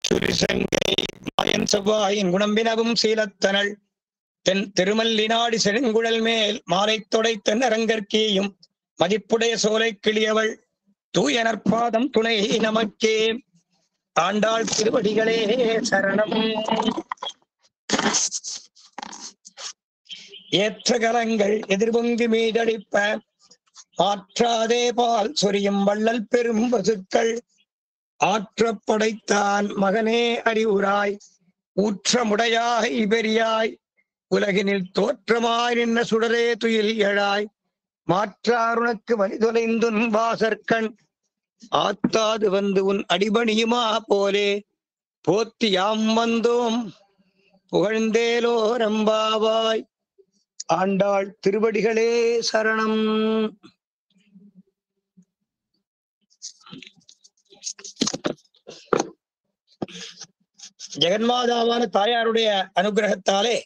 சுரிசங்கை மாயன் செவ்வாயின் குணம்பினவும் சீலத்தனள் தென் திருமல்லினாடி செழுங்குழல் மேல் மாலை தொடை தென் அரங்கற்கேயும் மதிப்புடைய சோலை கிளியவள் தூய நற்பாதம் துணை நமக்கே. ஆண்டாள் திருவடிகளே சரணம். ஏற்ற கரங்கள் எதிர்பொங்கி மீதளிப்ப ஆற்றாதே பால் சொரியும் வள்ளல் பெரும் பசுக்கள் ஆற்ற படைத்தான் மகனே அறிவுராய் ஊற்றமுடையாய் பெரியாய் உலகினில் தோற்றமாய் நின்ன சுடரே துயில் எழாய் மாற்றாருனக்கு வலிதொலைந்துன் வாசற்கண் ஆத்தாது வந்து உன் அடிபணியுமா போலே போத்தி யாம் வந்தோம் புகழ்ந்தேலோ ரம்பாவாய். ஆண்டாள் திருவடிகளே சரணம். ஜெகன்மாதாவான தாயாருடைய அனுகிரகத்தாலே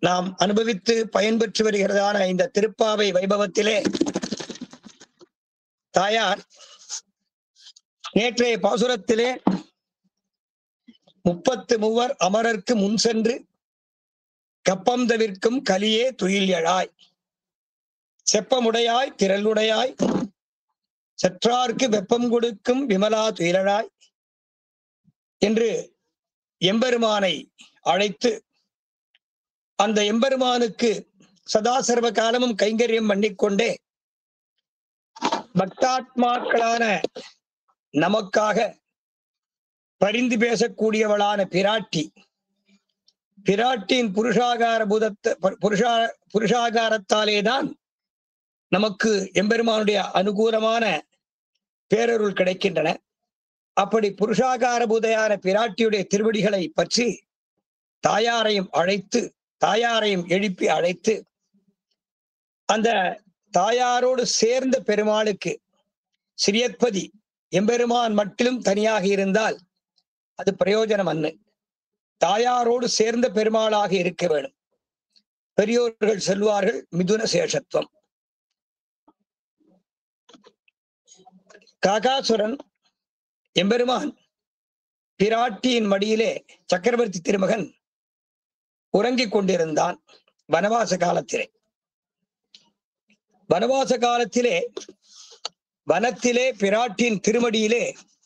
நாம் அனுபவித்து பயன்பெற்று வருகிறதான இந்த திருப்பாவை வைபவத்திலே தாயார் நேற்றைய பாசுரத்திலே 33 அமரர்க்கு முன் சென்று கப்பம் தவிர்க்கும் கலியே துயில் எழாய் செப்பமுடையாய் திரளுடையாய் சற்றார்க்கு வெப்பம் கொடுக்கும் விமலா துயிலழாய் என்று எம்பெருமானை அழைத்து அந்த எம்பெருமானுக்கு சதா சர்வ காலமும் கைங்கரியம் பண்ணிக்கொண்டே பக்தாத்மாக்களான நமக்காக பரிந்து பேசக்கூடியவளான பிராட்டியின் புருஷாகாரத்தாலேதான் நமக்கு எம்பெருமானுடைய அனுகூலமான பேரருள் கிடைக்கின்றன. அப்படி புருஷாகாரபூதையான பிராட்டியுடைய திருவடிகளை பற்றி தாயாரையும் எழுப்பி அழைத்து அந்த தாயாரோடு சேர்ந்த பெருமாளுக்கு சிறியற்பதி எம்பெருமான் மட்டிலும் தனியாக இருந்தால் அது பிரயோஜனம் அன்று. தாயாரோடு சேர்ந்த பெருமாளாக இருக்க வேண்டும். பெரியோர்கள் சொல்வார்கள் மிதுன சேஷத்துவம். காகாசுரன் எம்பெருமான் பிராட்டியின் மடியிலே சக்கரவர்த்தி திருமகன் உறங்கிக் கொண்டிருந்தான். வனவாச காலத்திலே வனத்திலே பிராட்டியின் திருமடியிலே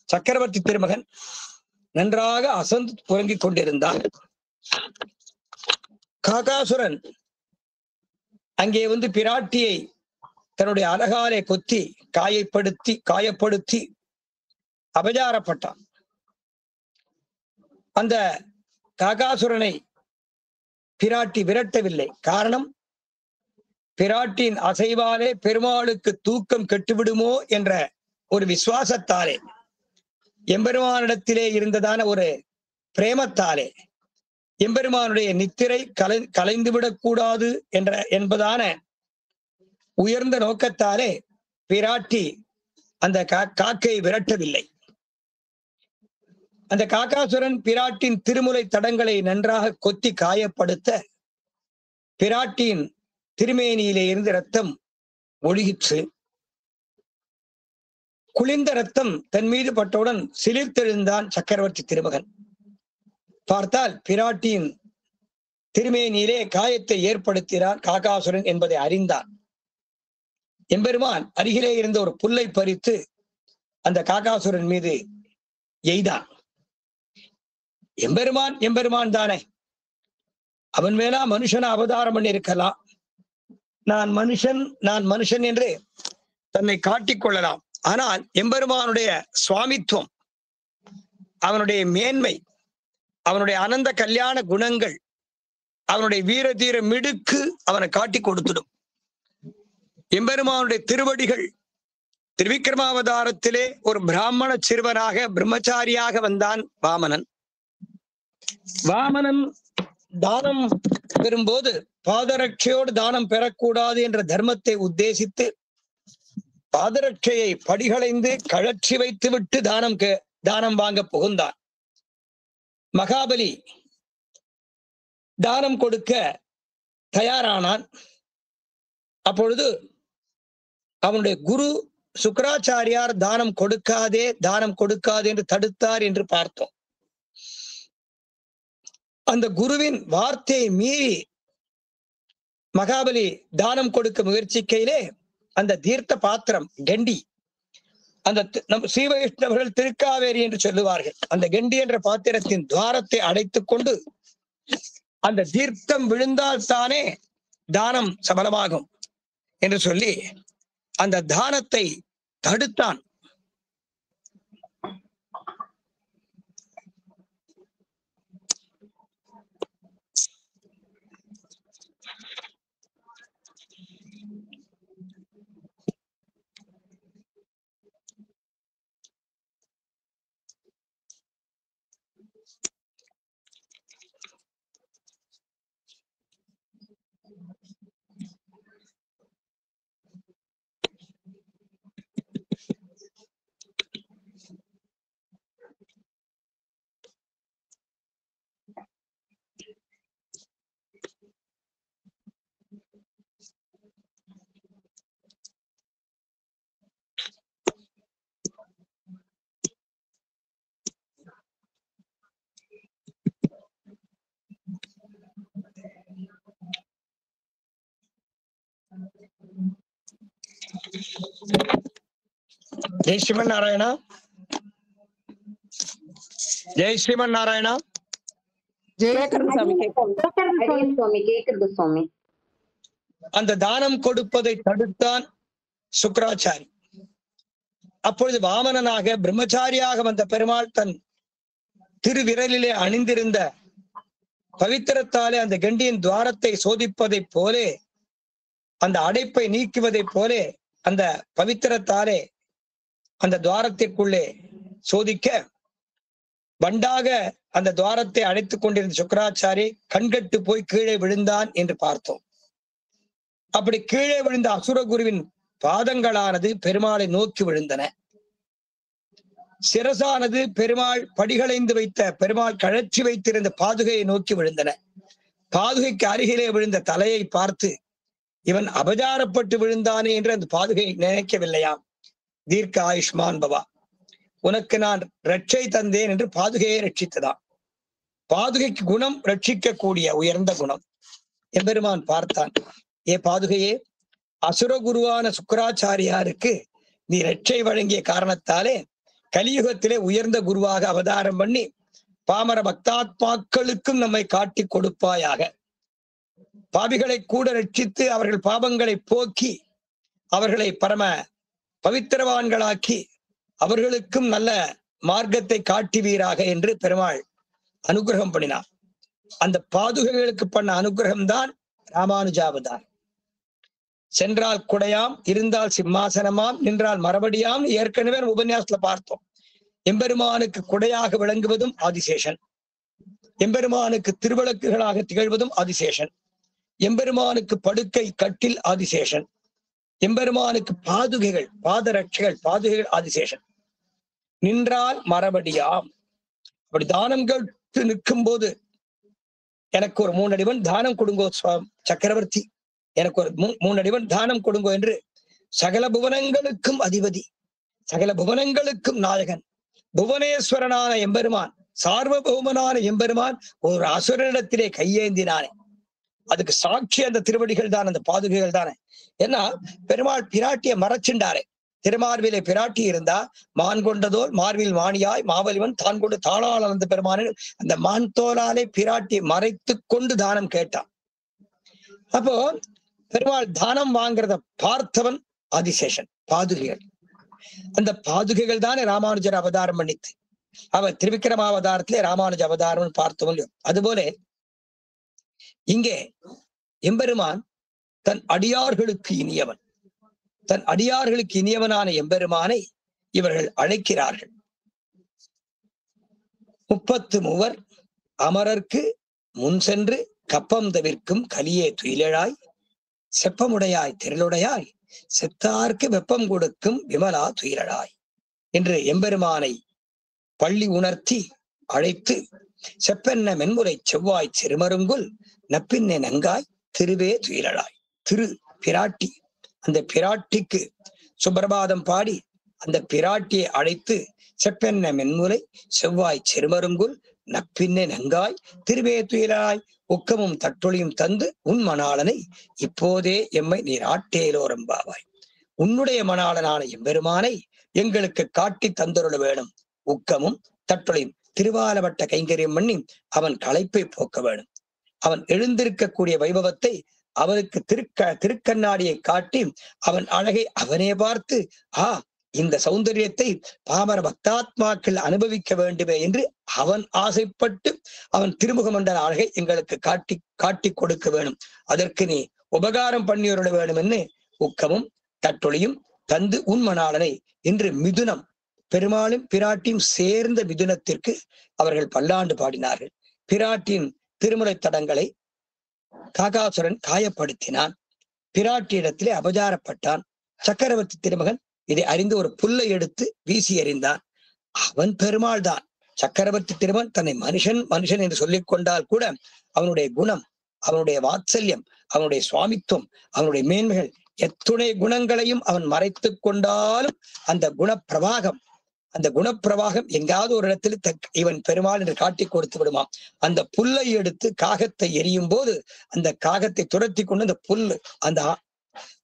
சக்கரவர்த்தி திருமகன் நன்றாக அசந்து உறங்கிக் கொண்டிருந்தான். காகாசுரன் அங்கே வந்து பிராட்டியை தன்னுடைய அலகாலே கொத்தி காயப்படுத்தி அபச்சாரப்பட்டான். அந்த காகாசுரனை பிராட்டி விரட்டவில்லை. காரணம், பிராட்டியின் அசைவாலே பெருமாளுக்கு தூக்கம் கெட்டுவிடுமோ என்ற ஒரு விசுவாசத்தாலே எம்பெருமானிடத்திலே இருந்ததான ஒரு பிரேமத்தாலே எம்பெருமானுடைய நித்திரை கலைந்துவிடக் கூடாது என்பதான உயர்ந்த நோக்கத்தாலே பிராட்டி அந்த காக்கையை விரட்டவில்லை. அந்த காகாசுரன் பிராட்டின் திருமுலை தடங்களை நன்றாக கொத்தி காயப்படுத்த பிராட்டியின் திருமேனியிலே இருந்து ரத்தம் ஒழுகிற்று. குளிர்ந்த ரத்தம் தன் மீது பட்டவுடன் சிலிர்த்தெழுந்தான் சக்கரவர்த்தி திருமகன். பார்த்தால் பிராட்டியின் திருமேனியிலே காயத்தை ஏற்படுத்தினான் காகாசுரன் என்பதை அறிந்தான். எம்பெருமான் அருகிலே இருந்த ஒரு புல்லை பறித்து அந்த காகாசுரன் மீது எய்தான். எம்பெருமான் தானே, அவன் மேலா மனுஷனா அவதாரம் பண்ணி இருக்கலாம். நான் மனுஷன் என்று தன்னை காட்டிக் கொள்ளலாம். ஆனால் எம்பெருமானுடைய சுவாமித்துவம், அவனுடைய மேன்மை, அவனுடைய அனந்த கல்யாண குணங்கள், அவனுடைய வீர தீர மிடுக்கு அவனை காட்டி கொடுத்துடும். எம்பெருமானுடைய திருவடிகள் திருவிக்கிரமாவதாரத்திலே ஒரு பிராமண சிறுவனாக பிரம்மச்சாரியாக வந்தான் வாமனன் தானம் பெறும்போது பாதரட்சையோடு தானம் பெறக்கூடாது என்ற தர்மத்தை உத்தேசித்து பாதரட்சையை படிகளைந்து கழற்றி வைத்து விட்டு தானம் வாங்க புகுந்தான். மகாபலி தானம் கொடுக்க தயாரானான். அப்பொழுது அவனுடைய குரு சுக்கராச்சாரியார் தானம் கொடுக்காதே என்று தடுத்தார் என்று பார்த்தோம். அந்த குருவின் வார்த்தையை மீறி மகாபலி தானம் கொடுக்க முயற்சிக்கையிலே அந்த தீர்த்த பாத்திரம் கெண்டி, அந்த நம் ஸ்ரீ வைஷ்ணவர்கள் திருக்காவேரி என்று சொல்லுவார்கள், அந்த கெண்டி என்ற பாத்திரத்தின் துவாரத்தை அடைத்துக் கொண்டு அந்த தீர்த்தம் விழுந்தால் தானே தானம் சபலமாகும் என்று சொல்லி அந்த தானத்தை தடுத்தான். ஜெய் ஸ்ரீமன் நாராயணா, ஜெய் ஸ்ரீமன் நாராயணா. அந்த தானம் கொடுப்பதை தடுத்தான் சுக்கராச்சாரி. அப்பொழுது வாமனனாக பிரம்மச்சாரியாக வந்த பெருமாள் தன் திருவிரலிலே அணிந்திருந்த பவித்திரத்தாலே அந்த கண்டியின் துவாரத்தை சோதிப்பதை போலே, அந்த அடைப்பை நீக்குவதை போலே அந்த பவித்திரத்தாலே அந்த துவாரத்திற்குள்ளே சோதிக்க பண்டாக அந்த துவாரத்தை அடைத்துக் கொண்டிருந்த சுக்கராச்சாரி கண்கட்டு போய் கீழே விழுந்தான் என்று பார்த்தோம். அப்படி கீழே விழுந்த அசுரகுருவின் பாதங்களானது பெருமாளை நோக்கி விழுந்தன. சிரசானது பெருமாள் படிகளைந்து வைத்த, பெருமாள் கழற்றி வைத்திருந்த பாதுகையை நோக்கி விழுந்தன. பாதுகைக்கு அருகிலே விழுந்த தலையை பார்த்து இவன் அபச்சாரப்பட்டு விழுந்தானே என்று அந்த பாதுகை நினைக்கவில்லையாம். தீர்க்க ஆயுஷ்மான் பவா, உனக்கு நான் ரட்சை தந்தேன் என்று பாதுகையை ரட்சித்ததாம். பாதுகைக்கு குணம் ரட்சிக்க கூடிய உயர்ந்த குணம். எம்பெருமான் பார்த்தான், ஏ பாதுகையே, அசுரகுருவான சுக்கராச்சாரியாருக்கு நீ ரட்சை வழங்கிய காரணத்தாலே கலியுகத்திலே உயர்ந்த குருவாக அவதாரம் பண்ணி பாமர பக்தாத்மாக்களுக்கும் நம்மை காட்டி கொடுப்பாயாக. பாவிகளை கூட ரட்சித்து அவர்கள் பாவங்களை போக்கி அவர்களை பரம பவித்திரவான்களாக்கி அவர்களுக்கும் நல்ல மார்க்கத்தை காட்டுவீராக என்று பெருமாள் அனுகிரகம் பண்ணினார். அந்த பாதுகைகளுக்கு பண்ண அனுகிரகம் தான் ராமானுஜாவதார். சென்றால் குடையாம், இருந்தால் சிம்மாசனமாம், நின்றால் மறுபடியாம் ஏற்கனவே உபன்யாசத்துல பார்த்தோம். எம்பெருமானுக்கு குடையாக விளங்குவதும் ஆதிசேஷன், எம்பெருமானுக்கு திருவிளக்குகளாக திகழ்வதும் ஆதிசேஷன், எம்பெருமானுக்கு படுக்கை கட்டில் ஆதிசேஷன், எம்பெருமானுக்கு பாதுகைகள் பாதரட்சைகள் பாதுகைகள் ஆதிசேஷன். நின்றால் மறுபடியாம். அப்படி தானம் கேட்டு நிற்கும் போது எனக்கு ஒரு 3 அடிவன் தானம் கொடுங்கோ சக்கரவர்த்தி, எனக்கு ஒரு 3 அடிவன் தானம் கொடுங்கோ என்று சகல புவனங்களுக்கும் அதிபதி, சகல புவனங்களுக்கும் நாயகன், புவனேஸ்வரனான எம்பெருமான், சார்வபௌமனான எம்பெருமான் ஒரு அசுரனிடத்திலே கையேந்தினானே, அதுக்கு சாட்சி அந்த திருவடிகள் தான், அந்த பாதுகைகள் தானே. ஏன்னா பெருமாள் பிராட்டிய மறைச்சுண்டாரே. திருமார்பிலே பிராட்டி இருந்தா மான் கொண்டதோல் மார்பில் மாணியாய் மாவலிவன் தான் கொண்டு தாளால் அந்த பெருமான் அந்த மான் தோலாலே பிராட்டியை மறைத்து கொண்டு தானம் கேட்டான். அப்போ பெருமாள் தானம் வாங்குறத பார்த்தவன் ஆதிசேஷன், பாதுகைகள். அந்த பாதுகைகள் தானே ராமானுஜர் அவதாரம் பண்ணித்து. அவர் திருவிக்கிரமாவதாரத்திலே ராமானுஜ அவதாரம் பார்த்தோம் இல்லையோ, அதுபோல இங்கே எம்பெருமான் தன் அடியார்களுக்கு இனியவன், தன் அடியார்களுக்கு இனியவனான எம்பெருமானை இவர்கள் அழைக்கிறார்கள். 33 அமரர்க்கு முன் சென்று கப்பம் தவிர்க்கும் கலியே துயிலழாய், செப்பமுடையாய் திரளுடையாய், செத்தார்க்கு வெப்பம் கொடுக்கும் விமலா துயிலழாய் என்று எம்பெருமானை பள்ளி உணர்த்தி அழைத்து, செப்பென்ன மென்முறை செவ்வாய் சிறுமருங்குல் நப்பின்ன நங்காய் திருவே துயிலழாய். திரு பிராட்டி, அந்த பிராட்டிக்கு சுப்பிரபாதம் பாடி அந்த பிராட்டியை அழைத்து செப்பென்ன மென்முலை செவ்வாய் செருமருங்குல் நப்பின்னை நங்காய் திருவே துயிலாய் உக்கமும் தட்டொழியும் தந்து உன் மணாளனை இப்போதே எம்மை நீர் ஆட்டேலோரம்பாவாய். உன்னுடைய மணாளனான எம்பெருமானை எங்களுக்கு காட்டி தந்தருள வேணும். உக்கமும் தட்டொழியும் திருவாலவட்ட கைங்கரியம் பண்ணி அவன் களைப்பை போக்க வேணும். அவன் எழுந்திருக்கக்கூடிய வைபவத்தை அவனுக்கு திருக்கண்ணாடியை காட்டி அவன் அழகை அவனே பார்த்து இந்த சௌந்தரியத்தை பாமர பக்தாத்மாக்கள் அனுபவிக்க வேண்டுமே என்று அவன் ஆசைப்பட்டு அவன் திருமுக மண்டல அழகை எங்களுக்கு காட்டி கொடுக்க வேணும். அதற்கு நீ உபகாரம் பண்ணியருள வேணும் என்று உக்கமும் தட்டொழியும் தந்து உன் மணாளனை இன்று மிதுனம் பெருமாளும் பிராட்டியும் சேர்ந்த மிதுனத்திற்கு அவர்கள் பல்லாண்டு பாடினார்கள். பிராட்டியின் திருமுறை தடங்களை காகாசுரன் காயப்படுத்தினான். பிராட்டியிடத்திலே அபச்சாரப்பட்டான். சக்கரவர்த்தி திருமகன் இதை அறிந்து ஒரு புல்லை எடுத்து வீசி எறிந்தான். அவன் பெருமாள் தான். சக்கரவர்த்தி திருமகன் தன்னை மனுஷன் மனுஷன் என்று சொல்லிக் கொண்டால் கூட அவனுடைய குணம், அவனுடைய வாத்சல்யம், அவனுடைய சுவாமித்துவம், அவனுடைய மேன்மைகள் எத்துணை குணங்களையும் அவன் மறைத்து கொண்டாலும் அந்த குணப்பிரவாகம் எங்காவது ஒரு இடத்துல இவன் பெருமாள் என்று காட்டி கொடுத்து விடுமாம். அந்த புல்லை எடுத்து காகத்தை எரியும் போது அந்த காகத்தை துரத்தி கொண்டு அந்த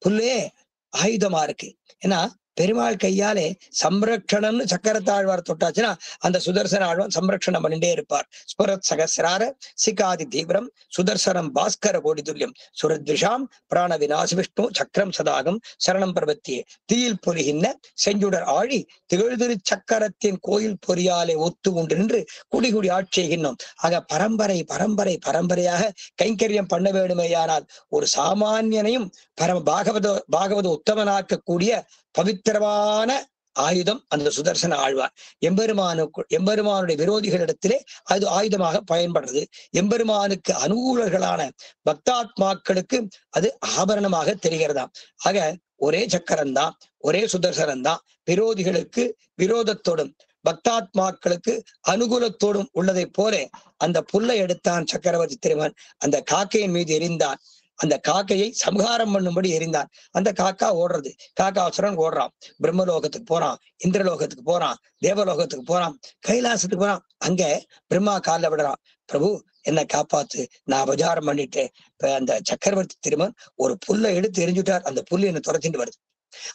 புல்லே ஆயுதமா இருக்கு. ஏன்னா பெருமாள் கையாலே சம்ரக்ஷணம்னு சக்கரத்தாழ்வார் தொட்டாச்சுன்னா அந்த சுதர்சன ஆழ்வான் சம்ரக்ஷணம் பண்ணிட்டே இருப்பார். ஸ்புரத் சகசிரார சிகாதி தீவிரம் சுதர்சனம் பாஸ்கர கோடி துல்லியம் சுரத்விஷாம் பிராண விநாச விஷ்ணு சக்கரம் சதாகம் சரணம் பிரபத்தியே தீயில் பொறிகின்ற செஞ்சுடர் ஆழி திகழ்திரு சக்கரத்தின் கோயில் பொறியாலே ஒத்து உண்டு நின்று குடிகுடி ஆட்சி செய்கின்றோம். ஆக பரம்பரையாக கைங்கரியம் பண்ண வேண்டுமேயானால் ஒரு சாமானியனையும் பாகவத உத்தமனாக்கக்கூடிய பவித்திரமான ஆயுதம் அந்த சுதர்சன ஆழ்வார். எம்பெருமானுடைய விரோதிகளிடத்திலே அது ஆயுதமாக பயன்படுறது. எம்பெருமானுக்கு அனுகூலர்களான பக்தாத்மாக்களுக்கு அது ஆபரணமாக தெரிகிறதாம். ஆக ஒரே சக்கரம்தான், ஒரே சுதர்சனம்தான். விரோதிகளுக்கு விரோதத்தோடும் பக்தாத்மாக்களுக்கு அனுகூலத்தோடும் உள்ளதை போல அந்த புல்லை எடுத்தான் சக்கரவர்த்தி திருமகன். அந்த காக்கையின் மீது எரிந்தான். அந்த காக்கையை சம்ஹாரம் பண்ணும்படி எரிந்தான். அந்த காக்கா ஓடுறது. காக்காசுரன் ஓடுறான். பிரம்மலோகத்துக்கு போறான், இந்திரலோகத்துக்கு போறான், தேவலோகத்துக்கு போறான், கைலாசத்துக்கு போறான். அங்க பிரம்மா காலில் விடுறான். பிரபு என்னை காப்பாத்து, நான் அபச்சாரம் பண்ணிட்டேன். அந்த சக்கரவர்த்தி திருமகன் ஒரு புல்லை எடுத்து எரிஞ்சுட்டார். அந்த புல்லு என்னை துரத்திட்டு வருது.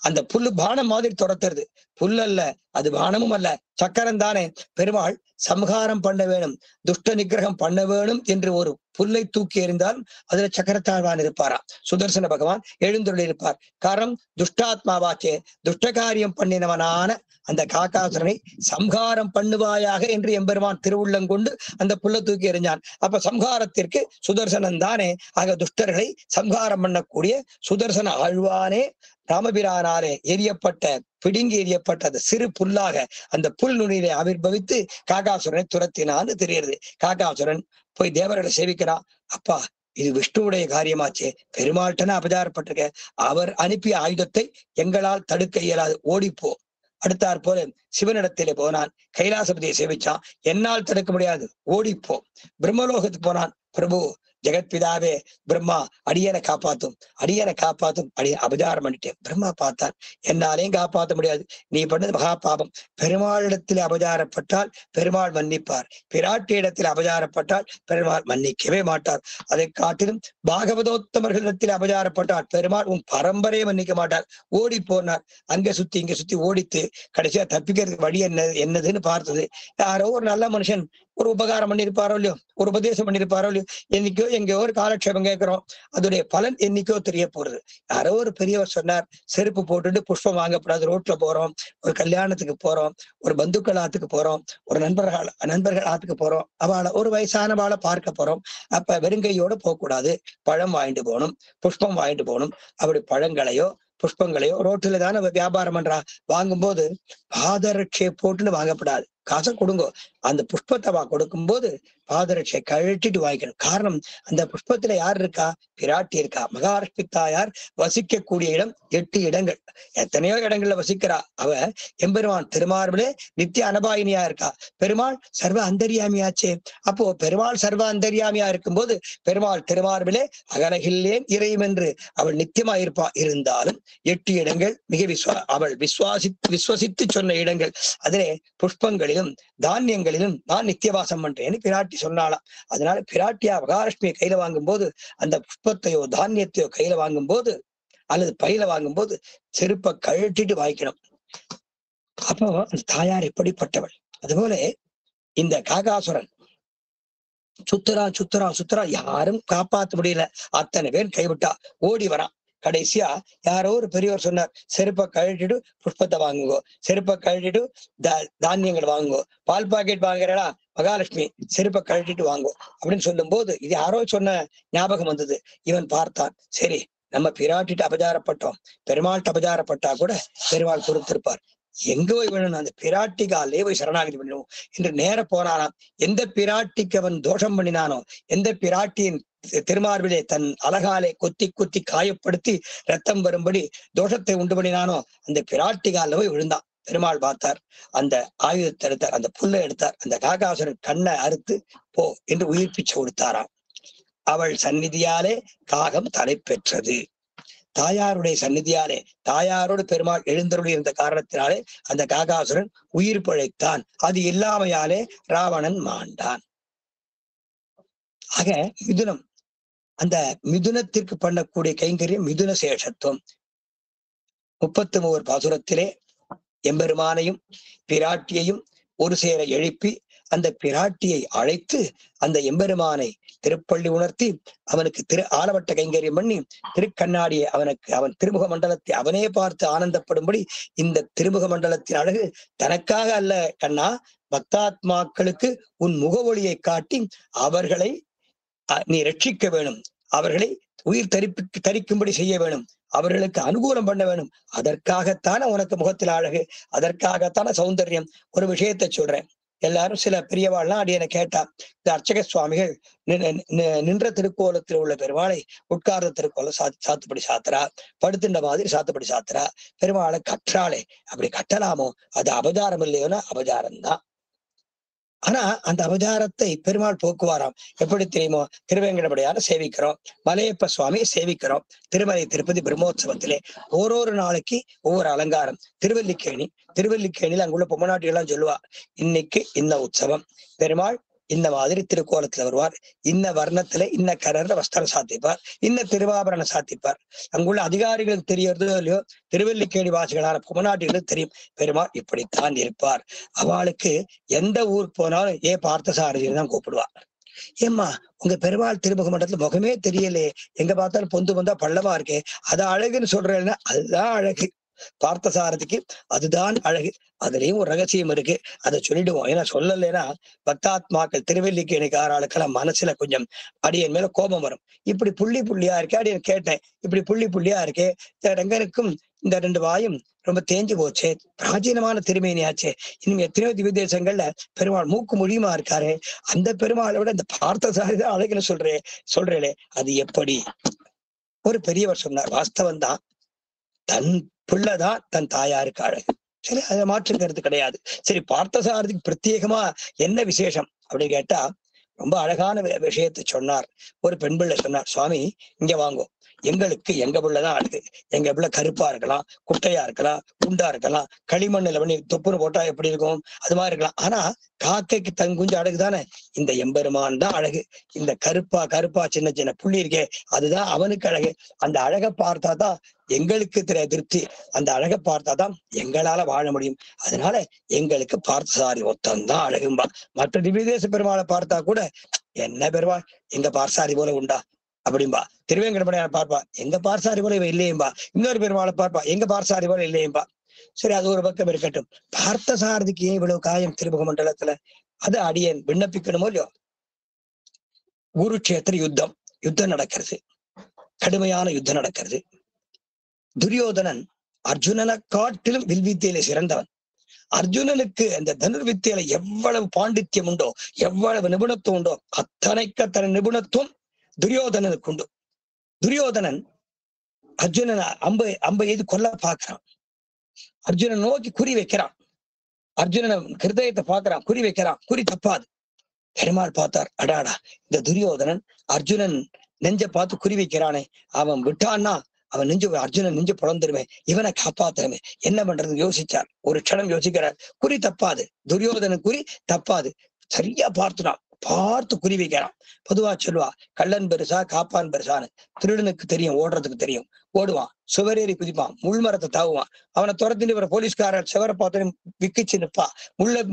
அந்த புல்லு பானம் மாதிரி துரத்துறது. புல் அல்ல, அது பானமும் அல்ல, சக்கரம் தானே. பெருமாள் சம்ஹாரம் பண்ண வேணும், துஷ்ட நிகிரகம் பண்ண வேணும் என்று ஒரு புல்லை தூக்கி எறிந்தால் அதுல சக்கரத்தாழ்வான் இருப்பாராம். சுதர்சன பகவான் எழுந்துள்ள இருப்பார். காரணம் துஷ்டாத்மாவாச்சே. துஷ்ட காரியம் பண்ணினவனான அந்த காக்காசுரனை சம்ஹாரம் பண்ணுவாயாக என்று எம்பெருமான் திருவுள்ளம் கொண்டு அந்த புல்லை தூக்கி எறிஞ்சான். அப்ப சம்ஹாரத்திற்கு சுதர்சனன் தானே. ஆக துஷ்டர்களை சம்ஹாரம் பண்ணக்கூடிய சுதர்சன ஆழ்வானே ராமபிரானாலே பிடுங்கி எரியப்பட்ட அந்த சிறு புல்லாக அந்த புல் நுனியிலே ஆவிர்பவித்து காகாசுரனை துரத்தினான்னு தெரியுது. காகாசுரன் போய் தேவர்களை சேவிக்கிறான். அப்பா, இது விஷ்ணுவுடைய காரியமாச்சே, பெருமாள்கிட்டனா அபச்சாரப்பட்டிருக்க, அவர் அனுப்பிய ஆயுதத்தை எங்களால் தடுக்க இயலாது, ஓடிப்போ. அடுத்தாற் போல சிவனிடத்திலே போனான். கைலாசபதியை சேவிச்சான். என்னால் தடுக்க முடியாது, ஓடிப்போ. பிரம்மலோகத்துக்கு போனான். பிரபு ஜெகத்பிதாவே பிரம்மா, அடியனை காப்பாத்தும் அடிய அபச்சாரம் பண்ணிட்டேன். பிரம்மா பார்த்தான். என்னாலையும் காப்பாற்ற முடியாது, நீ பண்ணது மகா பாபம். பெருமாளிடத்தில் அபச்சாரப்பட்டால் பெருமாள் மன்னிப்பார், பிராட்டி இடத்தில் அபச்சாரப்பட்டால் பெருமாள் மன்னிக்கவே மாட்டார். அதை காட்டிலும் பாகவதோத்தமர்களிடத்தில் அபச்சாரப்பட்டால் பெருமாள் உன் பரம்பரையை மன்னிக்க மாட்டார். ஓடி போனார். அங்க சுத்தி இங்க சுத்தி ஓடித்து கடைசியா தப்பிக்கிறதுக்கு வழி என்னதுன்னு பார்த்தது. யாரோ ஒரு நல்ல மனுஷன் ஒரு உபகாரம் பண்ணிருப்பாரோ இல்லையோ, ஒரு உபதேசம் பண்ணிருப்பாரோ இல்லையோ, என்னைக்கோ எங்கேயோ ஒரு காலக்ஷேபம் கேட்கிறோம், அதோடைய பலன் என்னைக்கோ தெரிய போறது. யாரோ ஒரு பெரியவர் சொன்னார், செருப்பு போட்டுட்டு புஷ்பம் வாங்கப்படாது, ரோட்ல போறோம், ஒரு கல்யாணத்துக்கு போறோம், ஒரு பந்துக்கள் ஆத்துக்கு போறோம், ஒரு நண்பர்கள் ஆத்துக்கு போறோம், அவளை ஒரு வயசானவாளை பார்க்க போறோம். அப்ப வெறுங்கையோட போகக்கூடாது, பழம் வாங்கிட்டு போகணும், புஷ்பம் வாங்கிட்டு போகணும். அப்படி பழங்களையோ புஷ்பங்களையோ ரோட்டுல தானே வியாபாரம் பண்றா, வாங்கும்போது பாதரட்சையை போட்டுன்னு வாங்கப்படாது. காசை கொடுங்கோ. அந்த புஷ்பத்தை கொடுக்கும்போது பாதரட்சை கழட்டிட்டு வாங்கிக்கணும். காரணம், அந்த புஷ்பத்துல யார் இருக்கா? பிராட்டி இருக்கா. மகாலட்சுமி தாயார் வசிக்கக்கூடிய இடம் 8 இடங்கள். எத்தனையோ இடங்கள்ல வசிக்கிறா. அவ எம்பெருமான் திருமார்பிலே நித்திய அனபாயினியா இருக்கா. பெருமாள் சர்வ அந்தரியாமியாச்சே. அப்போ பெருமாள் சர்வ அந்தரியாமியா இருக்கும்போது பெருமாள் திருமார்பிலே அகலகில்லேன் இறையும் என்று அவள் நித்தியமா இருப்பா. இருந்தாலும் 8 இடங்கள் மிக அவள் விஸ்வசித்து சொன்ன இடங்கள். அதிலே புஷ்பங்களிலும் தானியங்களிலும் நான் நித்தியவாசம் பண்றேன்னு பிராட்டி சொன்னாலாம். அதனால பிராட்டியா மகாலட்சுமியை கையில வாங்கும் போது, அந்த புஷ்பத்தையோ தானியத்தையோ கையில வாங்கும் போது அல்லது பையில வாங்கும் போது செருப்பை கழட்டிட்டு வாங்கிக்கணும். அப்போ அந்த தாயார் எப்படிப்பட்டவள். அதுபோல இந்த காகாசுரன் சுத்துறா யாரும் காப்பாற்ற முடியல. அத்தனை பேர் கைவிட்டா. ஓடி வரான். கடைசியா யாரோ ஒரு பெரியவர் சொன்னார், செருப்பை கழட்டிட்டு புஷ்பத்தை வாங்குங்கோ, செருப்பை கழட்டிட்டு தானியங்கள் வாங்குங்கோ, பால் பாக்கெட் வாங்குறா மகாலட்சுமி செருப்பை கழட்டிட்டு வாங்கோ அப்படின்னு சொல்லும் போது இது யாரோ சொன்ன ஞாபகம் வந்தது. இவன் பார்த்தான், சரி நம்ம பிராட்டிட்டு அபச்சாரப்பட்டோம், பெருமாள்கிட்ட அபச்சாரப்பட்டா கூட பெருமாள் பொறுத்திருப்பார். எங்க போய் வேணும், அந்த பிராட்டிகாலே போய் சரணாகதி பண்ணணும் என்று நேர போனானாம். எந்த பிராட்டிக்கு அவன் தோஷம் பண்ணினானோ, எந்த பிராட்டியின் திருமார்பிலே தன் அழகாலே கொத்தி காயப்படுத்தி ரத்தம் வரும்படி தோஷத்தை உண்டு பண்ணினானோ அந்த பிராட்டிகால போய் விழுந்தான். பெருமாள் பார்த்தார், அந்த ஆயுதத்தை எடுத்தார், அந்த புல்லை எடுத்தார், அந்த காகாசுரன் கண்ணை அறுத்து போ என்று உயிர் பிச்சை கொடுத்தாராம். அவள் சந்நிதியாலே காகம் தலை பெற்றது. தாயாருடைய சந்நிதியாலே, தாயாரோடு பெருமாள் எழுந்தருளி இருந்த காரணத்தினாலே அந்த காகாசுரன் உயிர் பிழைத்தான். அது இல்லாமையாலே ராவணன் மாண்டான். ஆக மிதுனம், அந்த மிதுனத்திற்கு பண்ணக்கூடிய கைங்கரியம் மிதுன சேஷத்துவம். 33 பாசுரத்திலே எம்பெருமானையும் பிராட்டியையும் ஒரு சேர எழுப்பி அந்த பிராட்டியை அழைத்து அந்த எம்பெருமானை திருப்பள்ளி உணர்த்தி அவனுக்கு ஆலவட்ட கைங்கரியம் பண்ணி திருக்கண்ணாடியை அவன் திருமுக மண்டலத்தை அவனே பார்த்து ஆனந்தப்படும்படி இந்த திருமுக மண்டலத்தின் அழகு தனக்காக அல்ல கண்ணா, பக்தாத்மாக்களுக்கு உன் முகவொளியை காட்டி அவர்களை நீ ரட்சிக்க வேணும், அவர்களை உயிர் தரிக்கும்படி செய்ய வேணும், அவர்களுக்கு அனுகூலம் பண்ண வேணும். அதற்காகத்தான உனக்கு முகத்தில் அழகு, அதற்காகத்தான சௌந்தர்யம். ஒரு விஷயத்தை சொல்றேன். எல்லாரும் சில பெரியவாள்லாம் அடியனை கேட்டா, இந்த அர்ச்சக சுவாமிகள் நின்ற திருக்கோலத்தில் உள்ள பெருமாளை உட்கார்ந்த திருக்கோலம் சாத்துப்படி சாத்துறா, படுத்துன்ற மாதிரி சாத்துப்படி சாத்துறா, பெருமாளை கற்றாளே அப்படி கட்டலாமோ? அது அபச்சாரம் இல்லையோன்னா அபச்சாரம் தான். ஆனா அந்த அபச்சாரத்தை பெருமாள் போக்குவாராம். எப்படி தெரியுமோ? திருவேங்கடமுடையார சேவிக்கிறோம், மலையப்ப சுவாமியை சேவிக்கிறோம். திருமலை திருப்பதி பிரம்மோற்சவத்திலே ஓரொரு நாளைக்கு ஒவ்வொரு அலங்காரம். திருவல்லிக்கேணியில் அங்குள்ள பொம்மநாட்டி எல்லாம் சொல்லுவா, இன்னைக்கு இந்த உற்சவம், பெருமாள் இந்த மாதிரி திருக்கோலத்துல வருவார், இன்ன வர்ணத்துல இன்ன கலர்ல வஸ்திரம் சாத்திப்பார், இன்ன திருவாபரணம் சாத்திப்பார். அங்குள்ள அதிகாரிகளுக்கு தெரியறதோ இல்லையோ, திருவல்லிக்கேணி வாசிகளான பொம்மநாட்டிகளுக்கு தெரியும் பெருமாள் இப்படித்தான் இருப்பார். அவளுக்கு எந்த ஊர் போனாலும் பார்த்தசாரதின்னு தான் கூப்பிடுவார். ஏம்மா உங்க பெருமாள் திருமுக மண்டலத்துல முகமே தெரியலே, எங்க பார்த்தாலும் பொந்து பள்ளமா இருக்கே, அது அழகுன்னு சொல்றேன்னா அதுதான் அழகு. பார்த்தசாரதிக்கு அதுதான் அழகு. அதுலயும் ஒரு ரகசியம் இருக்கு, அதை சொல்லிடுவோம். ஏன்னா சொல்லலைன்னா பக்தாத்மாக்கள் திருவல்லிக்கேணிக்காராளுக்கெல்லாம் மனசுல கொஞ்சம் அடியன் மேல கோபம் வரும். இப்படி புள்ளியா இருக்கே, அடியன் கேட்டேன், இப்படி புள்ளியா இருக்கே, ரங்கனுக்கும் இந்த 2 வாயும் ரொம்ப தேஞ்சு போச்சே, பிராச்சீனமான திருமேனியாச்சே, இன்னும் எத்தனையோ திவ்ய தேசங்கள்ல பெருமாள் மூக்கு மொழியுமா இருக்காரு, அந்த பெருமாளை விட இந்த பார்த்தசாரதிதான் அழகுன்னு சொல்றேளே அது எப்படி? ஒரு பெரியவர் சொன்னார், வாஸ்தவம் தான், தன் பிள்ளைதான் தன் தாயாருக்கு அழகு. சரி, அதை மாற்றுங்கிறது கிடையாது. சரி, பார்த்தசாரதிக்கு பிரத்யேகமா என்ன விசேஷம் அப்படின்னு கேட்டா ரொம்ப அழகான விஷயத்தை சொன்னார். ஒரு பெண் பிள்ளை சொன்னார், சுவாமி இங்க வாங்கோ, எங்களுக்கு எங்க பிள்ளைதான் அழகு. எங்க பிள்ளை கருப்பா இருக்கலாம், குட்டையா இருக்கலாம், குண்டா இருக்கலாம், களிமண்ணில் பண்ணி தொப்புன்னு போட்டா எப்படி இருக்கும் அது மாதிரி இருக்கலாம். ஆனா காக்கைக்கு தன் குஞ்சு அழகு தானே, இந்த எம்பெருமான் தான் அழகு. இந்த கருப்பா சின்ன புள்ளி இருக்கே அதுதான் அவனுக்கு அழகு. அந்த அழகை பார்த்தாதான் எங்களுக்கு திருப்தி, அந்த அழகை பார்த்தாதான் எங்களால வாழ முடியும். அதனால எங்களுக்கு பார்த்தசாரி ஒத்தந்தான் அழகும்பா. மற்ற திவ்யதேச பெருமாளை பார்த்தா கூட என்ன பெருமாள் எங்க பார்சாரி போல உண்டா அப்படின்பா. திருவேங்கடமுடையார் பார்ப்பா, எங்க பார்சாரி போல இவ இல்லையும்பா. இன்னொரு பெருமாளை பார்ப்பா, எங்க பார்சாரி போல இல்லையும்பா. சரி, அது ஒரு பக்கம் இருக்கட்டும். பார்த்தசாரதிக்கு ஏன் இவ்வளவு காயம் திருமுக மண்டலத்துல? அது அடியேன் விண்ணப்பிக்கணுமோ இல்லையோ. குருட்சேத்திர யுத்தம் நடக்கிறது, கடுமையான யுத்தம் நடக்கிறது. துரியோதனன் அர்ஜுனனை காட்டிலும் வில்வித்தையில சிறந்தவன். அர்ஜுனனுக்கு அந்த தனுர்வித்தியில எவ்வளவு பாண்டித்யம் உண்டோ, எவ்வளவு நிபுணத்துவம் உண்டோ, அத்தனை நிபுணத்துவம் துரியோதனனுக்கு உண்டு. துரியோதனன் அர்ஜுனன் அம்பை எது கொல்ல பார்க்கிறான். அர்ஜுனன் நோக்கி குறி வைக்கிறான். அர்ஜுனன் ஹிருதயத்தை பார்க்கிறான், குறி வைக்கிறான். குறி தப்பாது. பெருமாள் பார்த்தார், அடாடா இந்த துரியோதனன் அர்ஜுனன் நெஞ்ச பார்த்து குறி வைக்கிறானே, அவன் விட்டான்னா அவன் அர்ஜுனன் நெஞ்சு புலந்துருமே, இவனை காப்பாத்துறமே, என்ன பண்றது யோசிச்சார். ஒரு க்ஷணம் யோசிக்கிறார். குறி தப்பாது, துரியோதனன் குறி தப்பாது. சரியா பார்த்து குறி வைக்கிறான். பொதுவா சொல்லுவா, கள்ளன் பெருசா காப்பான் பெருசான்னு. திருடனுக்கு தெரியும், ஓடுறதுக்கு தெரியும். ஓடுவான், சுவரேறி குதிப்பான், முள்மரத்தை தாவுவான். அவனை துரத்திட்டு வர போலீஸ்காரர் செவரை பார்த்து விக்கிச்சு நிற்பா.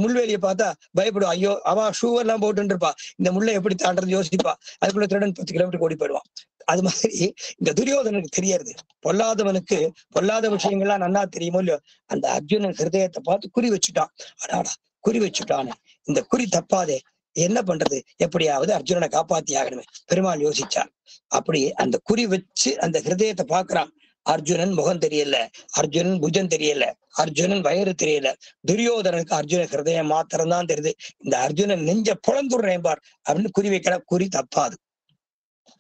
முள்வேலியை பார்த்தா பயப்படுவா. ஐயோ, அவன் ஷூ எல்லாம் போட்டு இருப்பா, இந்த முள்ளை எப்படி தாண்டது யோசிப்பா. அதுக்குள்ள திருடன் 10 கிலோமீட்டர் ஓடி போயிடுவான். அது மாதிரி இந்த துரியோதனுக்கு தெரியறது. பொல்லாதவனுக்கு பொல்லாத விஷயங்கள்லாம் நன்னா தெரியுமோ இல்லையோ, அந்த அர்ஜுனன் ஹிருதயத்தை பார்த்து குறி வச்சுட்டான். அடாடா குறி வச்சுட்டானே, இந்த குறி தப்பாதே, என்ன பண்றது, எப்படியாவது அர்ஜுனனை காப்பாத்தி ஆகணுமே. பெருமாள் யோசிச்சார். அப்படி அந்த குறி வச்சு அந்த ஹிருதயத்தை பாக்குறான். அர்ஜுனன் முகம் தெரியல, அர்ஜுனன் புஜம் தெரியல, அர்ஜுனன் வயிறு தெரியல. துரியோதனனுக்கு அர்ஜுனன் ஹிருதயம் மாத்திரம்தான் தெரியுது. இந்த அர்ஜுனன் நெஞ்ச புலந்துடுறேன் பார் அப்படின்னு குறி வைக்கிற. குறி தப்பாது,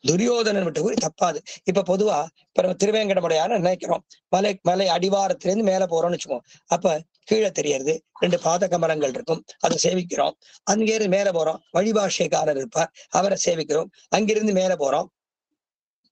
துரியோதனன் விட்ட குறி தப்பாது. இப்ப பொதுவா இப்ப திருவேங்கடமுடையான்னு நினைக்கிறோம். மலை அடிவாரத்திலிருந்து மேல போறோம்னு வச்சுக்கோம். அப்ப கீழே தெரியறது 2 பாத கமலங்கள் இருக்கும், அதை சேவிக்கிறோம். அங்கிருந்து மேல போறோம், வழிபாஷைக்காரர் இருப்பார், அவரை சேவிக்கிறோம். அங்கிருந்து மேல போறோம்,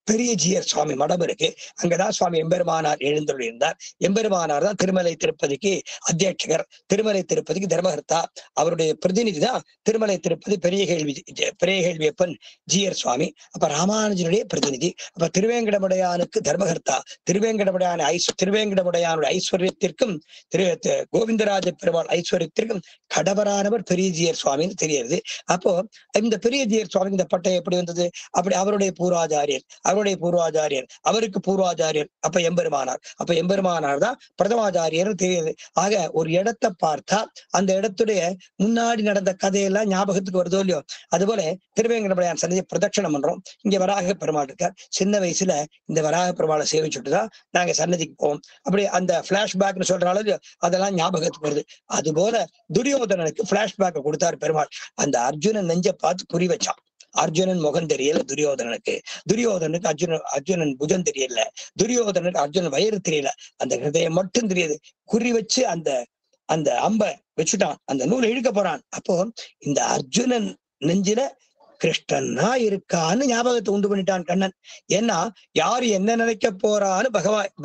பெரிய ஜீயர் சுவாமி மடம் இருக்கு, அங்கதான் சுவாமி எம்பெருமானார் எழுந்தருளியிருந்தார். எம்பெருமானார் தான் திருமலை திருப்பதிக்கு அத்தியட்சகர், திருமலை திருப்பதிக்கு தர்மகர்த்தா. அவருடைய பிரதிநிதி தான் திருமலை திருப்பதி பெரிய கேள்வியப்பன் ஜீயர் சுவாமி. அப்ப ராமானுஜனுடைய பிரதிநிதி. அப்ப திருவேங்கடமுடையானுக்கு தர்மகர்த்தா. திருவேங்கடமுடையானுடைய ஐஸ்வர்யத்திற்கும் கோவிந்தராஜ பெருமாள் ஐஸ்வர்யத்திற்கும் கடவரானவர் பெரிய ஜீயர் சுவாமின்னு தெரியுது. அப்போ இந்த பெரிய ஜீயர் சுவாமிக்கு இந்த பட்டம் எப்படி வந்தது? அப்படி அவருடைய பூர்வாச்சாரியர், அவருக்கு பூர்வாச்சாரியர் அப்ப எம்பெருமானார் தான் பிரதமாச்சாரியர் தெரியுது. ஆக ஒரு இடத்தை பார்த்தா அந்த இடத்துடைய முன்னாடி நடந்த கதையெல்லாம் ஞாபகத்துக்கு வருதோ இல்லையோ, அதுபோல திருவேங்கடமுடையான் சன்னதியை பிரதட்சணம் பண்றோம். இங்க வராக பெருமாள் இருக்கார். சின்ன வயசுல இந்த வராக பெருமாளை சேவிச்சுட்டுதான் நாங்க சன்னதிக்கு போவோம். அப்படி அந்த பிளாஷ்பேக்னு சொல்றாலும் அதெல்லாம் ஞாபகத்துக்கு வருது. அதுபோல துரியோதனனுக்கு பிளாஷ்பேக்கை கொடுத்தாரு பெருமாள். அந்த அர்ஜுனன் நெஞ்ச பார்த்து குறி வச்சான். அர்ஜுனன் முகம் தெரியல துரியோதனுக்கு அர்ஜுனன் புஜம் தெரியல, துரியோதனுக்கு அர்ஜுனன் வயிறு தெரியல, அந்த ஹிருதயம் மட்டும் தெரியுது. குறி வச்சு அந்த அம்ப வச்சுட்டான், அந்த நூலை இழுக்க போறான். அப்போ இந்த அர்ஜுனன் நெஞ்சில கிருஷ்ணனா இருக்கான்னு ஞாபகத்தை உண்டு பண்ணிட்டான் கண்ணன். ஏன்னா யாரு என்ன நினைக்க போறான்னு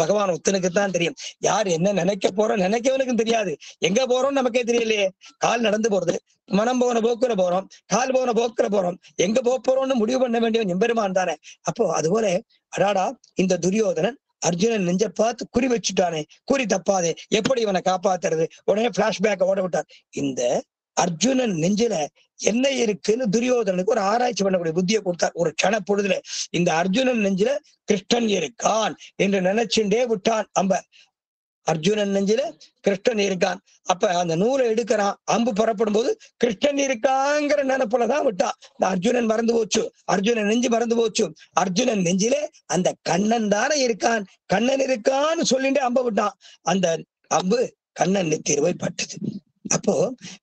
பகவான் ஒத்தனுக்கு தான் தெரியும். யார் என்ன நினைக்க போறோம் நினைக்கவனுக்கும் தெரியாது. எங்க போறோம் நமக்கே தெரியலையே. கால் நடந்து போறது, மனம் போன போக்குல போறோம், கால் போன போக்குல போறோம், எங்க போறோம்னு முடிவு பண்ண வேண்டியவன் எம்பெருமான் தானே. அப்போ அதுபோல அடாடா இந்த துரியோதனன் அர்ஜுனன் நெஞ்ச பார்த்து குறி வச்சுட்டானே, குறி தப்பாதே, எப்படி இவனை காப்பாத்துறது? உடனே பிளாஷ்பேக் ஓட விட்டார். இந்த அர்ஜுனன் நெஞ்சில என்ன இருக்குன்னு துரியோதனனுக்கு ஒரு ஆராய்ச்சி பண்ணக்கூடிய புத்தியை கொடுத்தார். ஒரு கண பொழுதுல இந்த அர்ஜுனன் நெஞ்சில கிருஷ்ணன் இருக்கான் என்று நினைச்சுட்டே விட்டான் அம்ப. அர்ஜுனன் நெஞ்சில கிருஷ்ணன் இருக்கான். அப்ப அந்த நூலை எடுக்கிறான், அம்பு புறப்படும் போது கிருஷ்ணன் இருக்காங்கிற நினைப்புலதான் விட்டான். அர்ஜுனன் மறந்து போச்சு, அர்ஜுனன் நெஞ்சு மறந்து போச்சு. அர்ஜுனன் நெஞ்சிலே அந்த கண்ணன் தானே இருக்கான், கண்ணன் இருக்கான்னு சொல்லிட்டு அம்ப விட்டான். அந்த அம்பு கண்ணன் நெத்தியில போய் பட்டுது. அப்போ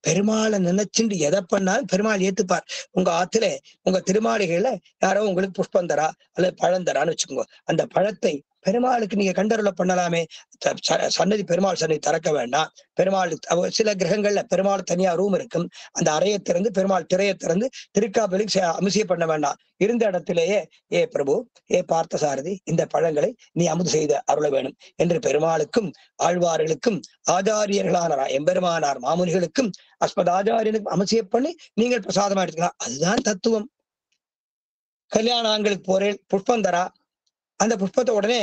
பெருமாளை நினைச்சுட்டு எதை பண்ணாலும் பெருமாள் ஏத்துப்பார். உங்க ஆத்துல உங்க திருமாளிகையில யாரோ உங்களுக்கு புஷ்பம் தரா அல்லது பழம் தரான்னு வச்சுக்கோங்க. அந்த பழத்தை பெருமாளுக்கு நீங்க கண்டருள பண்ணலாமே. சன்னதி பெருமாள் சன்னதி திறக்க வேண்டாம். பெருமாள் சில கிரகங்கள்ல பெருமாள் தனியா ரூம் இருக்கும், அந்த அறையை திறந்து பெருமாள் திரையை திறந்து திருக்காப்பலிக்கு அபிஷேகம் பண்ண வேண்டாம். இருந்த இடத்திலேயே ஏ பிரபு, ஏ பார்த்த சாரதி, இந்த பழங்களை நீ அமுது செய்த அருள வேணும் என்று பெருமாளுக்கும் ஆழ்வார்களுக்கும் ஆச்சாரியர்களான எம்பெருமானார் மாமுனிகளுக்கும் அஸ்மத் ஆச்சாரியனுக்கும் அபிஷேகம் பண்ணி நீங்கள் பிரசாதமா எடுத்துக்கலாம். அதுதான் தத்துவம். கல்யாண ஆண்களுக்கு போறேன், புஷ்பம் தரா, அந்த புஷ்பத்தை உடனே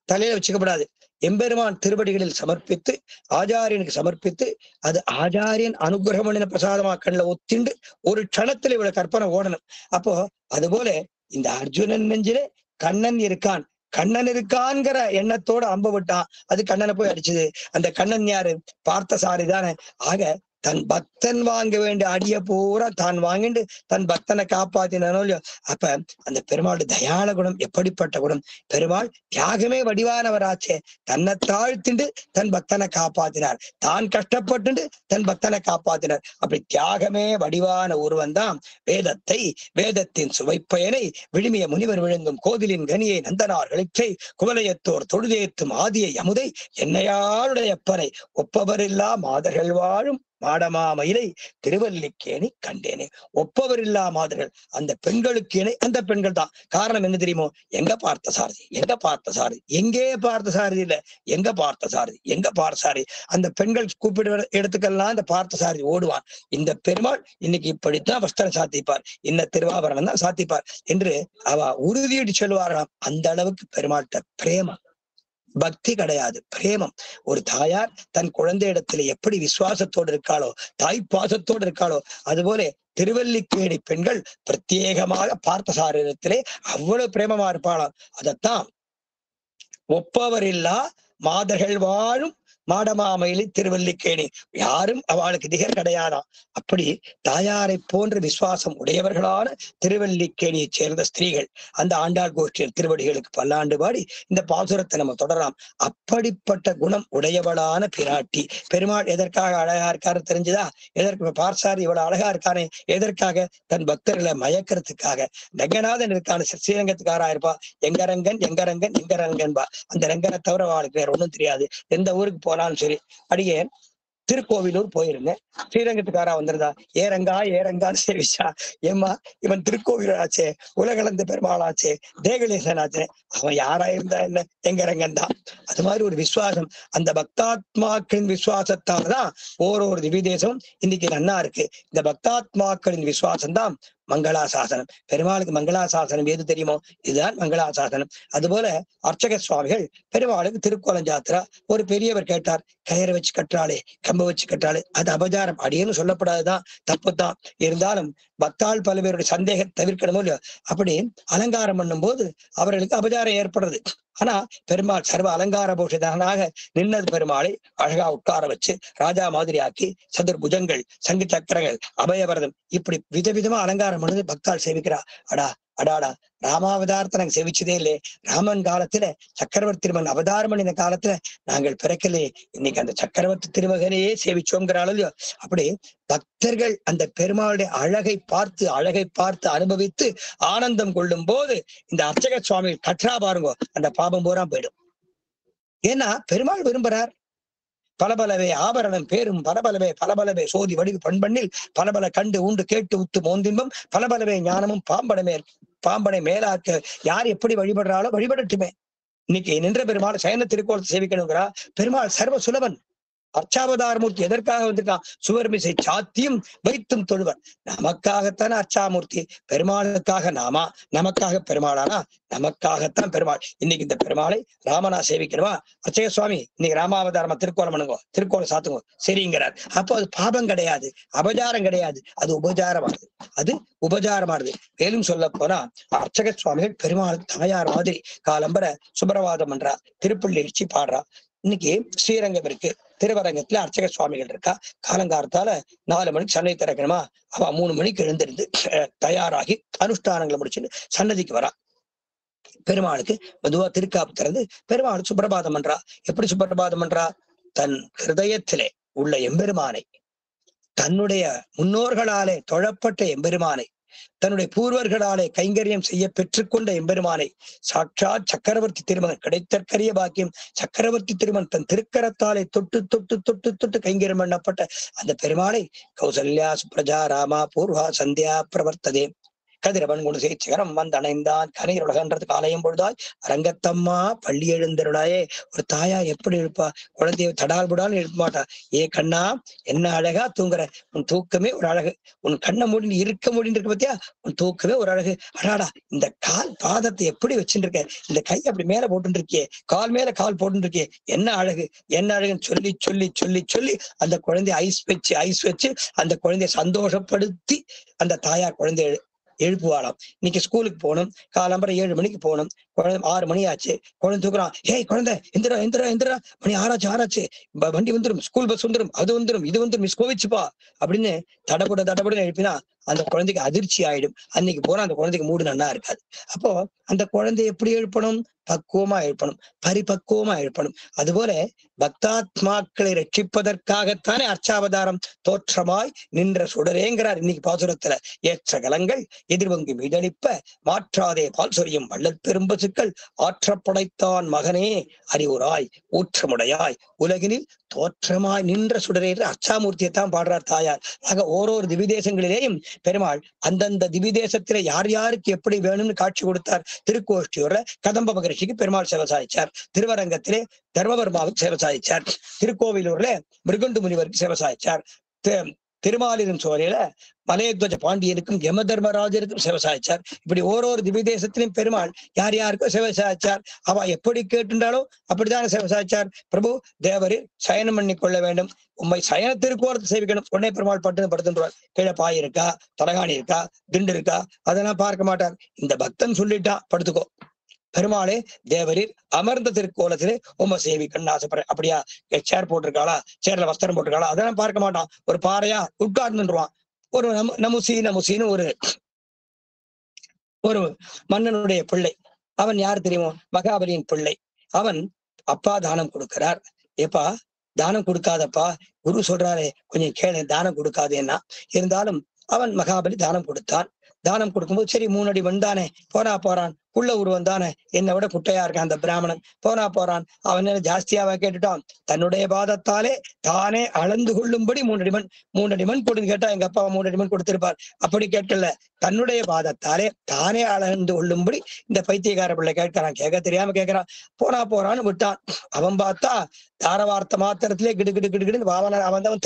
தலையில வச்சுக்கப்படாது. எம்பெருமான் திருவடிகளில் சமர்ப்பித்து ஆச்சாரியனுக்கு சமர்ப்பித்து அது ஆச்சாரியன் அனுகிரகம் பண்ணின பிரசாதமா கண்ணில் ஒத்திண்டு ஒரு க்ஷணத்துல இவ்வளவு கற்பனை ஓடணும். அப்போ அதுபோல இந்த அர்ஜுனன் நெஞ்சிலே கண்ணன் இருக்கான்ங்கிற எண்ணத்தோட அம்ப விட்டான். அது கண்ணனை போய் அடிச்சது. அந்த கண்ணன் யாரு? பார்த்த சாரி தானே. ஆக தன் பக்தன் வாங்க வேண்டிய அடிய பூரா தான் வாங்கிட்டு தன் பக்தனை காப்பாத்தினானோ இல்லையோ. அப்ப அந்த பெருமாளுடைய தயாள குணம் எப்படிப்பட்ட குணம். பெருமாள் தியாகமே வடிவானவராச்சே. தன்னை தாழ்த்திண்டு தன் பக்தனை காப்பாத்தினார், தான் கஷ்டப்பட்டு தன் பக்தனை காப்பாத்தினார். அப்படி தியாகமே வடிவான ஒருவன் தான் வேதத்தை, வேதத்தின் சுவைப்பயனை விழுமிய முனிவர் விழுங்கும் கோதிலின் கனியை நந்தனார் களிற்றை குவலயத்தோர் தொழுதேத்தும் ஆதியை அமுதை என்னையாருடைய அப்பனை ஒப்பவரில்லா மாதர்கள் வாழும் மாடமாமயிலை திருவல்லிக்கேணி கண்டேனே. ஒப்பவரில்லா மாதர்கள், அந்த பெண்களுக்கு இணை அந்த பெண்கள் தான். காரணம் என்ன தெரியுமோ? எங்க பார்த்த சாரதி, எங்க பார்த்த சாரதி, எங்கே பார்த்த சாரதி இல்ல, எங்க பார்த்த சாரதி, எங்க பார்த்த சாரதி. அந்த பெண்கள் கூப்பிடுற இடத்துக்கெல்லாம் அந்த பார்த்த சாரதி ஓடுவான். இந்த பெருமாள் இன்னைக்கு இப்படித்தான் வஸ்திரம் சாத்திப்பார், இன்ன திருவாபரணம் தான் சாத்திப்பார் என்று அவ உறுதியிட்டு சொல்லுவாராம். அந்த அளவுக்கு பெருமாள்கிட்ட பிரேமம், பக்தி கிடையாது, பிரேமம். ஒரு தாயார் தன் குழந்தை இடத்துல எப்படி விசுவாசத்தோடு இருக்காளோ, தாய்ப்பாசத்தோடு இருக்காளோ, அதுபோல திருவல்லிக்கேணி பெண்கள் பிரத்யேகமாக பார்த்தசாரத்திலே அவ்வளவு பிரேமமா இருப்பாளாம். அதத்தான் ஒப்பவரில்லா மாதர்கள் வாழும் மாடமாமயிலை திருவல்லிக்கேணி, யாரும் அவளுக்கு நிகர் கிடையாதாம். அப்படி தாயாரை போன்ற விசுவாசம் உடையவர்களான திருவல்லிக்கேணியைச் சேர்ந்த ஸ்திரீகள் அந்த ஆண்டாள் கோஷ்டியில் திருவடிகளுக்கு பல்லாண்டு பாடி இந்த பாசுரத்தை நம்ம தொடரலாம். அப்படிப்பட்ட குணம் உடையவளான பிராட்டி. பெருமாள் எதற்காக அழகா இருக்காரு தெரிஞ்சுதா? எதற்கு பார்சாரி இவ்வளவு அழகா இருக்கானே எதற்காக? தன் பக்தர்களை மயக்கிறதுக்காக. ரங்கநாதன் இருக்கான ஸ்ரீரங்கத்துக்காரா இருப்பா. எங்கரங்கன் எங்கரங்கன் எங்கரங்கன்பா. அந்த ரங்கனை தவிர அவளுக்கு வேற ஒண்ணும் தெரியாது. எந்த ஊருக்கு போனாலும் சரி. அடியே திருக்கோவிலூர் போயிருந்தேன், ஸ்ரீரங்கத்துக்காரா வந்திருந்தா, ஏரங்கா ஏரங்கான்னு சேவிச்சா. ஏம்மா இவன் திருக்கோவிலாச்சே, உலகளந்த பெருமாளாச்சே, தேகலேசன் ஆச்சே, அவன் யாரா இருந்தா என்ன, எங்க ரங்கன் தான். அது மாதிரி ஒரு விசுவாசம், அந்த பக்தாத்மாக்களின் விசுவாசத்தால்தான் ஓரொரு திவ்யதேசம் இன்னைக்கு நன்னா இருக்கு. இந்த பக்தாத்மாக்களின் விசுவாசம் தான் மங்களாசாசனம். பெருமாளுக்கு மங்களாசாசனம் ஏது தெரியுமோ? இதுதான் மங்களாசாசனம். அதுபோல அர்ச்சக சுவாமிகள் பெருமாளுக்கு திருக்கோலஞ்சாத்திரா. ஒரு பெரியவர் கேட்டார், கயிறை வச்சு கட்டுறாளே, கம்ப வச்சு கட்டுறாளே, அது அபச்சாரம், அடியேன்னு சொல்லப்படாதுதான், தப்புத்தான். இருந்தாலும் பக்தாள் பல பேருடைய சந்தேகம் தவிர்க்கணுமோ இல்லையோ. அப்படி அலங்காரம் பண்ணும் போது அவர்களுக்கு அபச்சாரம் ஏற்படுறது. ஆனா பெருமாள் சர்வ அலங்கார பூஷிதனாக நின்னது பெருமாளை அழகா உட்கார வச்சு ராஜா மாதிரி ஆக்கி சதுர்புஜங்கள், சங்கு சக்கரங்கள், அபயவரதம் இப்படி விதவிதமா அலங்காரம் பண்ணது பக்தாள் சேவிக்கிறா. அடா அடாடா, ராமாவதாரத்தை நாங்க சேவிச்சதே இல்லையே. ராமன் காலத்துல சக்கரவர்த்தி திருமகன் அவதாரம் பண்ணின காலத்துல நாங்கள் பிறக்கலையே, இன்னைக்கு அந்த சக்கரவர்த்தி திருமகனையே சேவிச்சோங்கிறாள் இல்லையோ. அப்படி பக்தர்கள் அந்த பெருமாளுடைய அழகை பார்த்து அனுபவித்து ஆனந்தம் கொள்ளும் போது இந்த அர்ச்சக சுவாமி கற்றா பாருங்க, அந்த பாபம் பூரா போயிடும். ஏன்னா பெருமாள் விரும்புறார். பலபலவே ஆபரணம் பேரும் பலபலவே பலபலவே சோதி வடிவு பண்பண்ணில் பலபல கண்டு உண்டு கேட்டு உத்து மோந்தின்பம் பலபலவே ஞானமும் பாம்பனை மேலாக்க யார் எப்படி வழிபடுறாளோ வழிபடட்டுமே. இன்னைக்கு நின்ற பெருமாள் சயன திருக்கோலத்தை சேவிக்கணுங்கிறா. பெருமாள் சர்வ சுலபன். அர்ச்சாவதாரமூர்த்தி எதற்காக வந்திருக்கான்? சுவர்மிசை சாத்தியும் வைத்தும் தொழுவர். நமக்காகத்தானே அர்ச்சாமூர்த்தி. பெருமாளுக்காக நாமா? நமக்காக பெருமாளானா? நமக்காகத்தான் பெருமாள். இன்னைக்கு இந்த பெருமாளை ராமனா சேவிக்கணுமா? அர்ச்சக சுவாமி இன்னைக்கு ராமாவதாரமா திருக்கோலம் பண்ணுங்க, திருக்கோலம் சாத்துங்க, சரிங்கிறார். அப்போ அது பாபம் கிடையாது, அபச்சாரம் கிடையாது, அது உபச்சாரமானது, அது உபச்சாரமானது. மேலும் சொல்ல போனா அர்ச்சக சுவாமிகள் பெருமாளுக்கு தாயார் மாதிரி காலம்பர சுப்பிரபாதம் பண்றா, திருப்பள்ளி எழுச்சி பாடுறா. இன்னைக்கு ஸ்ரீரங்கம் இருக்கு, திருவரங்கத்துல அர்ச்சக சுவாமிகள் இருக்கா. காலங்காலத்தால 4 மணிக்கு சன்னதி திறக்கணுமா, அவ 3 மணிக்கு எழுந்திருந்து தயாராகி அனுஷ்டானங்களை முடிச்சுட்டு சன்னதிக்கு வரா. பெருமாளுக்கு மெதுவா திருக்காப்பு திறந்து பெருமாள் சுப்பிரபாதம் பண்றா. எப்படி சுப்பிரபாதம் பண்றா? தன் ஹிருதயத்திலே உள்ள எம்பெருமானை, தன்னுடைய முன்னோர்களாலே தொழப்பட்ட எம்பெருமானை, தன்னுடைய பூர்வர்களாலே கைங்கரியம் செய்ய பெற்றுக்கொண்ட எம்பெருமானை, சாட்சாத் சக்கரவர்த்தி திருமகன் கிடைத்தற்கரிய பாக்கியம், சக்கரவர்த்தி திருமகன் தன் திருக்கரத்தாலே தொட்டு தொட்டு தொட்டு தொட்டு கைங்கரியம் பண்ணப்பட்ட அந்த பெருமாளை கௌசல்யா சுப்ரஜா ராமா பூர்வா சந்தியா பிரவர்த்ததே கதிரவன் குணசேச்சகரம் வந்தணைந்தான் கனையுலகன்றது காலையும் பொழுதாய் அரங்கத்தம்மா பள்ளி எழுந்தருளாயே. ஒரு தாயா எப்படி இருப்பா? குழந்தைய தடால் புடான்னு எழுப்ப மாட்டா. ஏ கண்ணா என்ன அழகா தூங்குற, உன் தூக்கமே ஒரு அழகு, உன் கண்ணை மூடி இருக்க முடின்னு இருக்கு பத்தியா, உன் தூக்கமே ஒரு அழகு. அடாடா இந்த கால் பாதத்தை எப்படி வச்சுட்டு இருக்க, இந்த கை அப்படி மேல போட்டு இருக்கியே, கால் மேல கால் போட்டு இருக்கியே, என்ன அழகு என்ன அழகுன்னு சொல்லி சொல்லி சொல்லி சொல்லி அந்த குழந்தைய ஐஸ் வச்சு அந்த குழந்தைய சந்தோஷப்படுத்தி அந்த தாயா குழந்தைய எழுப்புவாளாம். இன்னைக்கு ஸ்கூலுக்கு போகணும், காலம்பரம் 7 மணிக்கு போகணும், குழந்தை 6 மணி ஆச்சு, குழந்தை தூக்குறான். ஏய் குழந்தை எந்திரா எந்திரா எந்திரா, மணி ஆறாச்சு, வண்டி வந்துடும், ஸ்கூல் பஸ் வந்துடும், அது வந்துடும், இது வந்துடும், மிஸ் கோவிச்சுப்பா அப்படின்னு தடபுடன்னு எழுப்பினா அந்த குழந்தைக்கு அதிர்ச்சி ஆயிடும். அன்னைக்கு போனா அந்த குழந்தைக்கு மூடு நன்னா இருக்காது. அப்போ அந்த குழந்தை எப்படி எழுப்பணும்? பக்குவமா எழுப்பணும், பரிபக்குவமா எழுப்பணும். அதுபோல பக்தாத்மாக்களை ரட்சிப்பதற்காகத்தானே அர்ச்சாவதாரம் தோற்றமாய் நின்ற சுடரேங்கிறார் இன்னைக்கு பாசுரத்துல. ஏற்ற கலங்கள் எதிர்வங்கி மீதளிப்ப மாற்றாதே பால் சொரியும் வள்ளல் பெரும்பசுக்கள் ஆற்றப்படைத்தான் மகனே அறிவுராய் ஊற்றமுடையாய் உலகினில் தோற்றமாய் நின்ற சுடரே அர்ச்சாமூர்த்தியைத்தான் பாடுறார் தாயார். ஆக ஓரோரு திவிதேசங்களிலேயும் பெருமாள் அந்தந்த திவிதேசத்திலே யார் யாருக்கு எப்படி வேணும்னு காட்சி கொடுத்தார். திருக்கோஷ்டியூர்ல கதம்ப மகரிஷிக்கு பெருமாள் சேவை சாதிச்சார், திருவரங்கத்திலே தர்மவர்மாவுக்கு சேவை சாதிச்சார், திருக்கோவிலூர்ல மிருகண்டு முனிவருக்கு சேவை சாதிச்சார், திருமாலிரும் சோலையில மலையத்வஜ பாண்டியனுக்கும் யம தர்மராஜருக்கும் சேவை சாதிச்சார். இப்படி ஓரோரு திவ்யதேசத்திலும் பெருமாள் யார் யாருக்கும் சேவை சாதிச்சார். அவ எப்படி கேட்டுண்டாலோ அப்படித்தானே சேவை சாதிச்சார். பிரபு தேவரில் சயனம் பண்ணி கொள்ள வேண்டும், உண்மை சயனத்திற்கு ஓரத்தை சேவிக்கணும். உடனே பெருமாள் படுத்துன்றார். கீழே பாய் இருக்கா, தலகாணி இருக்கா, திண்டு இருக்கா, அதெல்லாம் பார்க்க மாட்டார். இந்த பக்தன் சொல்லிட்டா படுத்துக்கோ, பெருமாளே தேவரீர் அமர்ந்த திருக்கோலத்திலே உம்ம சேவிக்கணும்னு ஆசைப்படுறேன். அப்படியா, சேர் போட்டிருக்காளா, சேர்ல வஸ்திரம் போட்டிருக்காளா, அதெல்லாம் பார்க்க மாட்டான். ஒரு பாறையா உட்கார்ந்துருவான். ஒரு நமுசின்னு ஒரு மன்னனுடைய பிள்ளை. அவன் யார் தெரியுமோ? மகாபலியின் பிள்ளை. அவன் அப்பா தானம் கொடுக்கிறார். ஏப்பா தானம் கொடுக்காதப்பா, குரு சொல்றாரே கொஞ்சம் கேளு, தானம் கொடுக்காதேன்னா. இருந்தாலும் அவன் மகாபலி தானம் கொடுத்தான். தானம் கொடுக்கும்போது சரி 3 அடி வந்தானே, போறான், உள்ள உருவம் தானே, என்னை விட குட்டையா இருக்கான் அந்த பிராமணன், போறான். அவன் ஜாஸ்தியாவா கேட்டுட்டான். தன்னுடைய பாதத்தாலே தானே அளந்து கொள்ளும்படி 3 அடி மண் கொடுன்னு கேட்டா எங்க அப்பா 3 அடி மண் கொடுத்திருப்பார். அப்படி கேட்கல, தன்னுடைய பாதத்தாலே தானே அளந்து கொள்ளும்படி இந்த பைத்தியக்கார பிள்ளை கேட்கிறான். கேட்க தெரியாம கேட்கிறான். போறான்னு விட்டான். அவன் பார்த்தா தாரவார்த்த மாத்திரத்திலே கிடுகிடுன்னு அவன் தான்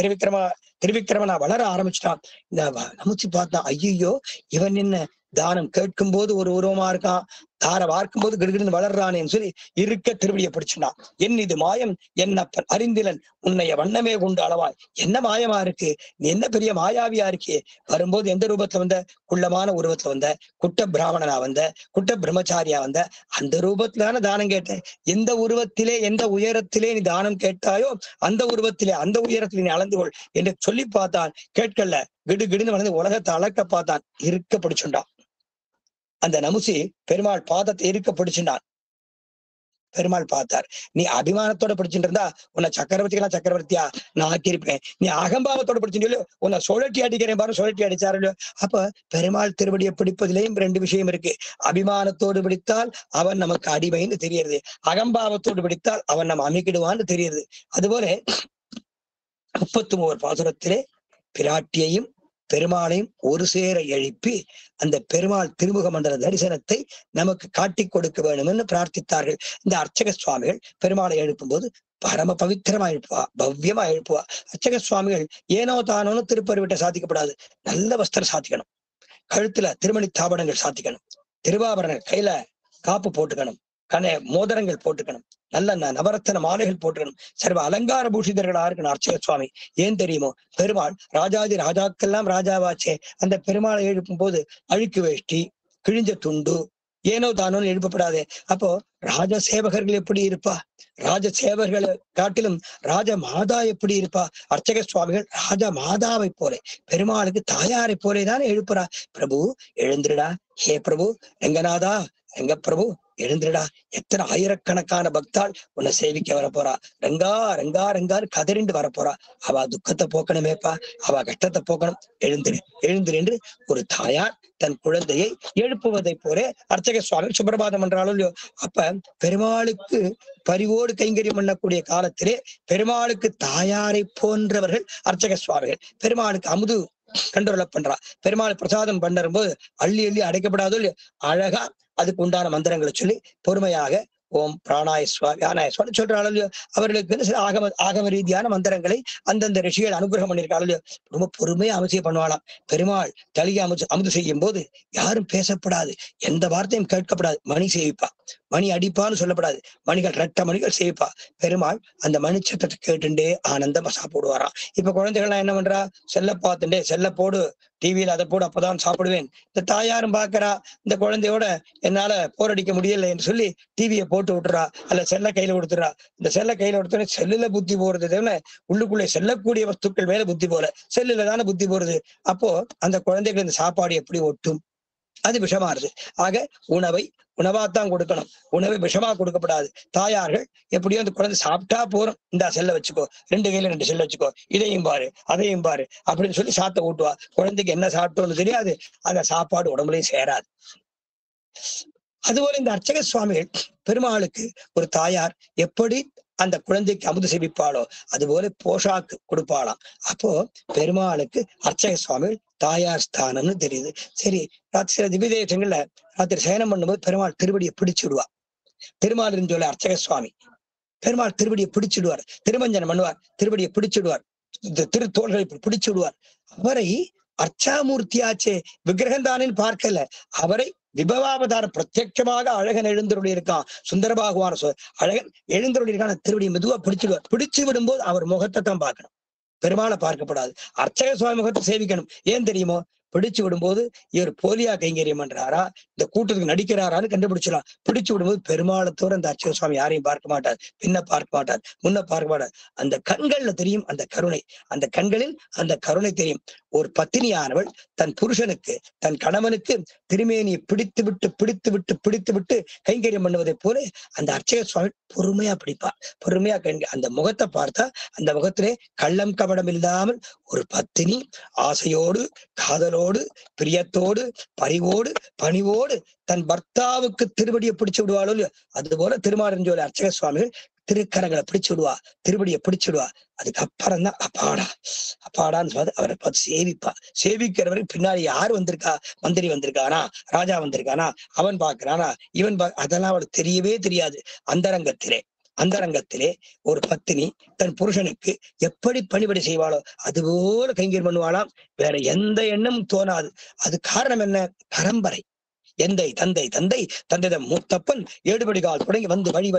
திருவிக்கிரமனா வளர ஆரம்பிச்சிட்டான். இந்த நமுச்சு பார்த்தான். ஐயோ, இவன் என்ன தானம் கேட்கும் போது ஒரு உருவமா இருக்கான், தார வார்க்கும் போது கிடுகிடுன்னு வளர்றானேன்னு சொல்லி இருக்க திருவடியை பிடிச்சுட்டான். என் இது மாயம் என்னப்பன் அறிந்திலன் உன்னைய வண்ணமே கொண்டு அளவாய். என்ன மாயமா இருக்கு, நீ என்ன பெரிய மாயாவியா இருக்கே. வரும்போது எந்த ரூபத்துல வந்த? குள்ளமான உருவத்துல வந்த, குட்ட பிராமணனா வந்த, குட்ட பிரம்மச்சாரியா வந்த, அந்த ரூபத்திலான தானம் கேட்டேன். எந்த உருவத்திலே எந்த உயரத்திலே நீ தானம் கேட்டாயோ அந்த உருவத்திலே அந்த உயரத்திலே நீ அளந்து கொள் என்று சொல்லி பார்த்தான். கேட்கல, கிடுகிடுன்னு வளர்ந்து உலகத்தை அளக்க பார்த்தான். இருக்க பிடிச்சுண்டான். அந்த நமுசி பெருமாள் பாதத்தை இருக்க பிடிச்சுட்டான். பெருமாள் பார்த்தார். நீ அபிமானத்தோட பிடிச்சிட்டு இருந்தா உன்னை சக்கரவர்த்திக்கெல்லாம் சக்கரவர்த்தியா நான் ஆக்கியிருப்பேன். நீ அகம்பாவத்தோட பிடிச்சிட்டு உன்னை சுழட்டி அடிக்கிறேன் பாரு, சுழட்டி அடிச்சாரு. அப்ப பெருமாள் திருவடியை பிடிப்பதிலேயும் 2 விஷயம் இருக்கு. அபிமானத்தோடு பிடித்தால் அவன் நமக்கு அடிமைன்னு தெரியுது, அகம்பாவத்தோடு பிடித்தால் அவன் நம்ம அமைக்கிடுவான்னு தெரியுது. அதுபோல 33 பாசுரத்திலே பிராட்டியையும் பெருமாளையும் ஒரு சேர எழுப்பி அந்த பெருமாள் திருமுக மண்டல தரிசனத்தை நமக்கு காட்டி கொடுக்க வேணும்னு பிரார்த்தித்தார்கள். இந்த அர்ச்சக சுவாமிகள் பெருமாளை எழுப்பும் போது பரம பவித்திரமா எழுப்புவா, பவ்யமா எழுப்புவா. அர்ச்சக சுவாமிகள் ஏனோ தானோன்னு திருப்பருவிட்ட சாத்திக்கப்படாது. நல்ல வஸ்திரம் சாத்திக்கணும், கழுத்துல திருமணி தாபனங்கள் சாத்திக்கணும், திருவாபரணங்கள் கையில காப்பு போட்டுக்கணும், மோதிரங்கள் போட்டுக்கணும், நல்ல நவரத்தன மாலைகள் போட்டுக்கணும், சர்வ அலங்கார பூஷிதர்களா இருக்கணும் அர்ச்சக சுவாமி. ஏன் தெரியுமோ? பெருமாள் ராஜாதி ராஜாக்கெல்லாம் ராஜாவாச்சே. அந்த பெருமாளை எழுப்பும் போது அழுக்கு வேஷ்டி, கிழிஞ்ச துண்டு, ஏனோ தானோன்னு எழுப்பப்படாதே. அப்போ ராஜசேவகர்கள் எப்படி இருப்பா? ராஜசேவர்களை காட்டிலும் ராஜ மாதா எப்படி இருப்பா? அர்ச்சக சுவாமிகள் ராஜ மாதாவை போல, பெருமாளுக்கு தாயாரை போலேதானே எழுப்புறா. பிரபு எழுந்திருடா, ஹே பிரபு ரங்கநாதா, ரங்க பிரபு எழுந்திருடா. எத்தனை ஆயிரக்கணக்கான பக்தாள் உன்னை சேவிக்க வரப்போறா. ரங்கா ரங்கா ரங்கான்னு கதறிண்டு வரப்போறா. அவ துக்கத்தை போக்கணுமேப்பா, அவ கஷ்டத்தை போக்கணும். எழுந்திரு என்று ஒரு தாயார் தன் குழந்தையை எழுப்புவதை போல அர்ச்சக சுவாமி சுப்பிரபாதம் என்றாலும் இல்லையோ. அப்ப பெருமாளுக்கு பரிவோடு கைங்கரியம் பண்ணக்கூடிய காலத்திலே பெருமாளுக்கு தாயாரை போன்றவர்கள் அர்ச்சக சுவாமிகள். பெருமாளுக்கு அமுது கண்டுரல பண்றா. பெருமாள் பிரசாதம் பண்ணும்போது அள்ளி அடைக்கப்படாதோ இல்லையோ, அழகா அதுக்கு உண்டான மந்திரங்களை சொல்லி பொறுமையாக ஓம் பிராணாயஸ்வா வியானாயஸ்வான்னு சொல்றாள் இல்லையோ. அவர்களுக்கு சில ஆகம ரீதியான மந்திரங்களை அந்தந்த ரிஷிகள் அனுகிரகம் பண்ணியிருக்காள் இல்லையோ. ரொம்ப பொறுமையா அமைச்சியை பண்ணுவாளாம். பெருமாள் தலிகை அமுது செய்யும் போது யாரும் பேசப்படாது, எந்த வார்த்தையும் கேட்கப்படாது. மணி சேவிப்பா. மணி அடிப்பான்னு சொல்லப்படாது. மணிகள் ரெட்ட மணிகள் சேவிப்பா. பெருமாள் அந்த மணி சத்தத்தை கேட்டுண்டே ஆனந்தமா சாப்பிடுவாராம். இப்ப குழந்தைகள்லாம் என்ன பண்றா? செல்ல பார்த்துட்டே செல்ல போடு, டிவியில அதை போடு, அப்பதான் சாப்பிடுவேன். இந்த தாயாரும் பாக்குறா, இந்த குழந்தையோட என்னால போர் அடிக்க முடியல என்று சொல்லி டிவியை போட்டு விட்டுறா, அல்ல செல்ல கையில கொடுத்துறா. இந்த செல்ல கையில கொடுத்தோன்னே செல்லுல புத்தி போறது தவிர உள்ளுக்குள்ளே செல்லக்கூடிய வஸ்துக்கள் மேல புத்தி போல, செல்லுல தானே புத்தி போறது. அப்போ அந்த குழந்தைகள் இந்த சாப்பாடு எப்படி ஒட்டும்? அது விஷமாறுது. ஆக உணவை உணவாத்தான் கொடுக்கணும். உணவை விஷமா கொடுக்கப்படாது. தாயார்கள் எப்படியோ அந்த குழந்தை சாப்பிட்டா போறோம், இந்த செல்ல வச்சுக்கோ, 2 கையில 2 செல்ல வச்சுக்கோ, இதையும் பாரு அதையும் பாரு அப்படின்னு சொல்லி சாத்த ஊட்டுவா. குழந்தைக்கு என்ன சாப்பிட்டோன்னு தெரியாது, அந்த சாப்பாடு உடம்புலையும் சேராது. அதுபோல இந்த அர்ச்சக சுவாமிகள் பெருமாளுக்கு ஒரு தாயார் எப்படி அந்த குழந்தைக்கு அமுது செபிப்பாளோ அதுபோல போஷாக்கு கொடுப்பாளாம். அப்போ பெருமாளுக்கு அர்ச்சக சுவாமிகள் தாயார் ஸ்தானம்னு தெரியுது. சரி, சில திவ்ய தேசங்கள்ல ராத்திரி சயனம் பண்ணும்போது பெருமாள் திருவடியை பிடிச்சுடுவா. பெருமாள் சொல்லி அர்ச்சக சுவாமி பெருமாள் திருவடியை பிடிச்சிடுவார், திருமஞ்சனம் பண்ணுவார், திருவடியை பிடிச்சிடுவார், திருத்தோள்களை பிடிச்சு விடுவார். அவரை அர்ச்சாமூர்த்தியாச்சே, விக்கிரகம் தானேன்னு பார்க்கல, அவரை விபவாவதாரம் பிரத்யட்சமாக அழகன் எழுந்தருடைய இருக்கான். சுந்தர பகவான் அழகன் எழுந்தருடைய இருக்கான். திருவடியை மெதுவா பிடிச்சிடுவார். பிடிச்சு விடும்போது அவர் முகத்தை தான் பார்க்கணும், பெருமாளை பார்க்கப்படாது. அர்ச்சக சுவாமி முகத்தை சேவிக்கணும். ஏன் தெரியுமோ? பிடிச்சு விடும்போது இவர் போலியா கைங்கரியம் பண்றாரா, இந்த கூட்டத்துக்கு நடிக்கிறாரான்னு கண்டுபிடிச்சிடலாம். பிடிச்சு விடும்போது பெருமாளத்தோட அந்த அர்ச்சக சுவாமி யாரையும் பார்க்க மாட்டார், பின்ன பார்க்க மாட்டார், முன்ன பார்க்க மாட்டார். அந்த கண்கள்ல தெரியும் அந்த கருணை, அந்த கண்களில் அந்த கருணை தெரியும். ஒரு பத்தினியானவள் தன் புருஷனுக்கு, தன் கணவனுக்கு திருமேனியை பிடித்து விட்டு கைங்கரியம் பண்ணுவதை போல அந்த அர்ச்சக சுவாமி பொறுமையா பிடிப்பார். பொறுமையா அந்த முகத்தை பார்த்தா அந்த முகத்திலே கள்ளம் கபடம் இல்லாமல் ஒரு பத்தினி ஆசையோடு, காதலோடு, பிரியத்தோடு, பரிவோடு, பணிவோடு தன் பர்த்தாவுக்கு திருவடியை பிடிச்சு விடுவாளோ இல்லையோ, அதுபோல திருமாலிருஞ்சோலை அர்ச்சக சுவாமிகள் திருக்கரங்களை பிடிச்சு விடுவா, திருவடியை பிடிச்சு விடுவா. அதுக்கப்புறம் தான் அப்பாடான்னு சொல்லி அவரை பார்த்து சேவிப்பா. சேவிக்கிறவருக்கு பின்னாடி யார் வந்திருக்கா, மந்திரி வந்திருக்கானா, ராஜா வந்திருக்கானா, அவன் பாக்குறானா, இவன் அதெல்லாம் அவளுக்கு தெரியவே தெரியாது. அந்தரங்கத்திலே ஒரு பத்தினி தன் புருஷனுக்கு எப்படி பணிபடி செய்வாளோ அதுபோல கைங்கரியம் பண்ணுவாளாம். வேற எந்த எண்ணமும் தோணாது. அது காரணம் என்ன? பரம்பரை. தந்தை மூத்தப்பன் 7 படிகால் தொடங்கி வந்து வழி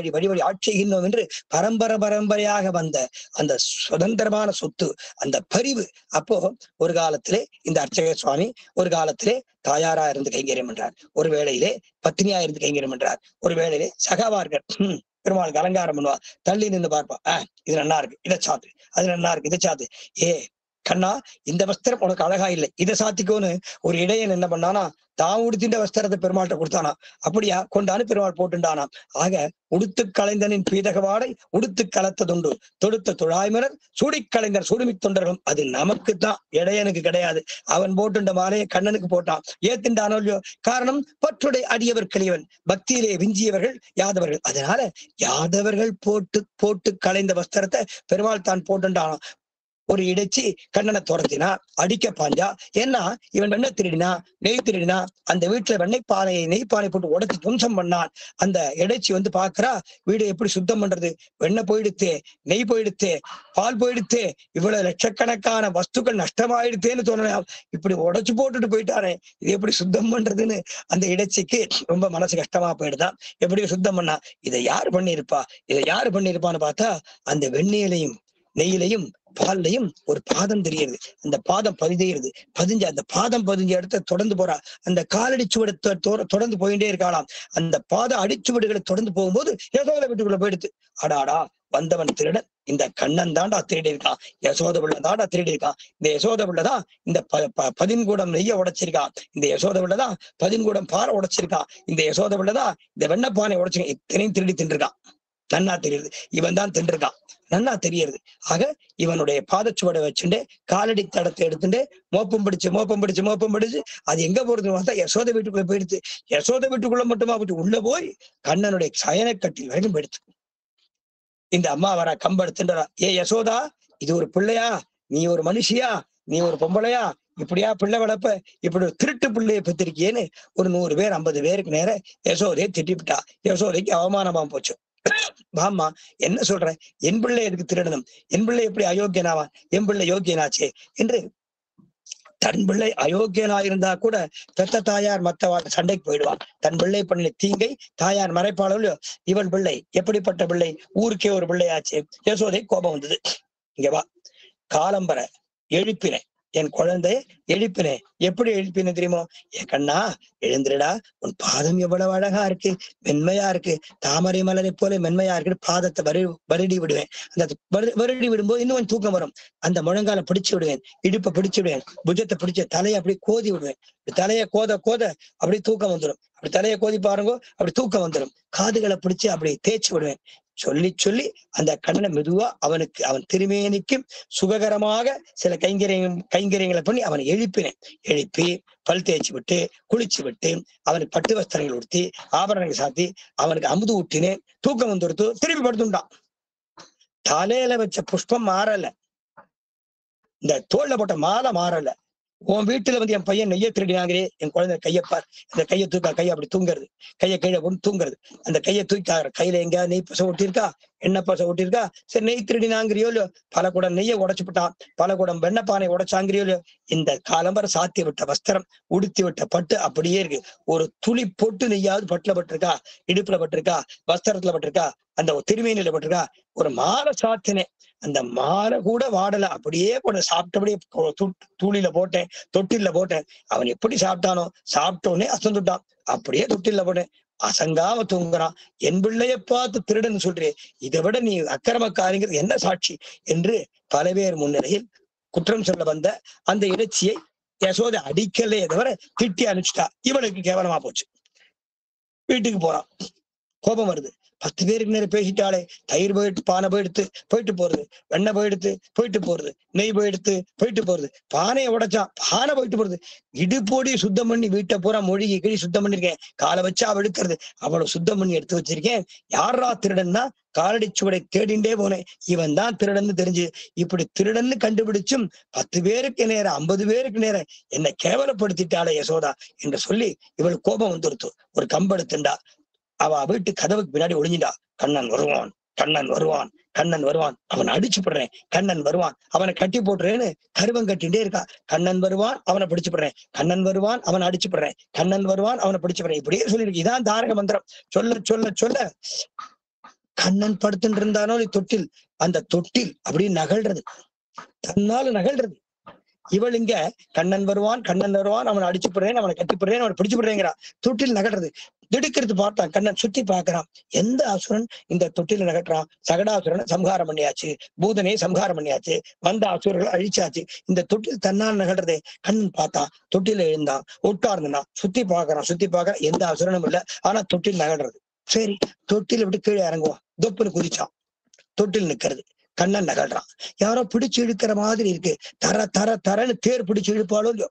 ஆட்சிகின்றோம் என்று பரம்பரையாக வந்த அந்த சுதந்திரமான சொத்து, அந்த பரிவு. அப்போ ஒரு காலத்திலே இந்த அர்ச்சக சுவாமி ஒரு காலத்திலே தாயாரா இருந்து கைங்கரியம் பண்றார், ஒரு வேளையிலே பத்தினியா இருந்து கைங்கரியம் பண்றார், ஒரு வேளையிலே சகாவார்கள் பெருமாளுக்கு அலங்காரம் பண்ணுவா. தள்ளி நின்று பார்ப்பா, இது நல்லா இருக்கு, இதை சாத்து, அது நல்லா இருக்கு, இதை சாத்து. கண்ணா, இந்த வஸ்திரம் உனக்கு அழகா இல்லை, இதை சாத்திக்கோன்னு ஒரு இடையன் என்ன பண்ணானா, தான் உடுத்தின்ற வஸ்திரத்தை பெருமாள்கிட்ட கொடுத்தானா. அப்படியா கொண்டான்னு பெருமாள் போட்டுண்டானா. ஆக உடுத்து கலைந்தனின் பீதகவாடை உடுத்து கலத்ததுண்டு, தொடுத்த துழாய்மலர் சூடி கலைஞர் சுடுமி தொண்டர்களும். அது நமக்குத்தான், இடையனுக்கு கிடையாது. அவன் போட்டுண்ட மாலையை கண்ணனுக்கு போட்டான், ஏத்துண்டானோ இல்லையோ. காரணம், பற்றுடை அடியவர் கிளியவன், பக்தியிலே விஞ்சியவர்கள் யாதவர்கள். அதனால யாதவர்கள் போட்டு கலைந்த வஸ்திரத்தை பெருமாள் தான் போட்டுண்டானா. ஒரு இடைச்சி கண்ணனை துரத்தினா, அடிக்க பாஞ்சா, ஏன்னா இவன் வெண்ணெய் திருடினா, நெய் திருடினா, அந்த வீட்டுல நெய்ப்பானை போட்டு உடச்சி துவம்சம் பண்ணான். அந்த இடைச்சி வந்து பாக்குறா, வீடு எப்படி சுத்தம் பண்றது, வெண்ணெய் போயிடுத்தே, நெய் போயிடுத்தே, பால் போயிடுத்தே, இவ்வளவு லட்சக்கணக்கான வஸ்துக்கள் நஷ்டமாயிடுத்தேன்னு தோணலாம். இப்படி உடைச்சு போட்டுட்டு போயிட்டாரே, இது எப்படி சுத்தம் பண்றதுன்னு அந்த இடைச்சிக்கு ரொம்ப மனசு கஷ்டமா போயிடுதான். எப்படி சுத்தம் பண்ணா, இதை யாரு பண்ணியிருப்பான்னு பார்த்தா, அந்த வெண்ணெயிலையும் நெய்யிலையும் பால்லையும் ஒரு பாதம் தெரியுது. அந்த பாதம் பதிஞ்ச அந்த பாதம் பதிஞ்ச இடத்த தொடர்ந்து போறா. அந்த காலடி சுவடத்தை தொடர்ந்து போயிட்டே இருக்காளாம். அந்த பாத அடிச்சுவடுகளை தொடர்ந்து போகும்போது யசோத வீட்டுக்குள்ள போயிடுது. அடாடா, வந்தவன் திருடன் இந்த கண்ணன் தாண்டா திருடி இருக்கான், யசோத பிள்ளை தாண்டா திருடி இருக்கான். இந்த யசோத பிள்ளைதான் இந்த 10 நெய்ய உடைச்சிருக்கான், இந்த யசோத பிள்ளைதான் 10 பாறை உடைச்சிருக்கான், இந்த யசோத பிள்ளைதான் இந்த வெண்ணப்பானை உடைச்சிருக்கான். இத்தனையும் திருடி தின்றுருக்கான். நன்னா தெரியுது, இவன் தான் தின்றுருக்கான், நன்னா தெரியுது. ஆக இவனுடைய பாதச்சுவடை வச்சுட்டு காலடி தடத்தை எடுத்துட்டு மோப்பம் பிடிச்சு அது எங்க போறதுன்னு பார்த்தா யசோத வீட்டுக்குள்ள போயிடுச்சு. யசோத வீட்டுக்குள்ள மட்டுமா போயிட்டு உள்ள போய் கண்ணனுடைய சயனக்கட்டில் வரைக்கும் போயிடுச்சு. இந்த அம்மா வர கம்பெடுத்துன்றா, யசோதா, இது ஒரு பிள்ளையா, நீ ஒரு மனுஷியா, நீ ஒரு பொம்பளையா, இப்படியா பிள்ளை வளர்ப்ப, இப்படி ஒரு திருட்டு பிள்ளைய பெற்றிருக்கியேன்னு ஒரு 100 பேர் 50 பேருக்கு நேர யசோதையை திட்டிவிட்டா. யசோதைக்கு அவமானமா போச்சு. வாமா, என்ன சொல்ற, என் பிள்ளை எதுக்கு திருடணும், என் பிள்ளை எப்படி அயோக்கியனாவான், என் பிள்ளை யோக்கியனாச்சே என்று தன் பிள்ளை அயோக்கியனா இருந்தா கூட பெத்த தாயார் மத்த சண்டைக்கு போயிடுவான். தன் பிள்ளை பண்ணின தீங்கை தாயார் மறைப்பாளோ. இவள் பிள்ளை எப்படிப்பட்ட பிள்ளை? ஊருக்கே ஒரு பிள்ளையாச்சு. யசோதை கோபம் வந்தது. இங்க வா, காலம்பர எழுப்பினேன், என் குழந்தை எழுப்பினேன். எப்படி எழுப்பினேன் தெரியுமோ? என் கண்ணா எழுந்துடா, உன் பாதம் எவ்வளவு அழகா இருக்கு, மென்மையா இருக்கு, தாமரை மலரை போல மென்மையா இருக்கு. பாதத்தை வருடி விடுவேன். அந்த வருடி விடும்போது இன்னும் கொஞ்சம் தூக்கம் வரும். அந்த முழங்கால பிடிச்சு விடுவேன், இடுப்பை பிடிச்சு விடுவேன், புஜத்தை பிடிச்ச தலையை அப்படி கோதி விடுவேன். தலையை கோத கோத அப்படி தூக்கம் வந்துடும். அப்படி தலையை கோதி பாருங்கோ, அப்படி தூக்கம் வந்துடும். காதுகளை பிடிச்சு அப்படி தேய்ச்சி விடுவேன். சொல்லி சொல்லி அந்த கண்ணனை மெதுவா அவனுக்கு அவன் திருமேனிக்கும் சுககரமாக சில கைங்கரியங்களை பண்ணி அவனை எழுப்பினேன். எழுப்பி பல் தேய்ச்சி விட்டு குளிச்சு விட்டு அவனுக்கு பட்டு வஸ்திரங்கள் உடுத்தி ஆபரணங்கள் சாத்தி அவனுக்கு அமுது ஊட்டினேன். தூக்கம் வந்துடுத்து. திருப்பி படுத்துட்டான். தலையில வச்ச புஷ்பம் மாறல, இந்த தோல்ல போட்ட மாலை மாறல. உன் வீட்டுல வந்து என் பையன் நெய்ய திருடினாங்களே, என் குழந்தை கையப்பார், இந்த கையை தூக்கா, கையை அப்படி தூங்குறது, கையை கீழே கொண்டு தூங்குறது. அந்த கையை தூக்காரு. கையில எங்கேயா நெய் பசை ஒட்டியிருக்கா, எண்ணெய் பசை ஒட்டியிருக்கா? சரி, நெய் திருடினாங்கிறியோ இல்லையோ, பல குடம் நெய்யை உடைச்சு விட்டான், பல குடம் வெண்ணப்பானை உடைச்சாங்கிறியோ இல்லையோ, இந்த காலம்பர சாத்தி விட்ட வஸ்திரம், உடுத்தி விட்ட பட்டு அப்படியே இருக்கு. ஒரு துளி பொட்டு நெய்யாவது பட்டுல பட்டிருக்கா, இடுப்புல பட்டிருக்கா, வஸ்திரத்துல பட்டிருக்கா, அந்த திருமேனியில பட்டிருக்கா? ஒரு மாலை சாத்தினேன், அந்த மாலை கூட வாடல. அப்படியே கூட சாப்பிட்டபடியே தூளில போட்டேன், தொட்டில போட்டேன். அவன் எப்படி சாப்பிட்டானோ, சாப்பிட்டோன்னே அசந்துட்டான். அப்படியே தொட்டில போட்டேன், அசங்காம தூங்குறான். என் பிள்ளைய பார்த்து திருடன் சொல்றேன், இதை விட நீ அக்கிரமக்காரிங்கிறது என்ன சாட்சி என்று பல பேர் முன்னிலையில் குற்றம் சொல்ல வந்த அந்த இறைச்சியை யசோதை அடிக்கலே தவிர திட்டி அனுப்பிச்சிட்டா. இவளுக்கு கேவலமா போச்சு. வீட்டுக்கு போறான். கோபம் வருது. 10 பேருக்கு நேரம் பேசிட்டாலே. தயிர் போயிட்டு பானை போயிடுத்து போயிட்டு போறது, வெண்ணெய் போயிடுத்து போயிட்டு போறது, நெய் போயிடுத்து போயிட்டு போறது, பானையை உடைச்சான், பானை போயிட்டு போறது. இடுப்போடி சுத்தம் பண்ணி வீட்டை பூரா மொழிகி கிழி சுத்தம் பண்ணிருக்கேன். காலை வச்சா வெளுக்கிறது, அவ்வளவு சுத்தம் பண்ணி எடுத்து வச்சிருக்கேன். யாரா திருடன்னா காலடி சுவடை தேடிண்டே போனேன். இவன் தான் திருடன்னு தெரிஞ்சு, இப்படி திருடன்னு கண்டுபிடிச்சும் 10 பேருக்கு நேரம் 50 பேருக்கு நேரம் என்னை கேவலப்படுத்திட்டாளே யசோதா என்று சொல்லி இவளுக்கு கோபம் வந்துருத்து. ஒரு கம்பெடுத்துண்டா. அவ வீட்டு கதவுக்கு பின்னாடி ஒளிஞ்சிட்டா. கண்ணன் வருவான், கண்ணன் வருவான், கண்ணன் வருவான், அவனை அடிச்சு போடுறேன், கண்ணன் வருவான், அவனை கட்டி போட்டுறேன்னு கருவம் கட்டிகிட்டே இருக்கா. கண்ணன் வருவான், அவனை பிடிச்சு போடுறேன், கண்ணன் வருவான், அவனை அடிச்சு போடுறேன், கண்ணன் வருவான், அவனை பிடிச்சு போடுறேன். இப்படியே சொல்லியிருக்கு. இதான் தாரக மந்திரம். சொல்ல சொல்ல சொல்ல கண்ணன் படுத்துட்டு இருந்தானோ தொட்டில், அந்த தொட்டில் அப்படியே நகழ்றது, தன்னால நகழ்றது. இவள் இங்க கண்ணன் வருவான், கண்ணன் வருவான், அவனை அடிச்சு போடுறேன், அவனை கட்டி போடுறேன், அவனை பிடிச்சு போடுறேங்கிறா. தொட்டில் நகழ்றது. திடுக்கிறது பார்த்தான். கண்ணன் சுத்தி பார்க்கிறான். எந்த அசுரன் இந்த தொட்டில நகட்டுறான்? சகடாசுரனை சம்ஹாரம் பண்ணியாச்சு, பூதனை சம்ஹாரம் பண்ணியாச்சு, வந்த அசுரர்களை அழிச்சாச்சு. இந்த தொட்டில் தன்னால் நகழ்றதே. கண்ணன் பார்த்தான். தொட்டில எழுந்தான், உட்கார்ந்தான், சுத்தி பார்க்கறான். சுத்தி பார்க்கறான், எந்த அசுரனும் இல்லை. ஆனா தொட்டில் நகழ்றது. சரி, தொட்டில விட்டு கீழே இறங்குவான். தொப்புன்னு குதிச்சான். தொட்டில் நிக்கிறது. கண்ணன் நகழ்றான். யாரோ பிடிச்சு இழுக்கிற மாதிரி இருக்கு. தர தர தரன்னு தேர் பிடிச்சு இழுப்பாளோ இல்லையோ,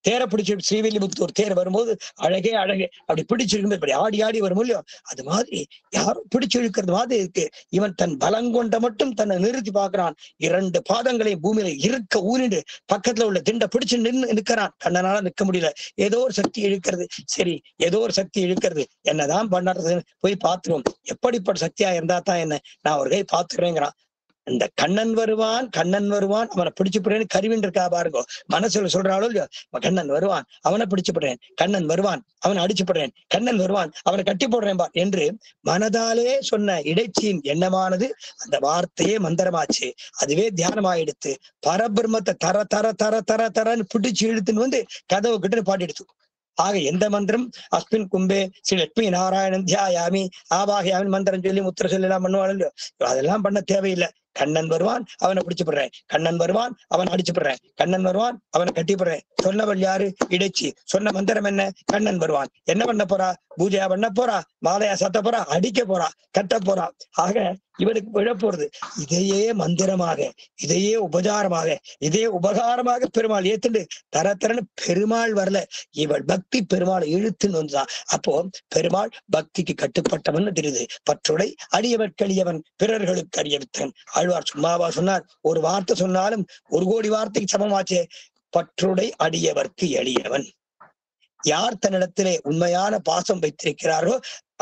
தேரை பிடிச்சு ஸ்ரீவில்லிபுத்தூர் தேர் வரும்போது அழகே அழகே அப்படி பிடிச்சிருக்கும், இப்படி ஆடி ஆடி வரும் இல்லையோ, அது மாதிரி யாரும் பிடிச்சு இழுக்கிறது மாதிரி இருக்கு. இவன் தன் பலங்கொண்ட மட்டும் தன்னை நிறுத்தி பார்க்கிறான். 2 பாதங்களையும் பூமியில இருக்க ஊனிட்டு பக்கத்துல உள்ள திண்டை பிடிச்சு நிற்கிறான். கண்ணனால நிற்க முடியல. ஏதோ ஒரு சக்தி இழுக்கிறது. சரி, ஏதோ ஒரு சக்தி இழுக்கிறது, என்னதான் பண்ணுறதுன்னு போய் பார்த்துருவோம். எப்படிப்பட்ட சக்தியா இருந்தா தான் என்ன, நான் ஒரு கை பார்த்துக்கிறேங்கிறான். இந்த கண்ணன் வருவான், கண்ணன் வருவான், அவனை பிடிச்சு போடுறேன்னு கருவின் இருக்கா பாருங்க. மனசுல சொல்றாளோ இல்லையோ, கண்ணன் வருவான், அவனை பிடிச்சு போடுறேன், கண்ணன் வருவான், அவனை அடிச்சு போடுறேன், கண்ணன் வருவான், அவனை கட்டி போடுறேன் பா என்று மனதாலே சொன்ன இடைச்சியின் எண்ணமானது அந்த வார்த்தையே மந்திரமாச்சு. அதுவே தியானமாயிடுத்து. பரபிரம்மத்தை தர தர தர தர தரன்னு பிடிச்சு இழுத்துன்னு வந்து கதவு கிட்ட பாட்டிடுத்து. ஆக எந்த மந்திரம் அஸ்மின் கும்பே ஸ்ரீ லட்சுமி நாராயணன் தியாயாமி ஆவாகியாமின் மந்திரம் சொல்லி முத்திர சொல்லி எல்லாம் பண்ணுவாள். அதெல்லாம் பண்ண தேவையில்லை. கண்ணன் வருவான், அவனை பிடிச்சு போடுறேன், கண்ணன் வருவான், அவனை அடிச்சு போடுறேன், கண்ணன் வருவான், அவனை கட்டி போடுறேன். சொன்னவள் யாரு? இடைச்சி. சொன்ன மந்திரம் என்ன? கண்ணன் வருவான். என்ன பண்ண போறா? பூஜையா பண்ண போறா, மாலையா சத்த போறா, அடிக்க போறா, கட்ட போறா. ஆக இவனுக்கு விழப்போறது. இதையே மந்திரமாக, இதையே உபசாரமாக, இதே உபகாரமாக பெருமாள் ஏத்துண்டு தர தரன்னு பெருமாள் வரல. இவள் பக்தி பெருமாளை இழுத்துன்னு வந்துதான். அப்போ பெருமாள் பக்திக்கு கட்டுப்பட்டவன் தெரியுது. பற்றுடை அடியவர்களியவன் பிறர்களுக்கு அறியவித்தன். ஆழ்வார் சும்மாவா சொன்னார்? ஒரு வார்த்தை சொன்னாலும் 1 கோடி வார்த்தைக்கு சமமாச்சே. பற்றுடை அடியவர்க்கு எளியவன். யார் தன்னிடத்திலே உண்மையான பாசம் வைத்திருக்கிறாரோ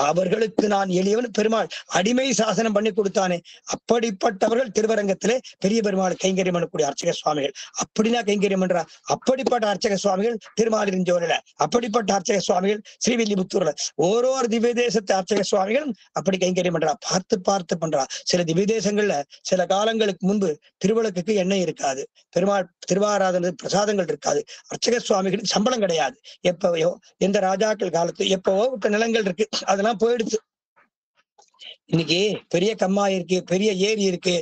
அவர்களுக்கு நான் எளியவன். பெருமாள் அடிமை சாசனம் பண்ணி கொடுத்தானே, அப்படிப்பட்டவர்கள் திருவரங்கத்திலே பெரிய பெருமாள் கைங்கரியம் பண்ணக்கூடிய அர்ச்சக சுவாமிகள். அப்படின்னா கைங்கரியம் பண்றா. அப்படிப்பட்ட அர்ச்சக சுவாமிகள் திருமாலிருஞ்சோலையில, அப்படிப்பட்ட அர்ச்சக சுவாமிகள் ஸ்ரீவில்லிபுத்தூர்ல, ஓரோரு திவ்ய தேசத்து அர்ச்சக சுவாமிகளும் அப்படி கைங்கரியம் பண்றா. பார்த்து பார்த்து பண்றா. சில திவ்ய தேசங்கள்ல சில காலங்களுக்கு முன்பு திருவிளக்குக்கு எண்ணெய் இருக்காது, பெருமாள் திருவாராதன பிரசாதங்கள் இருக்காது, அர்ச்சக சுவாமிகளுக்கு சம்பளம் கிடையாது. எப்பவையோ எந்த ராஜாக்கள் காலத்து எப்பவோ விட்ட நிலங்கள் இருக்கு, அதெல்லாம் போயிடுச்சு. இன்னைக்கு பெரிய கம்மாய் இருக்கு, பெரிய ஏரி இருக்கு.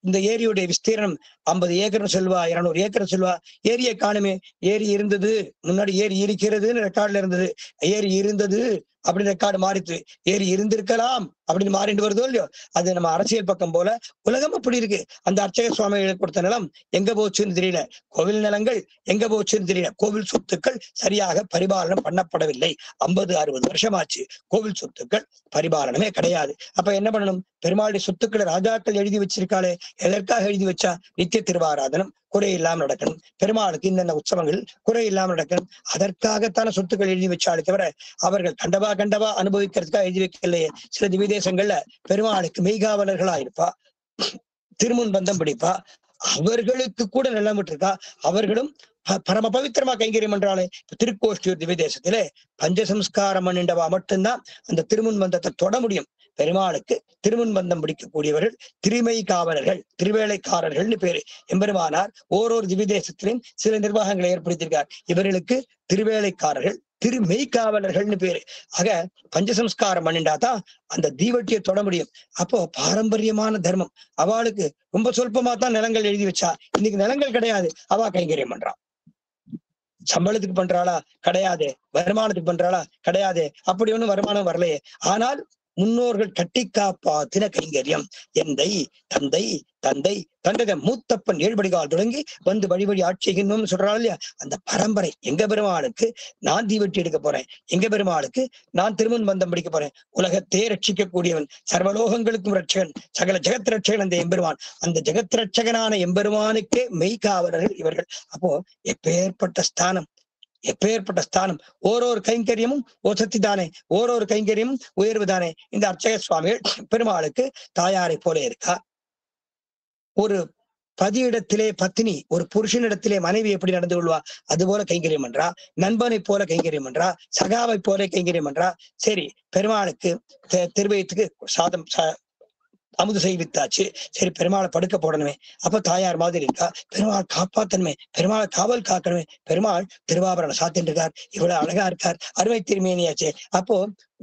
இந்த ஏரியுடைய விஸ்தீரணம் 50 ஏக்கர் சொல்வா, 200 ஏக்கர் சொல்வா. ஏரியை காணுமே. ஏரி இருந்தது, முன்னாடி ஏரி இருக்கிறதுன்னு ரெக்கார்ட்ல இருந்தது. ஏரி இருந்தது அப்படின்னு ரெக்கார்டு மாறிட்டு ஏரி இருந்திருக்கலாம் அப்படின்னு மாறிட்டு வருதோ இல்லையோ. அது நம்ம அரசியல் பக்கம் போல. உலகம் அப்படி இருக்கு. அந்த அர்ச்சக சுவாமிகளுக்கு கொடுத்த நிலம் எங்க போச்சுன்னு தெரியல. கோவில் நிலங்கள் எங்க போச்சுன்னு தெரியல. கோவில் சொத்துக்கள் சரியாக பரிபாலனம் பண்ணப்படவில்லை. 50-60 வருஷமாச்சு. கோவில் சொத்துக்கள் பரிபாலனமே கிடையாது. அப்ப என்ன பண்ணணும்? பெருமாளுடைய சொத்துக்களை ராஜாக்கள் எழுதி வச்சிருக்காளே, எதற்காக எழுதி வச்சா? நித்திய திருவாராதனம் குறை இல்லாம நடக்கணும், பெருமாளுக்கு இந்த உற்சவங்கள் குறை இல்லாம நடக்கணும், அதற்காகத்தான சொத்துக்கள் எழுதி வச்சாலே தவிர அவர்கள் கண்டவா அனுபவிக்கிறதுக்காக எழுதி வைக்கலையே. சில திவிதேசங்கள்ல பெருமாளுக்கு மெய்காவலர்களா இருப்பா, திருமுன் பந்தம் பிடிப்பா, அவர்களுக்கு கூட நிலம் விட்டுருக்கா. அவர்களும் பரம பவித்திரமா கைங்கரியம் பண்றாளே. திருக்கோஷ்டியூர் திவ்யதேசத்திலே பஞ்சசம்ஸ்காரம் பண்ணிண்டவா மட்டும்தான் அந்த திருமுன் பந்தத்தை தொட முடியும். பெருமாளுக்கு திருமுன் பந்தம் பிடிக்கக்கூடியவர்கள் திரிமை காவலர்கள், திருவேளைக்காரர்கள்னு பேரு. எம்பெருமானார் ஓரோரு திவ்யதேசத்திலும் சில நிர்வாகங்களை ஏற்படுத்தியிருக்கார். இவர்களுக்கு திருவேளைக்காரர்கள், திருமெய்காவலர்கள்னு பேரு. ஆக பஞ்சசம்ஸ்காரம் பண்ணிண்டாதான் அந்த தீவட்டியை தொட முடியும். அப்போ பாரம்பரியமான தர்மம். அவளுக்கு ரொம்ப சொல்பமா தான் நிலங்கள் எழுதி வச்சா. இன்னைக்கு நிலங்கள் கிடையாது, அவ கைங்கரியம் பண்றான். சம்பளத்துக்கு பண்றாளா? கிடையாது. வருமானத்துக்கு பண்றாளா? கிடையாது. அப்படி ஒண்ணும் வருமானம் வரலையே. ஆனால் முன்னோர்கள் கட்டி காப்பாத்தின கைங்கரியம். எந்தை தந்தை தந்தை தந்தை மூத்தப்பன் 7 படிகால் தொடங்கி வந்து வழி ஆட்சிகின்றோம்னு சொல்றாள் இல்லையா. அந்த பரம்பரை எங்க பெருமாளுக்கு நான் தீவட்டி எடுக்க போறேன், எங்க பெருமாளுக்கு நான் திருமுன் பந்தம் பிடிக்க போறேன். உலகத்தே ரட்சிக்கக்கூடியவன், சர்வலோகங்களுக்கும் ரட்சகன், சகல ஜெகத் ரட்சகன் அந்த எம்பெருமான். அந்த ஜெகத் ரட்சகனான எம்பெருமானுக்கே மெய்காவலர்கள் இவர்கள். அப்போ எப்பேற்பட்ட ஸ்தானம், எப்பேற்பட்ட ஸ்தானம். ஓரோரு கைங்கரியமும் ஓசத்தி தானே, ஓரோரு கைங்கரியமும் உயர்வு தானே. இந்த அர்ச்சக சுவாமிகள் பெருமாளுக்கு தாயாரை போல இருக்கா. ஒரு பதியிடத்திலே பத்தினி ஒரு புருஷனிடத்திலே மனைவி எப்படி நடந்து கொள்வா, அது போல கைங்கரியம் பண்றா. நண்பனை போல கைங்கரியம் பண்றா, சகாவை போல கைங்கரியம் பண்றா. சரி, பெருமாளுக்கு திருவயத்துக்கு சாதம் அமுது செய்வித்தாச்சு. சரி, பெருமாளை படுக்க போடணுமே. அப்ப தாயார் மாதிரி இருக்கா. பெருமாள் காப்பாத்தணுமே, பெருமாளை காவல் காக்கணுமே. பெருமாள் திருவாபரணம் சாத்தின்னு இருக்கார், இவ்வளவு அழகா இருக்கார், அருமை திருமேனியாச்சே. அப்போ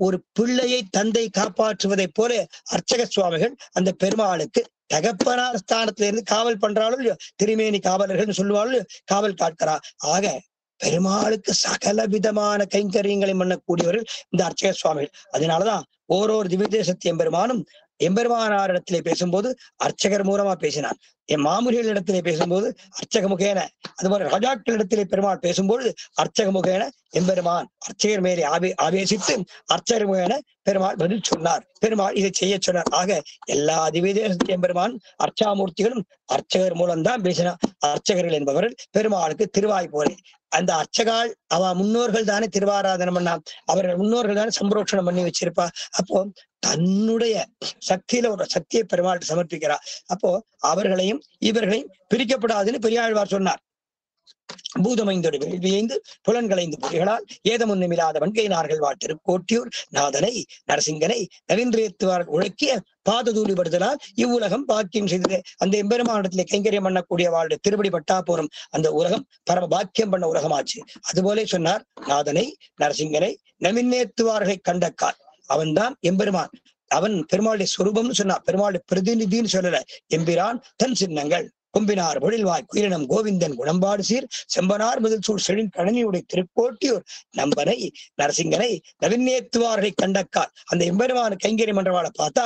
ஒரு பிள்ளையை தந்தை காப்பாற்றுவதை போல அர்ச்சக சுவாமிகள் அந்த பெருமாளுக்கு தகப்பனார் ஸ்தானத்துல இருந்து காவல் பண்றாலும் இல்லையோ, திருமேனி காவலர்கள் சொல்லுவாள், காவல் காக்கிறா. ஆக பெருமாளுக்கு சகல விதமான கைங்கரியங்களை பண்ணக்கூடியவர்கள் இந்த அர்ச்சக சுவாமிகள். அதனாலதான் ஓரோரு திவ்யதேசத்து எம்பெருமானும் எம்பெருமானாரிடத்திலே பேசும்போது அர்ச்சகர் மூலமா பேசினான். என் மாமுனிகள் இடத்திலே பேசும்போது அர்ச்சக முகேன, அதுபோல ராஜாக்கள் இடத்திலே பெருமாள் பேசும்போது அர்ச்சக முகேன எம்பெருமான் அர்ச்சகர் மேலே ஆவேசித்து அர்ச்சகர் முகேன பெருமாள் பதில் சொன்னார். பெருமாள் இதை செய்ய சொன்னார். ஆக எல்லா திவ்யதேசத்து எம்பெருமான் அர்ச்சாமூர்த்திகளும் அர்ச்சகர் மூலம்தான் பேசினார். அர்ச்சகர்கள் என்பவர்கள் பெருமாளுக்கு திருவாய் போலே. அந்த அர்ச்சகால் அவ முன்னோர்கள் தானே திருவாராதனம் பண்ணா, அவர்கள் முன்னோர்கள் தானே சம்பரோட்சணம் பண்ணி வச்சிருப்பா. அப்போ தன்னுடைய சக்தியில ஒரு சக்தியை பெருமாள் சமர்ப்பிக்கிறா. அப்போ அவர்களையும் இவர்களையும் பிரிக்கப்படாதுன்னு பெரியாழ்வார் சொன்னார். பூதமைந்தோடு வேள்வியைந்து புலன்களைந்து பொறிகளால் ஏதமுன்னுமில்லாத வன்கையினார்கள் திருக்கோட்டியூர் நாதனை நரசிங்கனை நவீந்திரியத்துவார் உழக்கிய பாததூளிபடுதலால் இவ்வுலகம் பாக்கியம் செய்தது. அந்த எம்பெருமானிடத்திலே கைங்கரியம் பண்ணக்கூடிய வாழ் திருப்படி பட்டா போரும் அந்த உலகம் பரம பாக்கியம் பண்ண உலகமாச்சு. அதுபோல சொன்னார், நாதனை நரசிங்கனை நவீனேத்துவார்களை கண்டக்கார். அவன்தான் எம்பெருமான். அவன் பெருமாளுடைய சொரூபம்னு சொன்னார், பெருமாளுடைய பிரதிநிதின்னு சொல்லல. எம்பிரான் தன் சின்னங்கள் கொம்பினார் பொழில்வாய் குயிலினம் கோவிந்தன் குணம்பாடு சீர் செம்பனார் முதல் சூழ் செழின் கழனியுடைய திருக்கோட்டியூர் நம்பனை நரசிங்கனை நவீனேத்துவார்களை கண்டக்கார். அந்த எம்பெருமான கைங்கரியம் பண்றவாளை பார்த்தா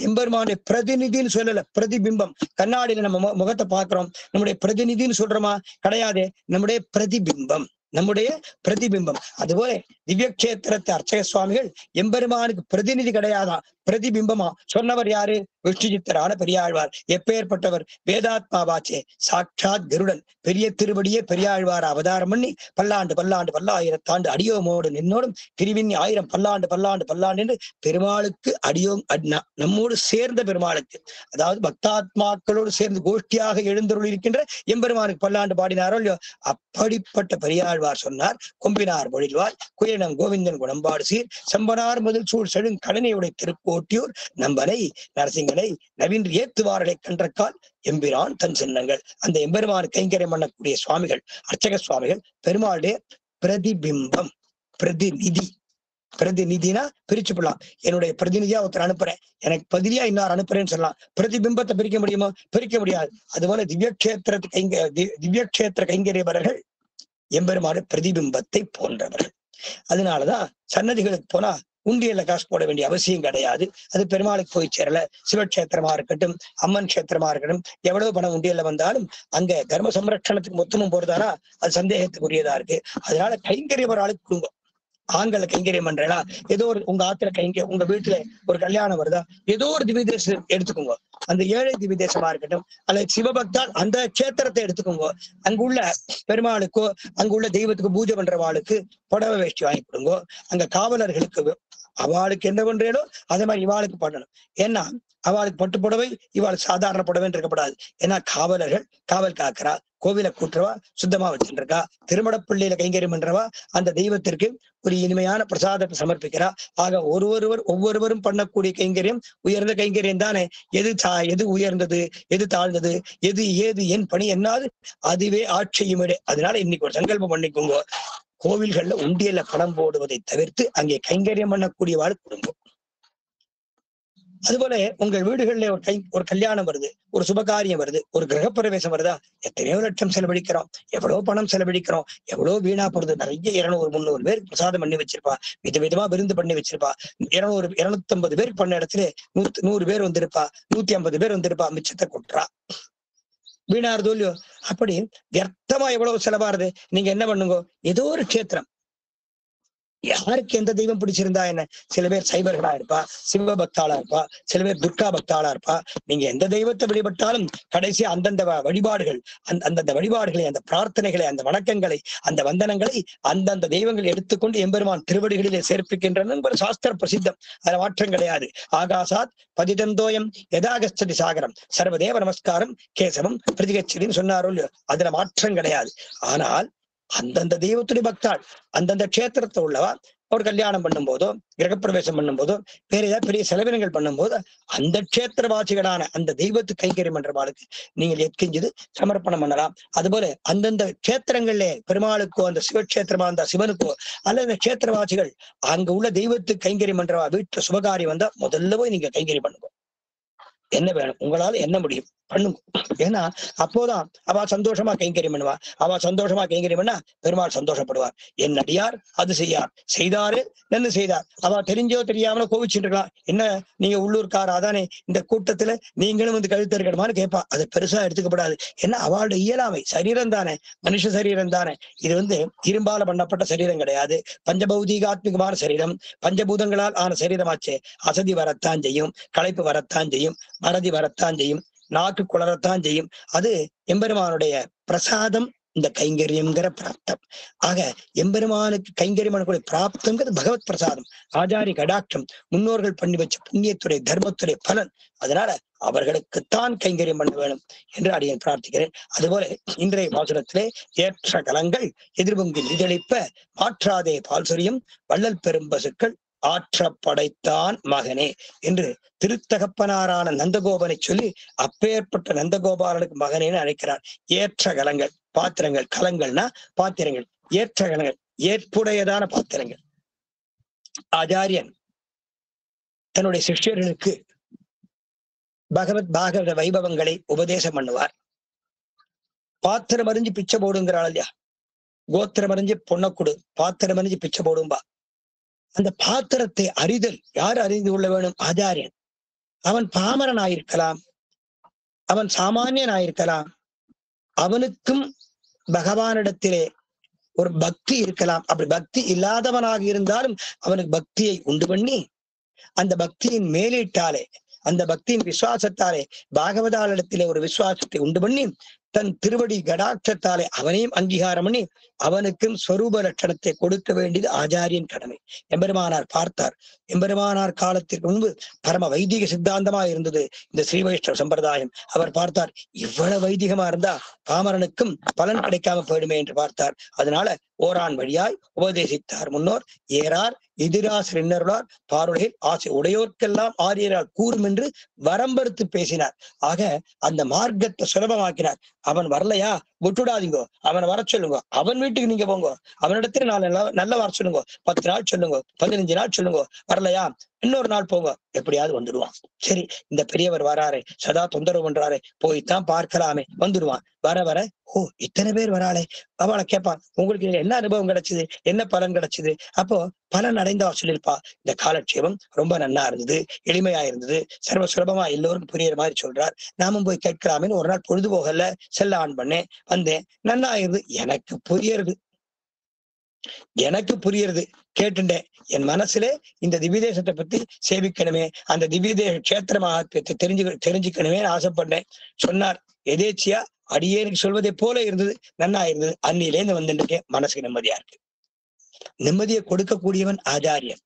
எம்பெருமானுடைய பிரதிநிதின்னு சொல்லல, பிரதிபிம்பம். கண்ணாடியில நம்ம முகத்தை பார்க்கிறோம், நம்முடைய பிரதிநிதின்னு சொல்றோமா? கிடையாது, நம்முடைய பிரதிபிம்பம், நம்முடைய பிரதிபிம்பம். அதுபோல திவ்யக்ஷேத்திரத்தை அர்ச்சக சுவாமிகள் எம்பெருமானுக்கு பிரதிநிதி கிடையாதான், பிரதிபிம்பமா. சொன்னவர் யாரு? விஷ்ணுசித்தரான பெரியாழ்வார். எப்பேற்பட்டவர்? வேதாத்மாவாச்சே, சாட்சாத் கருடன். பெரிய திருவடியே பெரியாழ்வார் அவதாரம் பண்ணி பல்லாண்டு பல்லாண்டு பல்லாயிரத்தாண்டு அடியோமோடு நின்னோடும் பிரிவின் 1000 பல்லாண்டு பல்லாண்டு பல்லாண்டு என்று பெருமாளுக்கு அடியோம் நம்மோடு சேர்ந்த பெருமாளுக்கு, அதாவது பக்தாத்மாக்களோடு சேர்ந்து கோஷ்டியாக எழுந்தருள் இருக்கின்ற எம்பெருமானுக்கு பல்லாண்டு பாடினாரோ இல்லையோ, அப்படிப்பட்ட பெரியாழ்வார் சொன்னார், கொம்பினார் பொழில்வாய் குயிலினம் கோவிந்தன் குணம்பாடு சீர் செம்பனார் முதல் சூழ் செழுங் கடனையுடைய திருக்கோட்டியூர் நம்பனை நரசிங்கனை நவீன் ஏத்துவார்களை கன்றக்கால் எம்பிரான் தன் சின்னங்கள். அந்த எம்பெருமான் கைங்கரியம் பண்ணக்கூடிய சுவாமிகள், அர்ச்சக சுவாமிகள் பெருமாளுடைய பிரதிபிம்பம், பிரதிநிதி. பிரதிநிதினா பிரிச்சு போடலாம். என்னுடைய பிரதிநிதியா ஒருத்தர் அனுப்புறேன், எனக்கு பதிலியா இன்னொரு அனுப்புறேன்னு சொல்லலாம். பிரதிபிம்பத்தை பிரிக்க முடியுமோ? பிரிக்க முடியாது. அதுபோல திவ்யக்ஷேத்திர கைங்கரியவர்கள் எம்பெருமாறு பிரதிபிம்பத்தை போன்றவர்கள். அதனாலதான் சன்னதிகளுக்கு போனா உண்டியல்ல காசு போட வேண்டிய அவசியம் கிடையாது. அது பெருமாளுக்கு போய் சேரல. சிவக்ஷேத்திரமா இருக்கட்டும், அம்மன் கஷேத்திரமா இருக்கட்டும், எவ்வளவு பணம் உண்டியல்ல வந்தாலும் அங்க தர்ம சம்ரட்சணத்துக்கு மொத்தமும் போறதானா அது சந்தேகத்துக்குரியதா இருக்கு. அதனால கைங்கரியவர் ஆளுக்கு குடும்பம். ஆண்களை கைங்கரியம் பண்றா, ஏதோ ஒரு உங்க ஆத்துல உங்க வீட்டுல ஒரு கல்யாணம் வருதா, ஏதோ ஒரு திவ்ய தேசம் எடுத்துக்கோங்க. அந்த ஏழை திவ்ய தேசமா இருக்கட்டும் அல்லது சிவபக்தால் அந்த கஷேத்திரத்தை எடுத்துக்கோங்க. அங்குள்ள பெருமாளுக்கோ அங்குள்ள தெய்வத்துக்கு பூஜை பண்றவாளுக்கு புடவை வேஷ்டி வாங்கி கொடுங்க. அங்க காவலர்களுக்கு அவளுக்கு என்ன பண்றீங்களோ அதே மாதிரி இவாளுக்கு பண்ணணும். ஏன்னா அவளுக்கு பட்டு புடவை, இவாளுக்கு சாதாரண புடவைன்னு இருக்கப்படாது. ஏன்னா காவலர்கள் காவல் காக்கிறா, கோவிலை கூட்டுறவா, சுத்தமா வச்சுருக்கா, திருமணப்பள்ளியில கைங்கரியம் பண்றவா, அந்த தெய்வத்திற்கு ஒரு இனிமையான பிரசாதத்தை சமர்ப்பிக்கிறா. ஆக ஒவ்வொருவரும் பண்ணக்கூடிய கைங்கரியம் உயர்ந்த கைங்கரியம் தானே. எது உயர்ந்தது, எது தாழ்ந்தது, எது ஏது என் பணி என்னாது அதுவே ஆட்சியுமிடே. அதனால இன்னைக்கு ஒரு சங்கல்பம் பண்ணிக்கோங்க, கோவில்கள்ல உண்டியல்ல பணம் போடுவதை தவிர்த்து அங்கே கைங்கரியம் பண்ணக்கூடிய வாழ் குடும்பம். அதுபோல உங்கள் வீடுகள்ல ஒரு கல்யாணம் வருது, ஒரு சுபகாரியம் வருது, ஒரு கிரகப்பிரவேசம் வருதா, எத்தனையோ லட்சம் செலவழிக்கிறோம், எவ்வளவு பணம் செலவழிக்கிறோம், எவ்வளவு வீணா போறது. நிறைய 200-300 பேருக்கு பிரசாதம் பண்ணி வச்சிருப்பா, விதவிதமா விருந்து பண்ணி வச்சிருப்பா. 200-250 பேருக்கு பண்ண இடத்துல 100 பேர் வந்திருப்பா, 150 பேர் வந்திருப்பா, மிச்சத்தை கொட்டுறா. வீணாருதோ இல்லையோ. அப்படி வியர்த்தமா எவ்வளவு செலவாருது. நீங்க என்ன பண்ணுங்க, ஏதோ ஒரு க்ஷேத்திரம், யாருக்கு எந்த தெய்வம் பிடிச்சிருந்தா என்ன. சில பேர் சைவர்களா இருப்பா, சிவ பக்தாளா இருப்பா, சில பேர் துர்கா பக்தாளா இருப்பா. நீங்க எந்த தெய்வத்தை வழிபட்டாலும் கடைசி அந்தந்த வழிபாடுகள், அந்தந்த வழிபாடுகளை, அந்த பிரார்த்தனைகளை, அந்த வணக்கங்களை, அந்த வந்தனங்களை அந்தந்த தெய்வங்களை எடுத்துக்கொண்டு எம்பெருமான் திருவடிகளிலே சேர்ப்பிக்கின்றன ஒரு சாஸ்திர பிரசித்தம். அதுல மாற்றம் கிடையாது. ஆகாசாத் பதிதந்தோயம் யதாகஸ்தி சாகரம் சர்வதேவ நமஸ்காரம் கேசவம் பிரதிகச்சின்னு சொன்னாரோ இல்லையோ, அதுல மாற்றம் கிடையாது. ஆனால் அந்தந்த தெய்வத்துடைய பக்தாள் அந்தந்த க்ஷேத்திரத்தை உள்ளவா ஒரு கல்யாணம் பண்ணும் போதோ, கிரகப்பிரவேசம் பண்ணும் போதோ, வேற ஏதாவது பெரிய செலவினங்கள் பண்ணும் போது அந்த க்ஷேத்திரவாசிகளான அந்த தெய்வத்து கைங்கரியம் பண்றவாளுக்கு நீங்கள் எத்கிஞ்சது சமர்ப்பணம் பண்ணலாம். அதுபோல அந்தந்த க்ஷேத்திரங்கள்ல பெருமாளுக்கோ, அந்த சிவக்ஷேத்திரமா அந்த சிவனுக்கோ அல்லது அந்த க்ஷேத்திரவாசிகள் அங்க உள்ள தெய்வத்து கைங்கரியம் பண்றவா வீட்டுல சுபகாரியம் வந்தா முதல்ல போய் நீங்க கைங்கரியம் பண்ணுங்க. என்ன வேணும், உங்களால என்ன முடியும் பண்ணுங்க. ஏன்னா அப்போதான் அவ சந்தோஷமா கைங்கரியம் பண்ணுவா. அவ சந்தோஷமா கைங்கரியம் பண்ணா பெருமாள் சந்தோஷப்படுவார். என் அடியார் அது செய்தாரு நன்னு செய்தார். அவ தெரிஞ்சோ தெரியாமலோ கோவிச்சுட்டு இருக்கலாம். என்ன நீங்க உள்ளூர்காரா தானே, இந்த கூட்டத்துல நீங்களும் வந்து கழுத்து இருக்கணுமான்னு கேட்பா. அது பெருசா எடுத்துக்கப்படாது. ஏன்னா அவளுடைய இயலாமை, சரீரம் தானே, மனுஷ சரீரம் தானே. இது இரும்பால பண்ணப்பட்ட சரீரம் கிடையாது, பஞ்சபௌதிகாத்மிகமான சரீரம், பஞ்சபூதங்களால் ஆன சரீரமாச்சே. அசதி வரத்தான் செய்யும், களைப்பு வரத்தான் செய்யும், மறதி வரத்தான் செய்யும், நாக்கு குளரத்தான் செய்யும். அது எம்பெருமானுடைய பிரசாதம், இந்த கைங்கரியம்ங்கிற பிராப்தம். ஆக எம்பெருமானுக்கு கைங்கரியம் பண்ணக்கூடிய பிராப்தங்கிறது பகவத் பிரசாதம், ஆச்சாரி கடாட்சம், முன்னோர்கள் பண்ணி வச்ச புண்ணியத்துடைய தர்மத்துடைய பலன். அதனால அவர்களுக்குத்தான் கைங்கரியம் பண்ண வேணும் என்று அடியேன் பிரார்த்திக்கிறேன். அதுபோல இன்றைய பாசுரத்திலே ஏற்ற கலங்கள் எதிர்பொங்கி நிதளிப்ப மாற்றாதே பால் சொரியும் வள்ளல் பெரும் பசுக்கள் ஆற்ற படைத்தான் மகனே என்று திருத்தகப்பனாரான நந்தகோபனை சொல்லி அப்பேற்பட்ட நந்தகோபாலனுக்கு மகனேன்னு அழைக்கிறார். ஏற்ற கலங்கள், பாத்திரங்கள், கலங்கள்னா பாத்திரங்கள், ஏற்ற கலங்கள் ஏற்புடையதான பாத்திரங்கள். ஆச்சாரியன் தன்னுடைய சிஷ்யர்களுக்கு பாகவத வைபவங்களை உபதேசம் பண்ணுவார். பாத்திரம் அறிஞ்சு பிச்சை போடுங்கிறாள் இல்லையா, கோத்திரம் அறிஞ்சு பொண்ணக்குடு, பாத்திரம் அறிஞ்சு பிச்சை போடும்பா. அந்த பாத்திரத்தை அறிதல் யார் அறிந்து கொள்ள வேணும்? ஆச்சாரியன். அவன் பாமரன் ஆயிருக்கலாம், அவன் சாமானியன் ஆயிருக்கலாம், அவனுக்கும் பகவானிடத்திலே ஒரு பக்தி இருக்கலாம். அப்படி பக்தி இல்லாதவனாக இருந்தாலும் அவனுக்கு பக்தியை உண்டு பண்ணி அந்த பக்தியின் மேலீட்டாலே, அந்த பக்தியின் விசுவாசத்தாலே, பாகவதாளிடத்திலே ஒரு விசுவாசத்தை உண்டு பண்ணி தன் திருவடி கடாட்சத்தாலே அவனையும் அங்கீகாரம் பண்ணி அவனுக்கும் ஸ்வரூப லட்சணத்தை கொடுக்க வேண்டியது ஆச்சாரியன் கடமை. எம்பெருமானார் பார்த்தார். எம்பெருமானார் காலத்திற்கு முன்பு பரம வைதிக சித்தாந்தமா இருந்தது இந்த ஸ்ரீ வைஷ்ணவ சம்பிரதாயம். அவர் பார்த்தார், இவ்வளவு வைதிகமா இருந்தா பாமரனுக்கும் பலன் கிடைக்காம போயிடுமே என்று பார்த்தார். அதனால ஓரான் வழியாய் உபதேசித்தார் முன்னோர். ஏறார் எதிராசிரியர்களார் பாருளையில் ஆசை உடையோர்க்கெல்லாம் ஆரியரால் கூறும் என்று வரம்பறுத்து பேசினார். ஆக அந்த மார்க்கத்தை சுலபமாக்கினார். அவன் வரலையா, விட்டுடாதீங்கோ, அவனை வர சொல்லுங்க, அவன் வீட்டுக்கு நீங்க போங்க, அவனிடத்துல நல்ல வர சொல்லுங்க, 10 நாள் சொல்லுங்க, 15 நாள் சொல்லுங்க, வரலையா இன்னொரு நாள் போங்க, எப்படியாவது வந்துடுவான். சரி, இந்த பெரியவர் வராரு, சதா தொந்தரவு பண்றாரு, போய்தான் பார்க்கலாமே, வந்துடுவான். வர வர ஓ இத்தனை பேர் வராளே, அவளை கேட்பான், உங்களுக்கு என்ன அனுபவம் கிடைச்சது, என்ன பலன் கிடைச்சது? அப்போ பலன் அடைந்தா சொல்லியிருப்பா, இந்த காலட்சேபம் ரொம்ப நன்னா இருந்தது, எளிமையா இருந்தது, சர்வ சுலபமா எல்லோரும் புரியுற மாதிரி சொல்றார், நாமும் போய் கேட்கலாமேன்னு ஒரு நாள் பொழுது போகல செல்ல ஆன் பண்ணேன், வந்தேன், நன்னா இருந்து எனக்கு புரியுறது கேட்டுட்டேன். என் மனசுல இந்த திவ்யதேசத்தை பத்தி சேவிக்கணுமே, அந்த திவ்யதேச கஷேத்திர மகாத்மியத்தை தெரிஞ்சுக்கணுமே ஆசைப்பட்டேன். சொன்னார். எதேச்சியா அடியேனுக்கு சொல்வதை போல இருந்தது, நன்னா இருந்தது. அன்னிலேருந்து வந்துட்டு இருக்கேன். மனசுக்கு நிம்மதியா இருக்கு. நிம்மதியை கொடுக்கக்கூடியவன் ஆச்சாரியன்.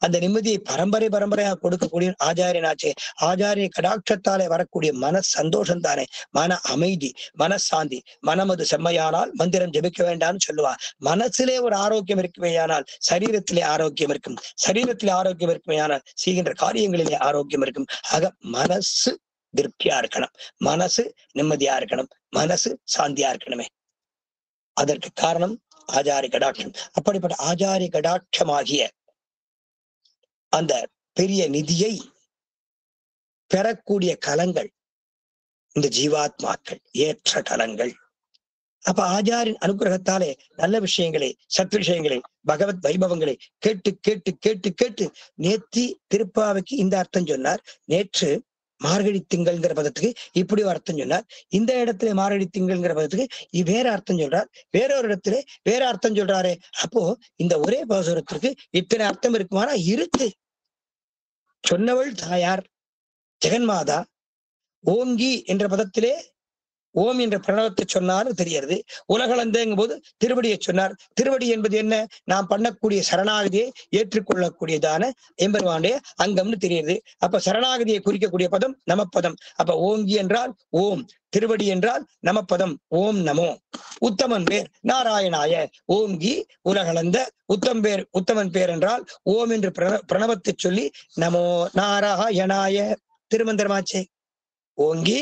அந்த நிம்மதியை பரம்பரையா கொடுக்கக்கூடிய ஆச்சாரியன் ஆச்சே. ஆச்சாரிய கடாட்சத்தாலே வரக்கூடிய மன சந்தோஷம் தானே மன அமைதி, மனசாந்தி. மனமது செம்மையானால் மந்திரம் ஜெபிக்க வேண்டாம்னு சொல்லுவா. மனசிலே ஒரு ஆரோக்கியம் இருக்குமேயானால் சரீரத்திலே ஆரோக்கியம் இருக்கும், சரீரத்திலே ஆரோக்கியம் இருக்குமேயானால் செய்கின்ற காரியங்களிலே ஆரோக்கியம் இருக்கும். ஆக மனசு திருப்தியா இருக்கணும், மனசு நிம்மதியா இருக்கணும், மனசு சாந்தியா இருக்கணுமே. அதற்கு காரணம் ஆச்சாரிய கடாட்சம். அப்படிப்பட்ட ஆச்சாரிய கடாட்சமாகிய அந்த பெரிய நிதியை பெறக்கூடிய கலங்கள் இந்த ஜீவாத்மாக்கள், ஏற்ற கலங்கள். அப்ப ஆச்சாரின் அனுகிரகத்தாலே நல்ல விஷயங்களை, சத் விஷயங்களை, பகவத் வைபவங்களை கேட்டு கேட்டு கேட்டு கேட்டு நேத்தி திருப்பாவைக்கு இந்த அர்த்தம் சொன்னார், நேற்று மார்கழி திங்கள்ங்கிற பதத்துக்கு இப்படி ஒரு அர்த்தம் சொன்னார், இந்த இடத்துல மார்கழி திங்கள்ங்கிற பதத்துக்கு வேற அர்த்தம் சொல்றார், வேறொரு இடத்துல வேற அர்த்தம் சொல்றாரு. அப்போ இந்த ஒரே பாசுரத்திற்கு இத்தனை அர்த்தம் இருக்குமானா இருக்கு. சொன்னவள் தாயார் ஜெகன்மாதா. ஓங்கி என்ற பதத்திலே ஓம் என்ற பிரணவத்தை சொன்னாலும் தெரிகிறது. உலகளந்தங்கும் போது திருவடியை சொன்னார். திருவடி என்பது என்ன? நாம் பண்ணக்கூடிய சரணாகதியை ஏற்றுக்கொள்ளக்கூடியதான எம்பெருமானுடைய அங்கம்னு தெரியுது. அப்ப சரணாகதியை குறிக்கக்கூடிய பதம் நமப்பதம். அப்ப ஓங்கி என்றால் ஓம், திருவடி என்றால் நமப்பதம், ஓம் நமோ. உத்தமன் பேர் நாராயணாய. ஓங்கி உலகளந்த உத்தமன் பேர் என்றால் ஓம் என்று பிரணவத்தை சொல்லி நமோ நாராயணாய திருமந்திரமாச்சே. ஓங்கி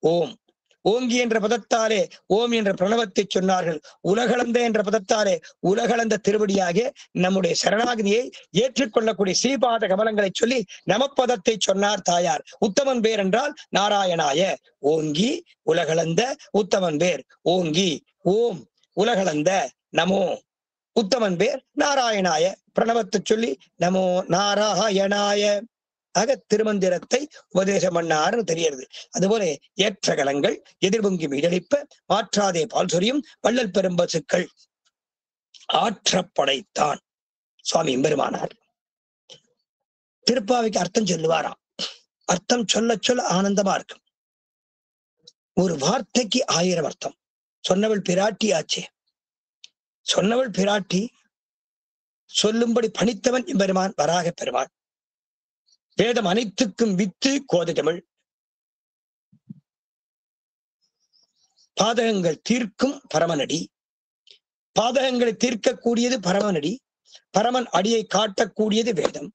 ஓம், ஓங்கி என்ற பதத்தாலே ஓம் என்ற பிரணவத்தை சொன்னார்கள். உலகளந்த என்ற பதத்தாலே உலகளந்த திருவடியாக நம்முடைய சரணாகதியை ஏற்றுக்கொள்ளக்கூடிய ஸ்ரீபாத கமலங்களை சொல்லி நமப்பதத்தை சொன்னார் தாயார். உத்தமன் பேர் என்றால் நாராயணாய. ஓங்கி உலகளந்த உத்தமன் பேர். ஓங்கி ஓம் உலகளந்த நமோ உத்தமன் பேர் நாராயணாய. பிரணவத்தை சொல்லி நமோ நாராயணாய. ஆக திருமந்திரத்தை உபதேசம் பண்ணாருன்னு தெரிகிறது. அதுபோல ஏற்ற கலங்கள் எதிர்பொங்கி மீதளிப்ப மாற்றாதே பால் சொரியும் வள்ளல் பெரும்பசுக்கள் ஆற்றப்படைத்தான் சுவாமி எம்பெருமானார். திருப்பாவைக்கு அர்த்தம் சொல்லுவாராம். அர்த்தம் சொல்ல சொல்ல ஆனந்தமா இருக்கும். ஒரு வார்த்தைக்கு 1000 அர்த்தம். சொன்னவள் பிராட்டி ஆச்சே. சொன்னவள் பிராட்டி, சொல்லும்படி பணித்தவன் எம்பெருமான் வராக பெருமான். வேதம் அனைத்துக்கும் வித்து கோதை தமிழ். பாதகங்கள் தீர்க்கும் பரமனடி. பாதகங்களை தீர்க்கக்கூடியது பரமனடி. பரமன் அடியை காட்டக்கூடியது வேதம்.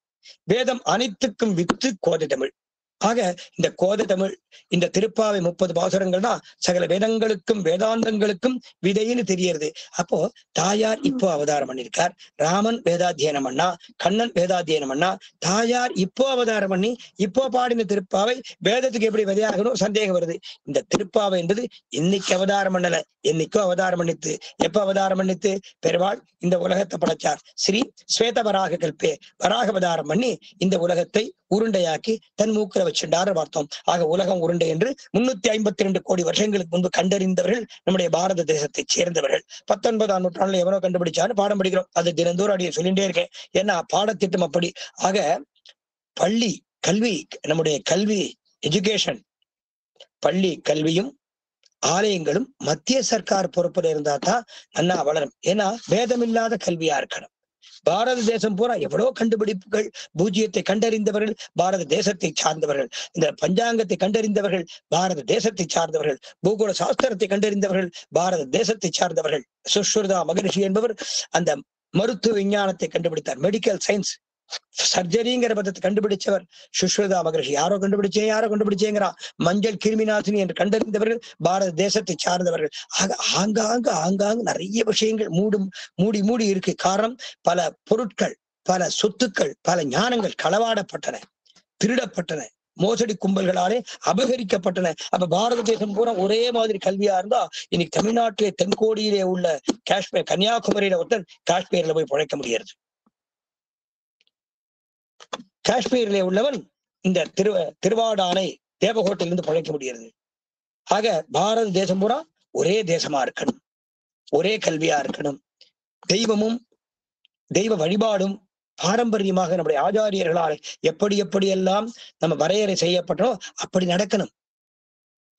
வேதம் அனைத்துக்கும் வித்து கோதை தமிழ். ஆக இந்த கோதை தமிழ், இந்த திருப்பாவை 30 பாசுரங்கள்னா சகல வேதங்களுக்கும் வேதாந்தங்களுக்கும் விதைன்னு தெரியறது. அப்போ தாயார் இப்போ அவதாரம் பண்ணிருக்கார். ராமன் வேதாத்தியனம் பண்ணா, கண்ணன் வேதாத்தியனம் பண்ணா, தாயார் இப்போ அவதாரம் பண்ணி இப்போ பாடின திருப்பாவை வேதத்துக்கு எப்படி விதையாகணும் சந்தேகம் வருது. இந்த திருப்பாவை என்பது இன்னைக்கு அவதாரம் பண்ணல, என்னைக்கோ அவதாரம் பண்ணித்து. எப்ப அவதாரம் பண்ணித்து? பெருமாள் இந்த உலகத்தை படைச்சார். ஸ்ரீ ஸ்வேத வராக கல்பே வராக அவதாரம் பண்ணி இந்த உலகத்தை உருண்டையாக்கி தன் மூக்கில வச்சுட்டாரு அர்த்தம். ஆக உலகம் உருண்டை என்று 352 கோடி வருஷங்களுக்கு முன்பு கண்டறிந்தவர்கள் நம்முடைய பாரத தேசத்தை சேர்ந்தவர்கள். 19ஆம் நூற்றாண்டுல எவனோ கண்டுபிடிச்சான்னு பாடம் படிக்கிறோம். அது தினந்தோறும் அடியை சொல்லிட்டே இருக்கேன். ஏன்னா பாடத்திட்டம் அப்படி. ஆக பள்ளி கல்வி, நம்முடைய கல்வி எஜுகேஷன், பள்ளி கல்வியும் ஆலயங்களும் மத்திய சர்க்கார் பொறுப்புல இருந்தா தான் நல்லா வளரும். ஏன்னா வேதமில்லாத கல்வியா இருக்கணும். பாரத தேசம் பூரா எவ்வளவு கண்டுபிடிப்புகள், பூஜ்ஜியத்தை கண்டறிந்தவர்கள் பாரத தேசத்தை சார்ந்தவர்கள், இந்த பஞ்சாங்கத்தை கண்டறிந்தவர்கள் பாரத தேசத்தை சார்ந்தவர்கள், பூகோள சாஸ்திரத்தை கண்டறிந்தவர்கள் பாரத தேசத்தை சார்ந்தவர்கள். சுஷ்ருதா மகரிஷி என்பவர் அந்த மருத்துவ விஞ்ஞானத்தை கண்டுபிடித்தார். மெடிக்கல் சயின்ஸ், சர்ஜரிங்கிற பதத்தை கண்டுபிடிச்சவர் சுஷ்ருதா மகரிஷி. யாரோ கண்டுபிடிச்சேங்கிறா. மஞ்சள் கிருமிநாசினி என்று கண்டறிந்தவர்கள் பாரத தேசத்தை சார்ந்தவர்கள். ஆக ஆங்காங்கு நிறைய விஷயங்கள் மூடி இருக்கு. காரணம், பல பொருட்கள், பல சொத்துக்கள், பல ஞானங்கள் களவாடப்பட்டன, திருடப்பட்டன, மோசடி கும்பல்களாலே அபகரிக்கப்பட்டன. அப்ப பாரத தேசம் பூரா ஒரே மாதிரி கல்வியா இருந்தா இன்னைக்கு தமிழ்நாட்டிலே தென்கோடியிலே உள்ள காஷ்மீர், கன்னியாகுமரியில ஒருத்தன் காஷ்மீர்ல போய் பிழைக்க முடியாது. காஷ்மீரிலே உள்ளவன் இந்த திருவாடானை தேவகோட்டையிலிருந்து பழைக்க முடியாது. ஆக பாரத தேசம் பூரா ஒரே தேசமா இருக்கணும், ஒரே கல்வியா இருக்கணும். தெய்வமும் தெய்வ வழிபாடும் பாரம்பரியமாக நம்முடைய ஆச்சாரியர்களால் எப்படியெல்லாம் நம்ம வரையறை செய்யப்பட்டோ அப்படி நடக்கணும்.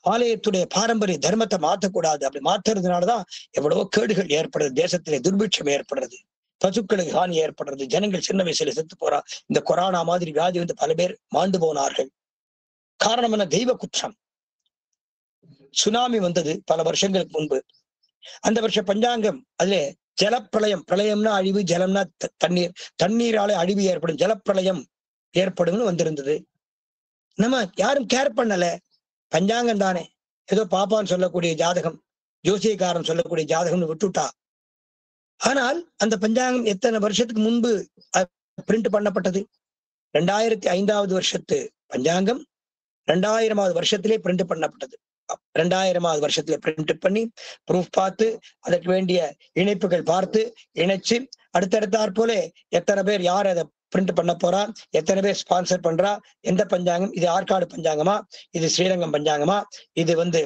ஆலயத்துடைய பாரம்பரிய தர்மத்தை மாற்றக்கூடாது. அப்படி மாற்றுறதுனாலதான் எவ்வளவோ கேடுகள் ஏற்படுறது, தேசத்திலே துர்பிட்சம் ஏற்படுறது, பசுக்களுக்கு ஹானி ஏற்படுறது, ஜனங்கள் சின்ன வயசுல செத்து போறா. இந்த கொரோனா மாதிரி வியாதி வந்து பல பேர் மாண்டு போனார்கள். காரணம் என்ன? தெய்வ குற்றம். சுனாமி வந்தது பல வருஷங்களுக்கு முன்பு. அந்த வருஷம் பஞ்சாங்கம் அதுல ஜலப்பிரளயம், பிரளயம்னா அழிவு, ஜலம்னா தண்ணீர், தண்ணீராலே அழிவு ஏற்படும், ஜலப்பிரளயம் ஏற்படும் வந்திருந்தது. நம்ம யாரும் கேர் பண்ணல. பஞ்சாங்கம் தானே, ஏதோ பாப்பான்னு சொல்லக்கூடிய ஜாதகம், ஜோசியக்காரன் சொல்லக்கூடிய ஜாதகம்னு விட்டுட்டா. ஆனால் அந்த பஞ்சாங்கம் எத்தனை வருஷத்துக்கு முன்பு பிரிண்ட் பண்ணப்பட்டது? 2005வது வருஷத்து பஞ்சாங்கம் 2000வது வருஷத்திலே பிரிண்ட் பண்ணப்பட்டது. 2000வது வருஷத்துல பிரிண்ட் பண்ணி ப்ரூஃப் பார்த்து அதற்கு வேண்டிய இணைப்புகள் பார்த்து இணைச்சு அடுத்தடுத்தாற் போல எத்தனை பேர் யார் அதை பிரிண்ட் பண்ண போறா, எத்தனை பேர் ஸ்பான்சர் பண்றா, எந்த பஞ்சாங்கம் இது, ஆற்காடு பஞ்சாங்கமா, இது ஸ்ரீரங்கம் பஞ்சாங்கமா, இது வந்து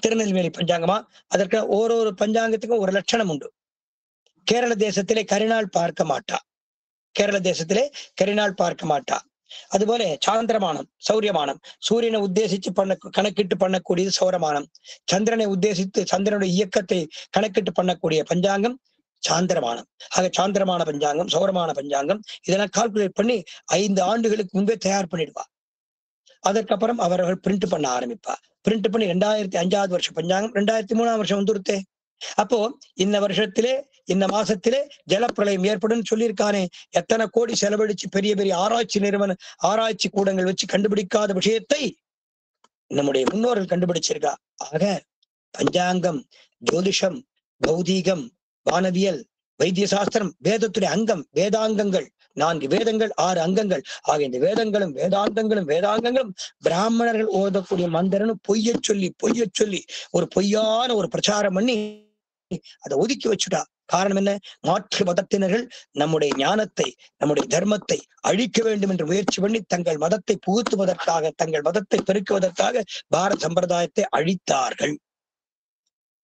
திருநெல்வேலி பஞ்சாங்கமா, அதற்கு ஒரு பஞ்சாங்கத்துக்கும் ஒரு லட்சணம் உண்டு. கேரள தேசத்திலே கரிநாள் பார்க்க மாட்டா, கேரள தேசத்திலே கரிநாள் பார்க்க மாட்டா. அதுபோல சாந்திரமானம், சௌரியமானம், சூரியனை உத்தேசிச்சு கணக்கிட்டு பண்ணக்கூடியது சௌரமானம். சந்திரனை உத்தேசித்து சந்திரனுடைய இயக்கத்தை கணக்கிட்டு பண்ணக்கூடிய பஞ்சாங்கம் சாந்திரமானம். ஆக சாந்திரமான பஞ்சாங்கம், சௌரமான பஞ்சாங்கம் இதெல்லாம் கால்குலேட் பண்ணி 5 ஆண்டுகளுக்கு முன்பே தயார் பண்ணிடுவா. அதற்கப்புறம் அவர்கள் பிரிண்ட் பண்ண ஆரம்பிப்பா. பிரிண்ட் பண்ணி 2005வது வருஷம் பஞ்சாங்கம் 2003ஆம் வருஷம் வந்துருத்தே. அப்போ இந்த வருஷத்திலே இந்த மாசத்திலே ஜலப்பிரளயம் ஏற்படும் சொல்லியிருக்கானே. எத்தனை கோடி செலவழிச்சு பெரிய பெரிய ஆராய்ச்சி நிறுவன ஆராய்ச்சி கூடங்கள் வச்சு கண்டுபிடிக்காத விஷயத்தை நம்முடைய முன்னோர்கள் கண்டுபிடிச்சிருக்கா. ஆக பஞ்சாங்கம், ஜோதிஷம், பௌதீகம், வானவியல், வைத்திய சாஸ்திரம் வேதத்துடைய அங்கம். வேதாங்கங்கள் 4 வேதங்கள், 6 அங்கங்கள். ஆக இந்த வேதாந்தங்களும் பிராமணர்கள் ஓதக்கூடிய மந்திரன்னு பொய்ய சொல்லி ஒரு பொய்யான ஒரு பிரச்சாரம் பண்ணி அதை ஒதுக்கி வச்சுட்டா. காரணம் என்ன? மாற்று மதத்தினர்கள் நம்முடைய ஞானத்தை, நம்முடைய தர்மத்தை அழிக்க வேண்டும் என்று முயற்சி பண்ணி தங்கள் மதத்தை புகுத்துவதற்காக, தங்கள் மதத்தை பெருக்குவதற்காக பாரத சம்பிரதாயத்தை அழித்தார்கள்.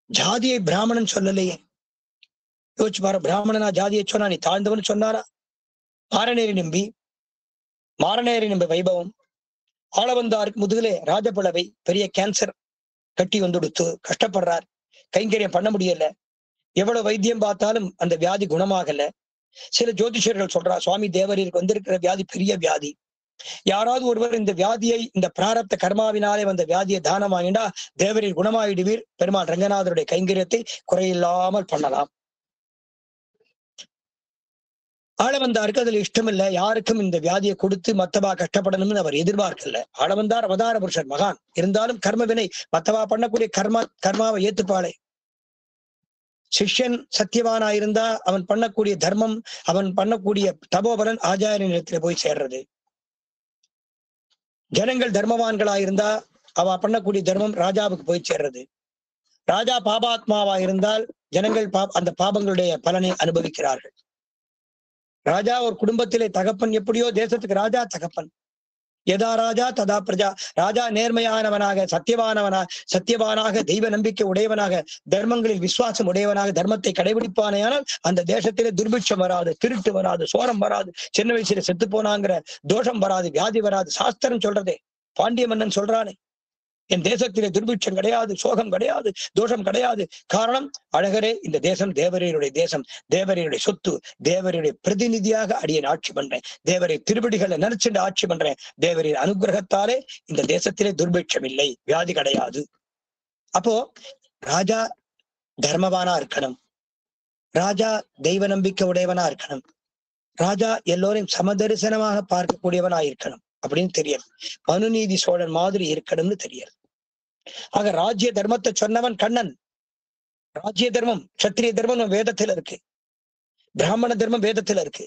ஜாதியை பிராமணன் சொல்லலையே. யோசிச்சு பாரு, பிராமணனா ஜாதியை சொன்னா நீ தாழ்ந்தவன் சொன்னாரா? மாரநேரி நம்பி வைபவம், ஆளவந்தாருக்கு முதுகிலே ராஜபலவை, பெரிய கேன்சர் கட்டி வந்துடுத்து, கஷ்டப்படுறார், கைங்கரியம் பண்ண முடியல, எவ்வளவு வைத்தியம் பார்த்தாலும் அந்த வியாதி குணமாகல. சில ஜோதிஷர்கள் சொல்றா, சுவாமி தேவரீருக்கு வந்திருக்கிற வியாதி பெரிய வியாதி, யாராவது ஒருவர் இந்த வியாதியை, இந்த பிராரப்த கர்மாவினாலே வந்த வியாதியை தானம் வாங்கிண்டா தேவரீர் குணமாயிடுவீர், பெருமாள் ரங்கநாதருடைய கைங்கரியத்தை குறையில்லாமல் பண்ணலாம். ஆளவந்தாருக்கு அதுல இஷ்டம் இல்ல, யாருக்கும் இந்த வியாதியை கொடுத்து மத்தவா கஷ்டப்படணும்னு அவர் எதிர்பார்க்கல. ஆளவந்தார் அவதார புருஷர், மகான். இருந்தாலும் கர்ம வினை, மத்தவா பண்ணக்கூடிய கர்மாவை ஏத்துப்பாளே. சிஷ்யன் சத்தியவானா இருந்தா அவன் பண்ணக்கூடிய தர்மம், அவன் பண்ணக்கூடிய தபோபலன் ஆச்சாரிய நிலத்தில போய் சேர்றது. ஜனங்கள் தர்மவான்களா இருந்தா அவ பண்ணக்கூடிய தர்மம் ராஜாவுக்கு போய் சேர்றது. ராஜா பாபாத்மாவா இருந்தால் ஜனங்கள் அந்த பாபங்களுடைய பலனை அனுபவிக்கிறார்கள். ராஜா ஒரு குடும்பத்திலே தகப்பன் எப்படியோ தேசத்துக்கு ராஜா தகப்பன். யதா ராஜா ததா பிரஜா. ராஜா நேர்மையானவனாக, சத்தியவானாக, தெய்வ நம்பிக்கை உடையவனாக, தர்மங்களில் விசுவாசம் உடையவனாக தர்மத்தை கடைபிடிப்பானேயானால் அந்த தேசத்திலே துர்பிட்சம் வராது, திருட்டு வராது, சோரம் வராது, சின்ன வயசுல செத்து போனாங்கிற தோஷம் வராது, வியாதி வராது. சாஸ்திரம் சொல்றதே, பாண்டிய மன்னன் சொல்றானே, என் தேசத்திலே துர்பிட்சம் கிடையாது, சோகம் கிடையாது, தோஷம் கிடையாது. காரணம், அழகரே, இந்த தேசம் தேவரையருடைய தேசம், தேவரையுடைய சொத்து, தேவரையுடைய பிரதிநிதியாக அடியேன் ஆட்சி பண்றேன், தேவரை திருவடிகளை நினைச்சுட்டு ஆட்சி பண்றேன், தேவரையின் அனுகிரகத்தாலே இந்த தேசத்திலே துர்பிட்சம் இல்லை, வியாதி கிடையாது. அப்போ ராஜா தர்மவானா இருக்கணும், ராஜா தெய்வ நம்பிக்கை உடையவனா இருக்கணும், ராஜா எல்லோரையும் சமதரிசனமாக பார்க்கக்கூடியவனா இருக்கணும் அப்படின்னு தெரியும். மனுநீதி சோழன் மாதிரி இருக்கணும்னு தெரியும். ஆக ராஜ்ய தர்மத்தை சொன்னவன் கண்ணன். ராஜ்ய தர்மம், சத்திரிய தர்மம் வேதத்துல இருக்கு, பிராமண தர்மம் வேதத்துல இருக்கு.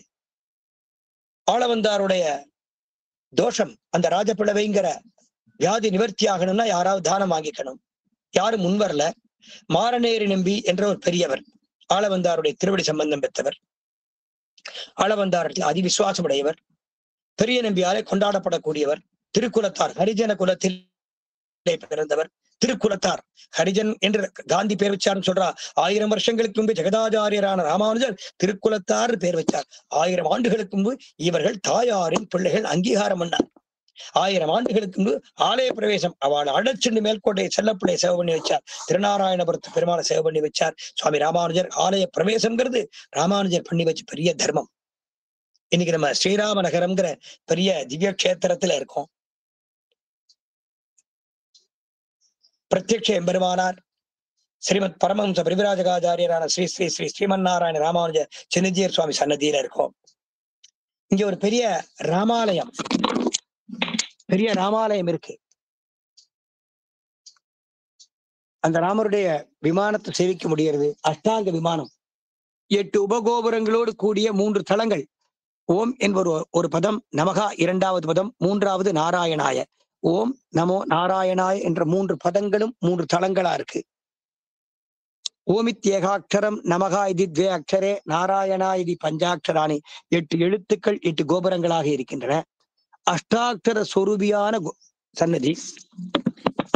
ஆளவந்தாருடைய தோஷம், அந்த ராஜபிளவைங்கிற வியாதி நிவர்த்தி ஆகணும்னா யாராவது தானம் வாங்கிக்கணும். யாரும் முன்வரல. மாரநேரி நம்பி என்ற ஒரு பெரியவர், ஆளவந்தாருடைய திருவடி சம்பந்தம் பெற்றவர், ஆளவந்தாரத்தில் அதிவிசுவாசம் உடையவர், பெரிய நம்பியாலே கொண்டாடப்படக்கூடியவர், திருக்குலத்தார், ஹரிஜன குலத்தில் பிறந்தவர், திருக்குலத்தார். ஹரிஜன் என்று காந்தி பேர் வச்சார்னு சொல்றா. 1000 வருஷங்களுக்கு முன்பு ஜெகதாச்சாரியரான ராமானுஜர் திருக்குலத்தார் பேர் வச்சார். 1000 ஆண்டுகளுக்கு முன்பு இவர்கள் தாயாரின் பிள்ளைகள் அங்கீகாரம் பண்ணார். 1000 ஆண்டுகளுக்கு முன்பு ஆலய பிரவேசம், அவளை அழைச்சுண்டு மேல்கோட்டை செல்லப்பிள்ளை சேவை பண்ணி வச்சார். திருநாராயணபுரத்து பெருமாளை சேவை பண்ணி வச்சார் சுவாமி ராமானுஜர். ஆலய பிரவேசம்ங்கிறது ராமானுஜர் பண்ணி வச்ச பெரிய தர்மம். இன்னைக்கு நம்ம ஸ்ரீராம நகரம்ங்கிற பெரிய திவ்ய கஷேத்திரத்துல இருக்கோம். பிரத்யக்ஷ எம்பெருமானார் ஸ்ரீமத் பரமஹம்ச பரிவிராஜகாச்சாரியரான ஸ்ரீ ஸ்ரீ ஸ்ரீ ஸ்ரீமன்னாராயண ராமானுஜ சின்னஜீயர் சுவாமி சன்னதியில இருக்கோம். இங்க ஒரு பெரிய ராமாலயம் இருக்கு. அந்த ராமருடைய விமானத்தை சேவிக்க முடிகிறது. அஷ்டாங்க விமானம், 8 உபகோபுரங்களோடு கூடிய 3 தலங்கள். ஓம் என்பது ஒரு பதம், நமகா 2வது பதம், 3வது நாராயணாய. ஓம் நமோ நாராயணாய என்ற 3 பதங்களும் 3 தலங்களா இருக்கு. ஓமித் ஏகாட்சரம், நமகா இது 2 அக்ஷரே, நாராயணா இது பஞ்சாட்சராணி. 8 எழுத்துக்கள் 8 கோபுரங்களாக இருக்கின்றன. அஷ்டாட்சர சொரூபியான சன்னதி.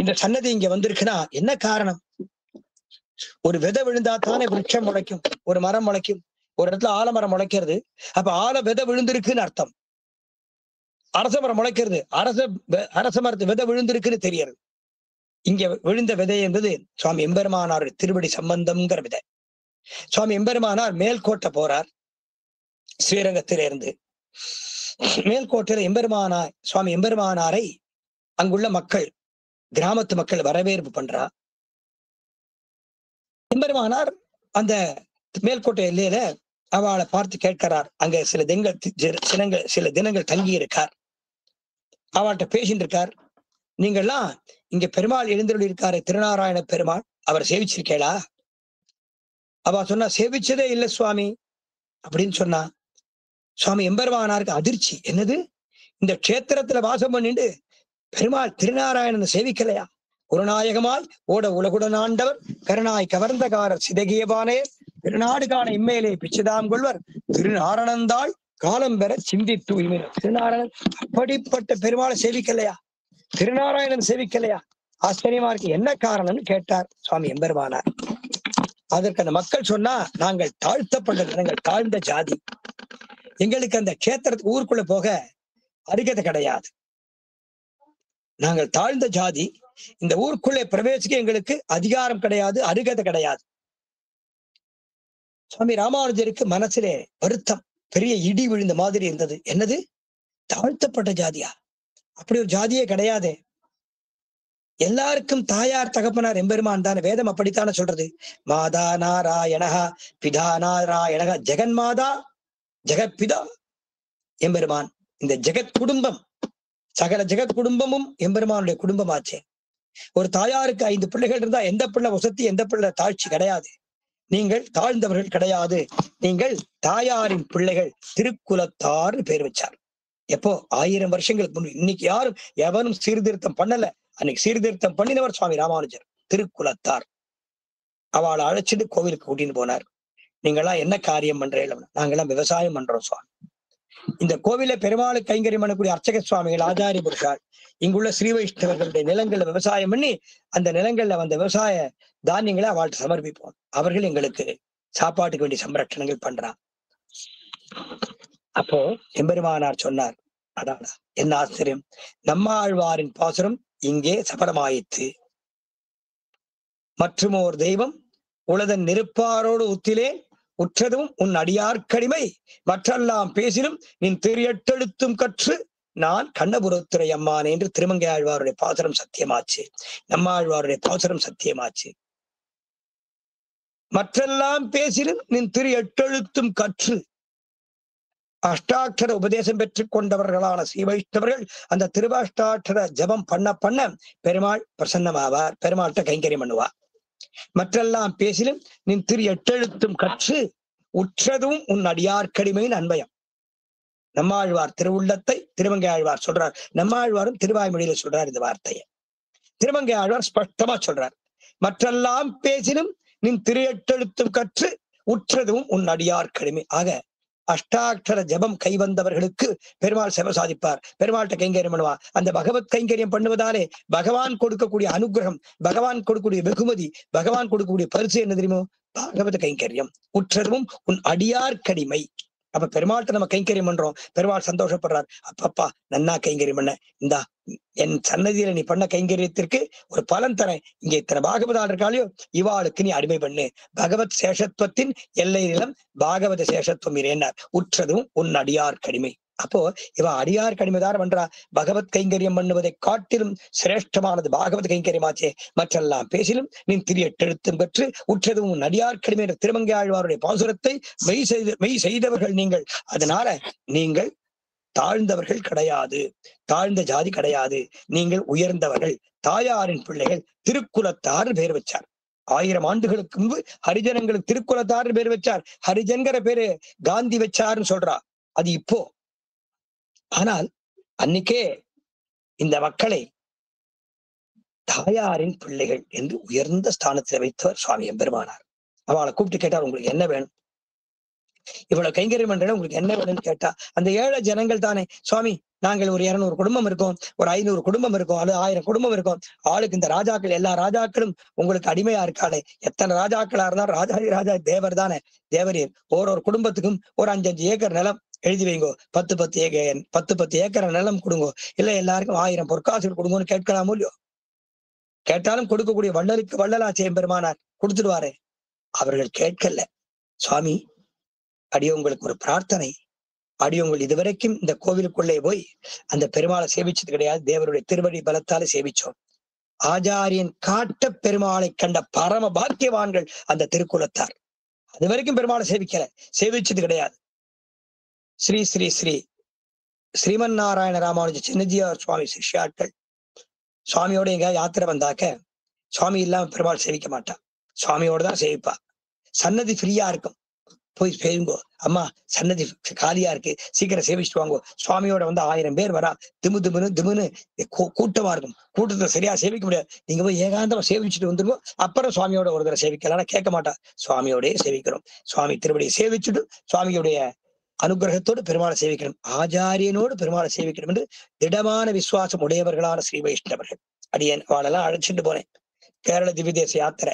இந்த சன்னதி இங்க வந்திருக்குன்னா என்ன காரணம்? ஒரு விதை விழுந்தா தானே விருட்சம் முளைக்கும், ஒரு மரம் முளைக்கும். ஒரு இடத்துல ஆலமரம் முளைக்கிறது, அப்ப விதை விழுந்திருக்குன்னு அர்த்தம். அரச மரம் முளைக்கிறது, அரச மரத்து விதை விழுந்திருக்குன்னு தெரியாது. இங்க விழுந்த விதை என்பது சுவாமி எம்பெருமானாருடைய திருவடி சம்பந்தம்ங்கிற விதை. சுவாமி எம்பெருமானார் மேல்கோட்டை போறார். ஸ்ரீரங்கத்திலிருந்து மேல்கோட்டையில சுவாமி எம்பெருமானாரை அங்குள்ள மக்கள், கிராமத்து மக்கள் வரவேற்பு பண்றா. எம்பெருமானார் அந்த மேல்கோட்டை எல்லையில அவளை பார்த்து கேட்கிறார். அங்க சில தினங்கள் தங்கி இருக்கார். அவள்கிட்ட பேசிட்டு இருக்கார். நீங்கள்லாம் இங்க பெருமாள் எழுந்தருளி இருக்காரு, திருநாராயண பெருமாள், அவர் சேவிச்சிருக்கேளா? அவ சொன்னா, சேவிச்சதே இல்லை சுவாமி அப்படின்னு சொன்னா. சுவாமி எம்பெருமானாருக்கு அதிர்ச்சி. என்னது, இந்த க்ஷேத்திரத்துல வாசம் பண்ணிட்டு பெருமாள் திருநாராயணன் சேவிக்கலையா? குருநாயகமாய் ஓட உலகுடன் ஆண்டவர் கருணாய் கவர்ந்தகாரர் சிதகியபானே திருநாடு காண இம்மையிலே பிச்சதாம் கொள்வர் திருநாரணந்தாள் காலம் பெற சிந்தித்து உய்மினர். திருநாராயணன் அப்படிப்பட்ட பெருமாளை சேவிக்கலையா? திருநாராயணன் சேவிக்கலையா? ஆச்சரியமா இருக்கு. என்ன காரணம்னு கேட்டார் சுவாமி எம்பெருமானார். அதற்கு அந்த மக்கள் சொன்னா, நாங்கள் தாழ்த்தப்பட்ட ஜனங்கள், தாழ்ந்த ஜாதி, எங்களுக்கு அந்த கஷேத்திரத்துக்கு ஊருக்குள்ள போக அருகதை கிடையாது. நாங்கள் தாழ்ந்த ஜாதி, இந்த ஊருக்குள்ளே பிரவேசிக்க எங்களுக்கு அதிகாரம் கிடையாது, அருகதை கிடையாது. சுவாமி ராமானுஜருக்கு மனசிலே வருத்தம், பெரிய இடி விழுந்த மாதிரி இருந்தது. என்னது, தாழ்த்தப்பட்ட ஜாதியா? அப்படி ஒரு ஜாதியே கிடையாதே. எல்லாருக்கும் தாயார் தகப்பனார் எம்பெருமான் தானே. வேதம் அப்படித்தானே சொல்றது. மாதா நாராயணஹா பிதா நாராயணஹா ஜெகன்மாதா ஜெகத்பிதா எம்பெருமான். இந்த ஜெகத் குடும்பம், சகல ஜெகத் குடும்பமும் எம்பெருமானுடைய குடும்பமாச்சே. ஒரு தாயாருக்கு 5 பிள்ளைகள் இருந்தா எந்த பிள்ளை வசதி, எந்த பிள்ளை தாழ்ச்சி கிடையாது. நீங்கள் தாழ்ந்தவர்கள் கிடையாது, நீங்கள் தாயாரின் பிள்ளைகள், திருக்குலத்தார் பேர் வச்சார். எப்போ? 1000 வருஷங்களுக்கு முன்பு. இன்னைக்கு யாரும் எவனும் சீர்திருத்தம் பண்ணல. அன்னைக்கு சீர்திருத்தம் பண்ணினவர் சுவாமி ராமானுஜர், திருக்குலத்தார். அவளை அழைச்சிட்டு கோவிலுக்கு கூட்டின்னு போனார். நீங்களாம் என்ன காரியம் பண்றீங்க? நாங்கெல்லாம் விவசாயம் பண்றோம் சுவாமி. இந்த கோவில பெருமாளு கைங்கரியம் பண்ணக்கூடிய அர்ச்சக சுவாமிகள், ஆச்சாரிய புருஷால், இங்குள்ள ஸ்ரீ வைஷ்ணவர்களுடைய நிலங்கள்ல விவசாயம் பண்ணி அந்த நிலங்கள்ல வந்த விவசாய தானியங்களை அவள்கிட்ட சமர்ப்பிப்போம். அவர்கள் எங்களுக்கு சாப்பாட்டுக்கு வேண்டிய சம்ரட்சணங்கள் பண்றான். அப்போ எம்பெருமானார் சொன்னார், அடாடா என்ன ஆச்சரியம், நம்மாழ்வாரின் பாசுரம் இங்கே சபலமாயிற்று. மற்றும் ஓர் தெய்வம் உலதன் நெருப்பாரோடு உத்திலே உற்றதும் உன் அடியார்க்கடிமை மற்றெல்லாம் பேசினும் நின் திரியெட்டெழுத்தும் கற்று நான் கண்ணபுரத்துறை அம்மானே என்று திருமங்கை ஆழ்வாருடைய பாசுரம் சத்தியமாச்சு. நம்மாழ்வாருடைய பாசுரம் சத்தியமாச்சு. மற்றெல்லாம் பேசினும் நின் திரு எட்டெழுத்தும் கற்று அஷ்டாட்சர உபதேசம் பெற்றுக் கொண்டவர்களான ஸ்ரீ வைஷ்ணவர்கள் அந்த திருவாஷ்டாட்சர ஜபம் பண்ண பண்ண பெருமாள் பிரசன்னமாவார், பெருமாள்கிட்ட கைங்கரியம் பண்ணுவார். மற்றெல்லாம் பேசிலும் நின் திரு எட்டெழுத்தும் கற்று உற்றதும் உன் அடியார்க்கடிமையின் அன்பயம். நம்மாழ்வார் திருவுள்ளத்தை திருமங்கை ஆழ்வார் சொல்றார். நம்மாழ்வாரும் திருவாய்மொழியில சொல்றார் இந்த வார்த்தையை. திருமங்கை ஆழ்வார் ஸ்பஷ்டமா சொல்றார், மற்றெல்லாம் பேசினும் நின் திரு எட்டெழுத்தும் கற்று உற்றதும் உன் அடியார்க்கடிமை. ஆக அஷ்டாட்சர ஜபம் கைவந்தவர்களுக்கு பெருமாள் சேவை சாதிப்பார், பெருமாள்கிட்ட கைங்கரியம் பண்ணுவார். அந்த பகவத் கைங்கரியம் பண்ணுவதாலே பகவான் கொடுக்கக்கூடிய அனுகிரகம், பகவான் கொடுக்கக்கூடிய வெகுமதி, பகவான் கொடுக்கக்கூடிய பரிசு என்ன தெரியுமோ? பகவத கைங்கரியம். உற்றதும் உன் அடியார்க்கடிமை. அப்ப பெருமாள்கிட்ட நம்ம கைங்கரியம் பண்றோம், பெருமாள் சந்தோஷப்படுறார். அப்பப்பா நன்னா கைங்கரியம் பண்ண, இந்தா என் சன்னதியில நீ பண்ண கைங்கரியத்திற்கு ஒரு பலன் தரேன். இங்க இத்தனை பாகவதால் இருக்காளையோ இவாளுக்கு நீ அடிமை பண்ணு. பகவத் சேஷத்துவத்தின் எல்லை நிலம் பாகவத சேஷத்துவம் இரேனார். உற்றதும் உன் அடியார் கடிமை. அப்போ இவ அடியார் கடிமைதான் பண்றா. பகவத் கைங்கரியம் பண்ணுவதை காட்டிலும் சிரேஷ்டமானது பாகவத் கைங்கரியமாச்சே. மற்றெல்லாம் பேசிலும் நீ திரியெட்டெழுத்தும் பெற்று உற்றதும் உன் அடியார் கடிமை என்ற திருமங்கை ஆழ்வாருடைய பாசுரத்தை மெய் செய்தவர்கள் நீங்கள். அதனால நீங்கள் தாழ்ந்தவர்கள் கிடையாது, தாழ்ந்த ஜாதி கிடையாது, நீங்கள் உயர்ந்தவர்கள், தாயாரின் பிள்ளைகள், திருக்குலத்தார் பேர் வச்சார். 1000 ஆண்டுகளுக்கு முன்பு ஹரிஜனங்களுக்கு திருக்குலத்தார் பேர் வச்சார். ஹரிஜன்கிற பேரு காந்தி வச்சாருன்னு சொல்றா, அது இப்போ. ஆனால் அன்னைக்கே இந்த மக்களை தாயாரின் பிள்ளைகள் என்று உயர்ந்த ஸ்தானத்தில் வைத்தவர் சுவாமி எம்பெருமானார். அவளை கூப்பிட்டு கேட்டார், உங்களுக்கு என்ன வேணும்? இவ்வளவு கைங்கரியம் பண்றேன், உங்களுக்கு என்ன வேணும்னு கேட்டா, அந்த ஏழை ஜனங்கள் தானே சுவாமி, நாங்கள் ஒரு 200 குடும்பம் இருக்கோம், ஒரு 500 குடும்பம் இருக்கும், அல்லது 1000 குடும்பம் இருக்கும். ஆளுக்கு இந்த ராஜாக்கள், எல்லா ராஜாக்களும் உங்களுக்கு அடிமையா இருக்காளே. எத்தனை ராஜாக்களா இருந்தாலும் ராஜாதி ராஜா தேவர் தானே, தேவரீர். ஒரு குடும்பத்துக்கும் ஒரு 5-5 ஏக்கர் நிலம் எழுதி வைங்கோ, 10 ஏக்கர் நிலம் கொடுங்கோ, இல்ல எல்லாருக்கும் 1000 பொற்காசுகள் கொடுங்கன்னு கேட்கலாமோ இல்லையோ? கேட்டாலும் கொடுக்கக்கூடிய வள்ளலுக்கு வள்ளலாச்சே எம்பெருமானார், கொடுத்துடுவாரு. அவர்கள் கேட்கல. சுவாமி, அடியவங்களுக்கு ஒரு பிரார்த்தனை. அடியவங்கள் இதுவரைக்கும் இந்த கோவிலுக்குள்ளே போய் அந்த பெருமாளை சேவிச்சது கிடையாது, தேவருடைய திருவடி பலத்தாலே சேவிச்சோம். ஆச்சாரியன் காட்ட பெருமாளை கண்ட பரம பாக்கியவான்கள் அந்த திருக்குலத்தார். அது வரைக்கும் பெருமாளை சேவிச்சது கிடையாது. ஸ்ரீ ஸ்ரீ ஸ்ரீ ஸ்ரீமன் நாராயண ராமானுஜ சின்னஜியார் சுவாமி சிஷ்யாட்கள் சுவாமியோட எங்க யாத்திரை வந்தாக்க சுவாமி இல்லாம பெருமாள் சேவிக்க மாட்டா, சுவாமியோட தான் சேவிப்பா. சன்னதி ஃப்ரீயா இருக்கும், போய் சேவிங்கோ. அம்மா சன்னதி காலியா இருக்கு, சீக்கிரம் சேவிச்சுட்டு வாங்கோ. சுவாமியோட வந்து 1000 பேர் வரா, திமுன்னு கூட்டமா இருக்கும். கூட்டத்தை சரியா சேவிக்க முடியாது. நீங்க போய் ஏகாந்தமா சேவிச்சுட்டு வந்துருங்கோ, அப்புறம் சுவாமியோட ஒரு தடவை சேவிக்கலாம். கேட்க மாட்டா, சுவாமியோடய சேவிக்கிறோம். சுவாமி திருவடியை சேவிச்சுட்டு சுவாமியுடைய அனுகிரகத்தோடு பெருமாளை சேவிக்கணும், ஆச்சாரியனோடு பெருமாளை சேவிக்கணும் என்று திடமான விசுவாசம் உடையவர்களான ஸ்ரீ வைஷ்ணவர்கள். அடியேன் அவளெல்லாம் அழைச்சிட்டு போனேன். கேரள திவ்யதேச யாத்திரை,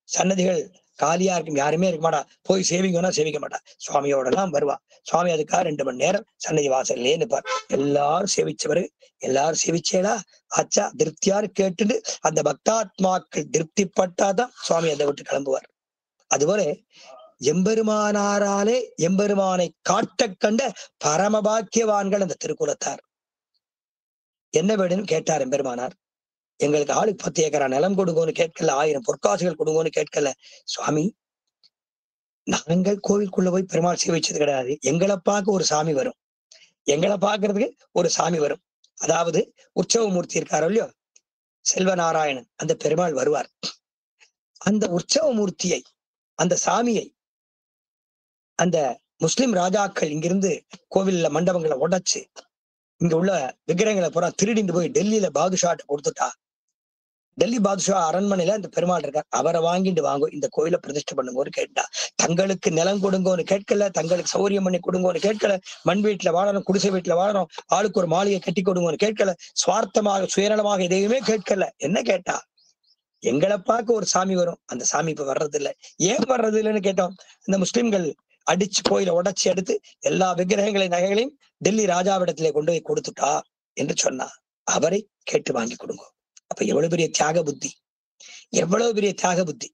சன்னதிகள் காலியா இருக்கும், யாருமே இருக்க மாட்டா. போய் சேவிங்கன்னா சேவிக்க மாட்டா, சுவாமியோட எல்லாம் வருவா. சுவாமி அதுக்காக 2 மணி நேரம் சன்னதி வாசல்லே நிற்பார். எல்லாரும் சேவிச்சவரு, எல்லாரும் சேவிச்சேடா ஆச்சா திருப்தியாரு கேட்டுட்டு அந்த பக்தாத்மாக்கள் திருப்திப்பட்டாதான் சுவாமி அதை விட்டு கிளம்புவார். அதுபோல எம்பெருமானாராலே எம்பெருமானை காட்ட கண்ட பரமபாக்கியவான்கள் அந்த திருக்குலத்தார். என்ன வேணும்னு கேட்டார் எம்பெருமானார். எங்களுக்கு ஆளுக்கு 10 ஏக்கரா நிலம் கொடுங்கன்னு கேட்கல, 1000 பொற்காசுகள் கொடுங்கன்னு கேட்கல. சுவாமி, நாங்கள் கோவிலுக்குள்ள போய் பெருமாள் சேவிச்சது கிடையாது. எங்களை பார்க்க ஒரு சாமி வரும், எங்களை பார்க்கறதுக்கு ஒரு சாமி வரும். அதாவது உற்சவமூர்த்தி இருக்காரோ இல்லையோ, செல்வநாராயணன், அந்த பெருமாள் வருவார். அந்த உற்சவமூர்த்தியை, அந்த சாமியை அந்த முஸ்லிம் ராஜாக்கள் இங்கிருந்து கோவில்ல மண்டபங்களை உடைச்சு இங்க உள்ள விக்கிரகங்களை பூரா திருடிந்து போய் டெல்லியில பாதுஷாட்ட கொடுத்துட்டா. டெல்லி பாதுஷா அரண்மனையில அந்த பெருமாள் இருக்கார், அவரை வாங்கிட்டு வாங்க, இந்த கோயிலை பிரதிஷ்டை பண்ணுங்கன்னு கேட்டா. தங்களுக்கு நிலம் கொடுங்கன்னு கேட்கல, தங்களுக்கு சௌரியம் பண்ணி கொடுங்கன்னு கேட்கல, மண் வீட்டுல வாழணும், குடிசை வீட்டுல வாழணும், ஆளுக்கு ஒரு மாளிகை கட்டி கொடுங்கன்னு கேட்கல, சுவார்த்தமாக சுயநலமாக எதையுமே கேட்கல. என்ன கேட்டா, எங்களை பார்க்க ஒரு சாமி வரும், அந்த சாமி இப்ப வர்றது இல்லை. ஏன் வர்றது இல்லைன்னு கேட்டோம். இந்த முஸ்லிம்கள் அடிச்சு கோயிலை உடைச்சி எடுத்து எல்லா விக்கிரகங்களையும் நகைகளையும் டெல்லி ராஜாவிடத்திலே கொண்டு போய் கொடுத்துட்டா என்று சொன்னா. அவரை கேட்டு வாங்கி கொடுங்க. அப்ப எவ்வளவு பெரிய தியாக புத்தி, எவ்வளவு பெரிய தியாக புத்தி.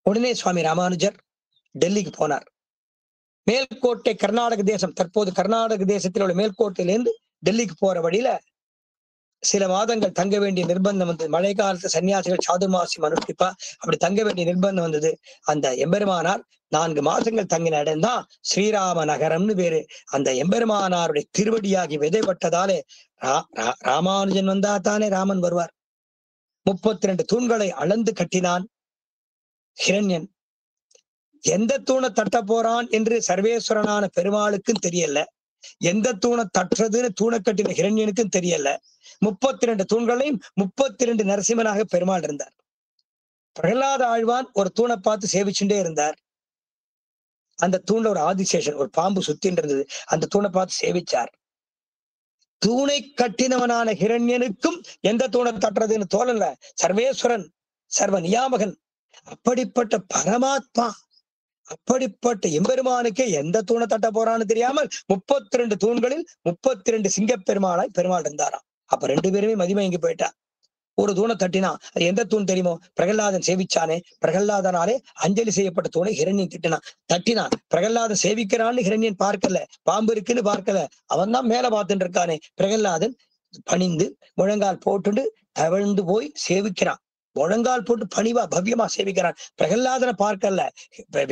உடனே சுவாமி ராமானுஜர் டெல்லிக்கு போனார். மேல்கோட்டை கர்நாடக தேசம், தற்போது கர்நாடக தேசத்தில் உள்ள மேல்கோட்டையிலிருந்து டெல்லிக்கு போற வழியில சில மாதங்கள் தங்க வேண்டிய நிர்பந்தம் வந்தது. மழை காலத்து சன்னியாசிகள் சாதுர்மாசியம் அனுஷ்டிப்பா, அப்படி தங்க வேண்டிய நிர்பந்தம் வந்தது. அந்த எம்பெருமானார் 4 மாதங்கள் தங்கின இடம் தான் ஸ்ரீராம நகரம்னு பேரு. அந்த எம்பெருமானாருடைய திருவடியாகி விதைப்பட்டதாலே ராமானுஜன் வந்தா தானே ராமன் வருவார். 32 தூண்களை அளந்து கட்டினான் ஹிரண்யன். எந்த தூணை தட்ட போறான் என்று சர்வேஸ்வரனான பெருமாளுக்கும் தெரியல, எந்த தூணை தட்டுறதுன்னு தூணை கட்டின ஹிரண்யனுக்கும் தெரியல. 32 தூண்களையும் 32 நரசிம்மனாக பெருமாள் இருந்தார். பிரகலாத ஆழ்வான் ஒரு தூணை பார்த்து சேவிச்சுட்டே இருந்தார். அந்த தூண்ல ஒரு ஆதிசேஷன், ஒரு பாம்பு சுத்தின்னு இருந்தது. அந்த தூணை பார்த்து சேவிச்சார். தூணை கட்டினவனான ஹிரண்யனுக்கும் எந்த தூணை தட்டுறதுன்னு தோழல, சர்வேஸ்வரன், சர்வ நியாமகன், அப்படிப்பட்ட பரமாத்மா, அப்படிப்பட்ட எம்பெருமானுக்கே எந்த தூணை தட்ட போறான்னு தெரியாமல் 32 தூண்களில் 32 சிங்கப்பெருமாளாய் பெருமாள் இருந்தாராம். அப்ப 2 பேருமே மதிமயங்கி போயிட்டா. ஒரு தூணை தட்டினா அது எந்த தூண் தெரியுமோ, பிரகலாதன் சேவிச்சானே, பிரகலாதனாலே அஞ்சலி செய்யப்பட்ட தூணை ஹிரண்யன் தட்டினான். பிரகலாதன் சேவிக்கிறான்னு ஹிரண்யன் பார்க்கல, பாம்பு இருக்குன்னு பார்க்கல, அவன் தான் மேல பார்த்துட்டு இருக்கானே. பிரகலாதன் பணிந்து முழங்கால் போட்டுண்டு தவழ்ந்து போய் சேவிக்கிறான். முழங்கால் போட்டு பணிவா பவ்யமா சேவிக்கிறான். பிரகலாதனை பார்க்கல,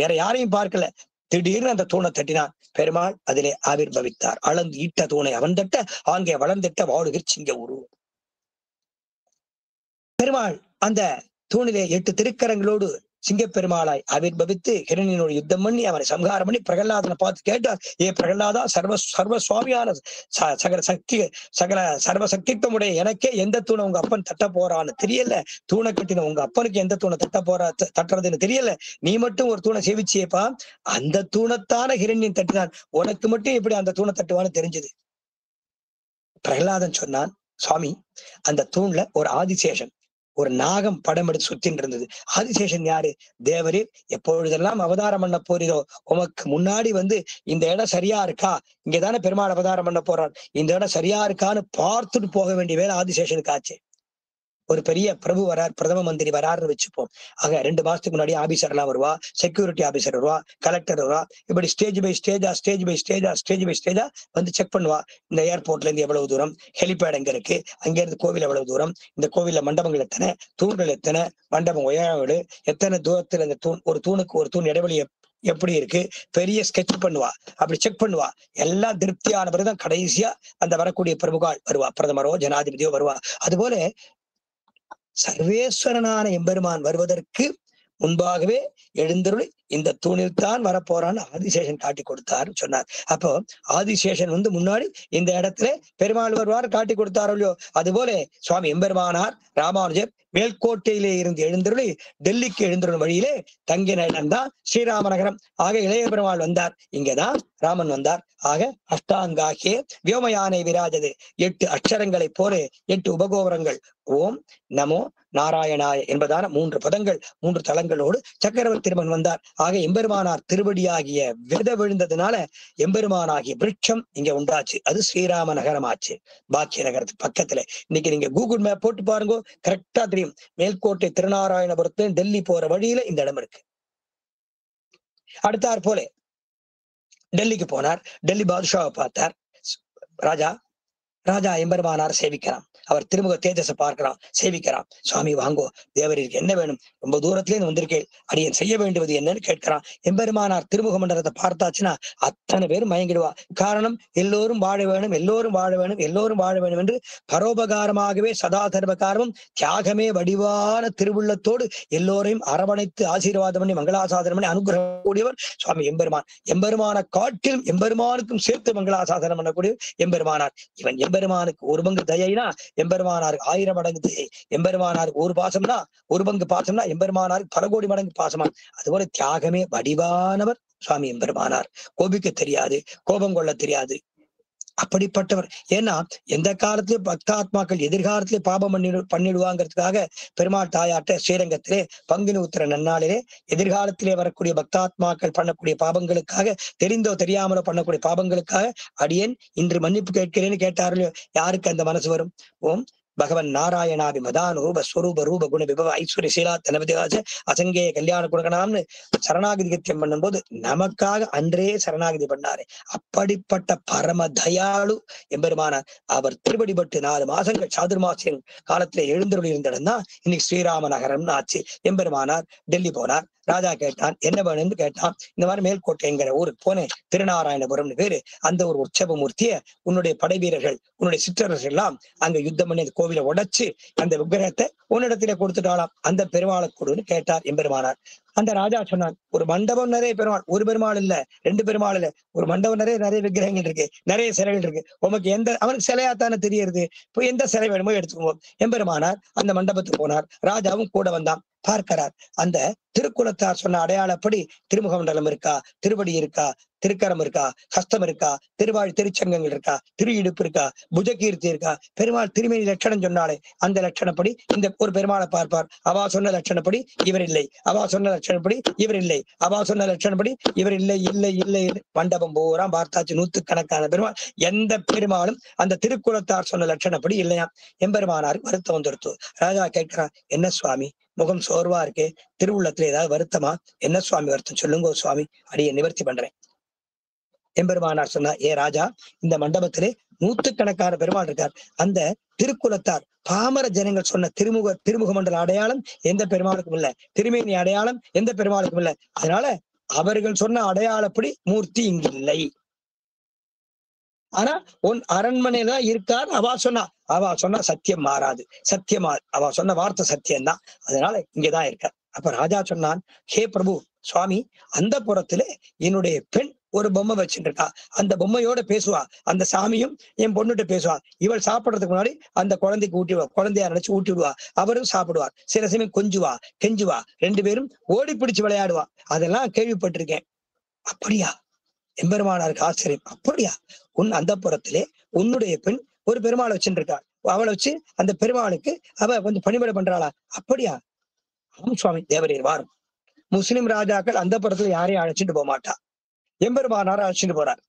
வேற யாரையும் பார்க்கல. திடீர்னு அந்த தூணை தட்டினான். பெருமாள் அதிலே ஆவிர்பவித்தார். அளந்து ஈட்ட தூணை அவன் தட்ட ஆங்கே வளர்ந்திட்ட வாழுகிற சிங்க உரு. பெருமாள் அந்த தூணிலே 8 திருக்கரங்களோடு சிங்கப்பெருமாளாய் ஆவிர்பவித்து ஹிரண்யனோடு யுத்தம் பண்ணி அவனை சம்ஹாரம் பண்ணி பிரகலாதனை பார்த்து கேட்டார், ஏ பிரகலாதா, சர்வ சுவாமியான சர்வ சக்தித்துவமுடைய எனக்கே எந்த தூணை உங்க அப்பன் தட்ட போறான்னு தெரியல, தூணை கட்டின உங்க அப்பனுக்கு எந்த தூணை தட்டுறதுன்னு தெரியல, நீ மட்டும் ஒரு தூணை சேவிச்சியப்பா, அந்த தூணைத்தான ஹிரண்யன் தட்டினான், உனக்கு மட்டும் எப்படி அந்த தூணை தட்டுவான்னு தெரிஞ்சது. பிரகலாதன் சொன்னான், சுவாமி, அந்த தூண்ல ஒரு ஆதிசேஷன், ஒரு நாகம் படம் எடுத்து சுத்தின் இருந்தது. ஆதிசேஷன் யாரு? தேவரீர் எப்பொழுதெல்லாம் அவதாரம் பண்ண போறீரோ உமக்கு முன்னாடி இந்த இடம் சரியா இருக்கா, இங்கதானே பெருமாள் அவதாரம் பண்ண போறார், இந்த இடம் சரியா இருக்கான்னு பார்த்துட்டு போக வேண்டிய வேலை ஆதிசேஷனுக்கு ஆச்சு. ஒரு பெரிய பிரபு வரார், பிரதம மந்திரி வராருன்னு வச்சுப்போம். ஆக 2 மாசத்துக்கு முன்னாடி ஆபீசர் எல்லாம் வருவா, செக்யூரிட்டி ஆபீசர் வருவா, கலெக்டர் வருவா, இப்படி ஸ்டேஜ் பை ஸ்டேஜா வந்து செக் பண்ணுவா. இந்த ஏர்போர்ட்ல இருந்து எவ்வளவு தூரம், ஹெலிபேட் எங்க இருக்கு, அங்க இருந்து கோவில் எவ்வளவு தூரம், இந்த கோவில்ல மண்டபங்கள் எத்தனை, தூண்கள் எத்தனை, மண்டபம் உயரம் எத்தனை தூரத்துல இந்த தூண், ஒரு தூணுக்கு ஒரு தூண் இடைவெளி எப்படி இருக்கு, பெரிய ஸ்கெட்ச் பண்ணுவா. அப்படி செக் பண்ணுவா. எல்லாம் திருப்தியான பிறகுதான் கடைசியா அந்த வரக்கூடிய பிரபுகால் வருவா, பிரதமரோ ஜனாதிபதியோ வருவா. அதுபோல சர்வேஸ்வரனான எம்பெருமான் வருவதற்கு முன்பாகவே எழுந்தருளி இந்த தூணில் தான் வரப்போறான்னு ஆதிசேஷன் காட்டி கொடுத்தாருன்னு சொன்னார். அப்போ ஆதிசேஷன் முன்னாடி இந்த இடத்துல பெருமாள் வருவார் காட்டி கொடுத்தாரோ இல்லையோ, அதுபோல சுவாமி எம்பெருமானார் ராமானுஜர் மேல்கோட்டையிலே இருந்து எழுந்தருளி டெல்லிக்கு எழுந்தருளும் வழியிலே தங்கின இடம்தான் ஸ்ரீராம நகரம். ஆக இளைய பெருமாள் வந்தார், இங்கதான் ராமன் வந்தார். ஆக அஷ்டாங்காகிய வியோமயானை விராஜது, 8 அக்ஷரங்களை போல 8 உபகோபரங்கள், ஓம் நமோ நாராயணாய என்பதான 3 பதங்கள் 3 தலங்களோடு சக்கரவர்த்தி திருமகன் வந்தார். ஆக எம்பெருமானார் திருவடியாகிய வித விழுந்ததுனால எம்பெருமானாகிய விருட்சம் இங்க உண்டாச்சு. அது ஸ்ரீராம நகரம் ஆச்சு, பாக்கிய நகரத்துக்கு பக்கத்துல. இன்னைக்கு நீங்க கூகுள் மேப் போட்டு பாருங்க, கரெக்டா தெரியும். மேல்கோட்டை திருநாராயணபுரத்துல டெல்லி போற வழியில இந்த இடம் இருக்கு. அடுத்தாற் போல டெல்லிக்கு போனார். டெல்லி பாதுஷாவை பார்த்தார். ராஜா எம்பெருமானார் சேவிக்கிறான். அவர் திருமுக தேஜஸை பார்க்கிறான், சேவிக்கிறான். சுவாமி வாங்கோ, தேவருக்கு என்ன வேணும், ரொம்ப தூரத்துல இருந்து வந்திருக்கேன், அடியன் செய்ய வேண்டுவது என்னன்னு கேட்கிறான். எம்பெருமானார் திருமுக மண்டலத்தை பார்த்தாச்சுன்னா அத்தனை பேரும் மயங்கிடுவா. காரணம், எல்லோரும் வாழ வேணும், எல்லோரும் வாழ வேணும், எல்லோரும் வாழ வேணும் என்று பரோபகாரமாகவே சதா தர்மகாரமும் தியாகமே வடிவான திருவுள்ளத்தோடு எல்லோரையும் அரவணைத்து ஆசீர்வாதம் பண்ணி மங்களாசாதனம் பண்ணி அனுகிரகம் கூடியவர் சுவாமி எம்பெருமான். எம்பெருமான காட்டிலும் எம்பெருமானுக்கும் சேர்த்து மங்களாசாதனம் பண்ணக்கூடியவர் எம்பெருமானார். இவன் எம்பெருமானுக்கு ஒரு பங்கு தயைனா எம்பெருமானாருக்கு 1000 மடங்கு தயை, எம்பெருமானாருக்கு ஒரு பாசம்னா ஒரு பங்கு பாசம்னா எம்பெருமானாருக்கு பல கோடி மடங்கு பாசமா. அதுபோல தியாகமே வடிவானவர் சுவாமி எம்பெருமானார். கோபிக்க தெரியாது, கோபம் கொள்ள தெரியாது, அப்படிப்பட்டவர். ஏன்னா எந்த காலத்திலயும் பக்தாத்மாக்கள் எதிர்காலத்திலே பாபம் பண்ணிடுவாங்கிறதுக்காக பெருமாள் தாயாட்ட ஸ்ரீரங்கத்திலே பங்குனி உத்திர நன்னாளிலே எதிர்காலத்திலே வரக்கூடிய பக்தாத்மாக்கள் பண்ணக்கூடிய பாபங்களுக்காக, தெரிந்தோ தெரியாமலோ பண்ணக்கூடிய பாபங்களுக்காக அடியேன் இன்று மன்னிப்பு கேட்கிறேன்னு கேட்டார்களோ. யாருக்கு அந்த மனசு வரும்? ஓம் பகவன் நாராயணாபி மதான் ரூப ஸ்வரூப ரூப குண விபவ ஐஸ்வர்ய சீலா தனபதிகாச அசங்கேய கல்யாண குணகணாம்னு சரணாகதி கத்தியம் பண்ணும்போது நமக்காக அன்றே சரணாகதி பண்ணாரு. அப்படிப்பட்ட பரம தயாளு எம்பெருமானார். அவர் திருவடிபட்டு 4 மாசங்கள் சாதுர்மாசியம் காலத்துல எழுந்தருளி இருந்த இடம் தான் இன்னைக்கு ஸ்ரீராம நகரம்னு ஆச்சு. எம்பெருமானார் டெல்லி போனார். ராஜா கேட்டான், என்ன வேணும்னு கேட்டான். இந்த மாதிரி மேல்கோட்டைங்கிற ஊருக்கு போனேன், திருநாராயணபுரம்னு பேரு. அந்த ஒரு உற்சவ மூர்த்திய உன்னுடைய படை வீரர்கள் உன்னுடைய சிற்றரசர்கள் எல்லாம் அங்க யுத்தம் பண்ணி அந்த கோவிலை உடைச்சு அந்த விக்கிரகத்தை உன்னிடத்திலே கொடுத்துட்டாலாம், அந்த பெருமாளை கொடுன்னு கேட்டார் எம்பெருமானார். அந்த ராஜா சொன்னான், ஒரு மண்டபம் நிறைய பெருமாள், ஒரு பெருமாள் இல்ல, 2 பெருமாள் இல்ல, ஒரு மண்டபம் நிறைய விக்கிரகங்கள் இருக்கு, நிறைய சிலைகள் இருக்கு. உமக்கு எந்த அவனுக்கு சிலையாத்தானே தெரியுது, இப்போ எந்த சிலை வேணுமோ எடுத்துக்குவோம். எம்பெருமானார் அந்த மண்டபத்துக்கு போனார். ராஜாவும் கூட வந்தான். பார்க்கிறார், அந்த திருக்குலத்தார் சொன்ன அடையாளப்படி திருமுகமண்டலம் இருக்கா, திருவடி இருக்கா, திருக்கரம் இருக்கா, ஹஸ்தம் இருக்கா, திருச்சங்கங்கள் இருக்கா, திரு இடுப்பு இருக்கா, புஜகீர்த்தி இருக்கா, பெருமாள் திருமேனி லட்சணம் சொன்னாலே அந்த லட்சணப்படி இந்த ஒரு பெருமாளை பார்ப்பார். அவா சொன்ன லட்சணப்படி இவர் இல்லை, அவா சொன்ன லட்சணப்படி இவர் இல்லை, அவா சொன்ன லட்சணப்படி இவர் இல்லை இல்லை இல்லை. மண்டபம் பூரா பார்த்தாச்சு, 100கணக்கான பெருமாள். எந்த பெருமாளும் அந்த திருக்குலத்தார் சொன்ன லட்சணப்படி இல்லையா. எம்பெருமானாருக்கு வருத்தம் வந்துடுத்து. ராஜா கேட்கிறான், என்ன சுவாமி முகம் சோர்வா இருக்கே, திருவுள்ளத்துல ஏதாவது வருத்தமா? என்ன சுவாமி வருத்தம் சொல்லுங்க சுவாமி, அடியை நிவர்த்தி பண்றேன். எம்பெருமானார் சொன்னார், ஏ ராஜா, இந்த மண்டபத்திலே 100கணக்கான பெருமாள் இருக்கார். அந்த திருக்குலத்தார் பாமர ஜனங்கள் சொன்ன திருமுக மண்டல அடையாளம் எந்த பெருமாளுக்கும் இல்ல, திருமேனி அடையாளம் எந்த பெருமாளுக்கும் இல்ல. அதனால அவர்கள் சொன்ன அடையாளப்படி மூர்த்தி இங்கு இல்லை. ஆனா உன் அரண்மனையில்தான் இருக்கார். அவ சொன்னா சத்தியம் மாறாது, சத்தியமா அவ சொன்ன வார்த்தை சத்தியம்தான், அதனால இங்கதான் இருக்கார். அப்ப ராஜா சொன்னான், ஹே பிரபு சுவாமி, அந்த புறத்திலே என்னுடைய பெண் ஒரு பொம்மை வச்சுட்டு இருக்கா, அந்த பொம்மையோட பேசுவா, அந்த சாமியும் என் பொண்ணுகிட்ட பேசுவா. இவள் சாப்பிடறதுக்கு முன்னாடி அந்த குழந்தைக்கு ஊட்டிடுவா, குழந்தையா நினைச்சு ஊட்டி விடுவா, அவரும் சாப்பிடுவார். சில சமயம் கொஞ்சுவா கெஞ்சுவா, 2 பேரும் ஓடி பிடிச்சு விளையாடுவா. அதெல்லாம் கேள்விப்பட்டிருக்கேன். அப்படியா? எம்பெருமானாருக்கு ஆச்சரியம். அப்படியா? உன் அந்த புறத்திலே உன்னுடைய பெண் ஒரு பெருமாளை வச்சுட்டு இருக்கா, அவளை வச்சு அந்த பெருமாளுக்கு அவ கொஞ்சம் பணிபடை பண்றாளா? அப்படியா? ஆம் சுவாமி, தேவரீர் வாரும். முஸ்லிம் ராஜாக்கள் அந்த புறத்துல யாரையும் அழைச்சிட்டு போக மாட்டா, எம்பெருமானார அழைச்சிட்டு போறார்.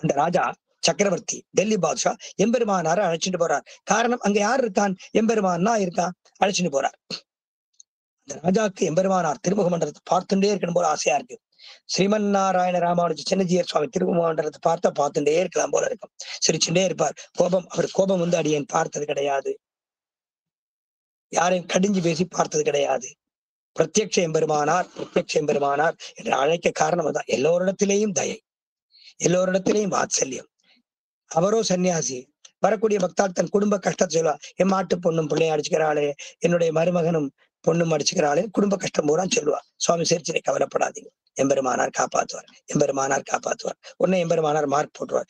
அந்த ராஜா சக்கரவர்த்தி டெல்லி பாதுஷா எம்பெருமானார அழைச்சிட்டு போறார். காரணம், அங்க யார் இருக்கான்? எம்பெருமானா இருக்கான், அழைச்சிட்டு போறார். அந்த ராஜாக்கு எம்பெருமானார் திருமுக மண்டலத்தை பார்த்துட்டே இருக்கணும் போல ஆசையா இருக்கு. ஸ்ரீமன் நாராயண ராமானுஜ சின்னஜியர் சுவாமி திருமுக மண்டலத்தை பார்த்துட்டே இருக்கலாம் போல இருக்கும். சிரிச்சுட்டே இருப்பார். அவர் கோபம் வந்து அடியேன் பார்த்தது கிடையாது, யாரையும் கடிஞ்சு பேசி பார்த்தது கிடையாது. பிரத்யக்ஷ எம்பெருமானார் என்று அழைக்க காரணம் தான், எல்லோரிடத்திலேயும் தயை, எல்லோரிடத்திலேயும் வாத்சல்யம். அவரோ சன்னியாசி. வரக்கூடிய பக்தால் தன் குடும்ப கஷ்டத்தை சொல்லுவா, என் மாட்டு பொண்ணும் பிள்ளையும் அடிச்சுக்கிறாளே, என்னுடைய மருமகனும் பொண்ணும் அடிச்சுக்கிறாளே, குடும்ப கஷ்டம் பூரா சொல்லுவா. சுவாமி சிரிச்சினை கவலைப்படாதீங்க, எம்பெருமானார் காப்பாத்துவார். உடனே எம்பெருமானார் மார்க் போட்டுவார்.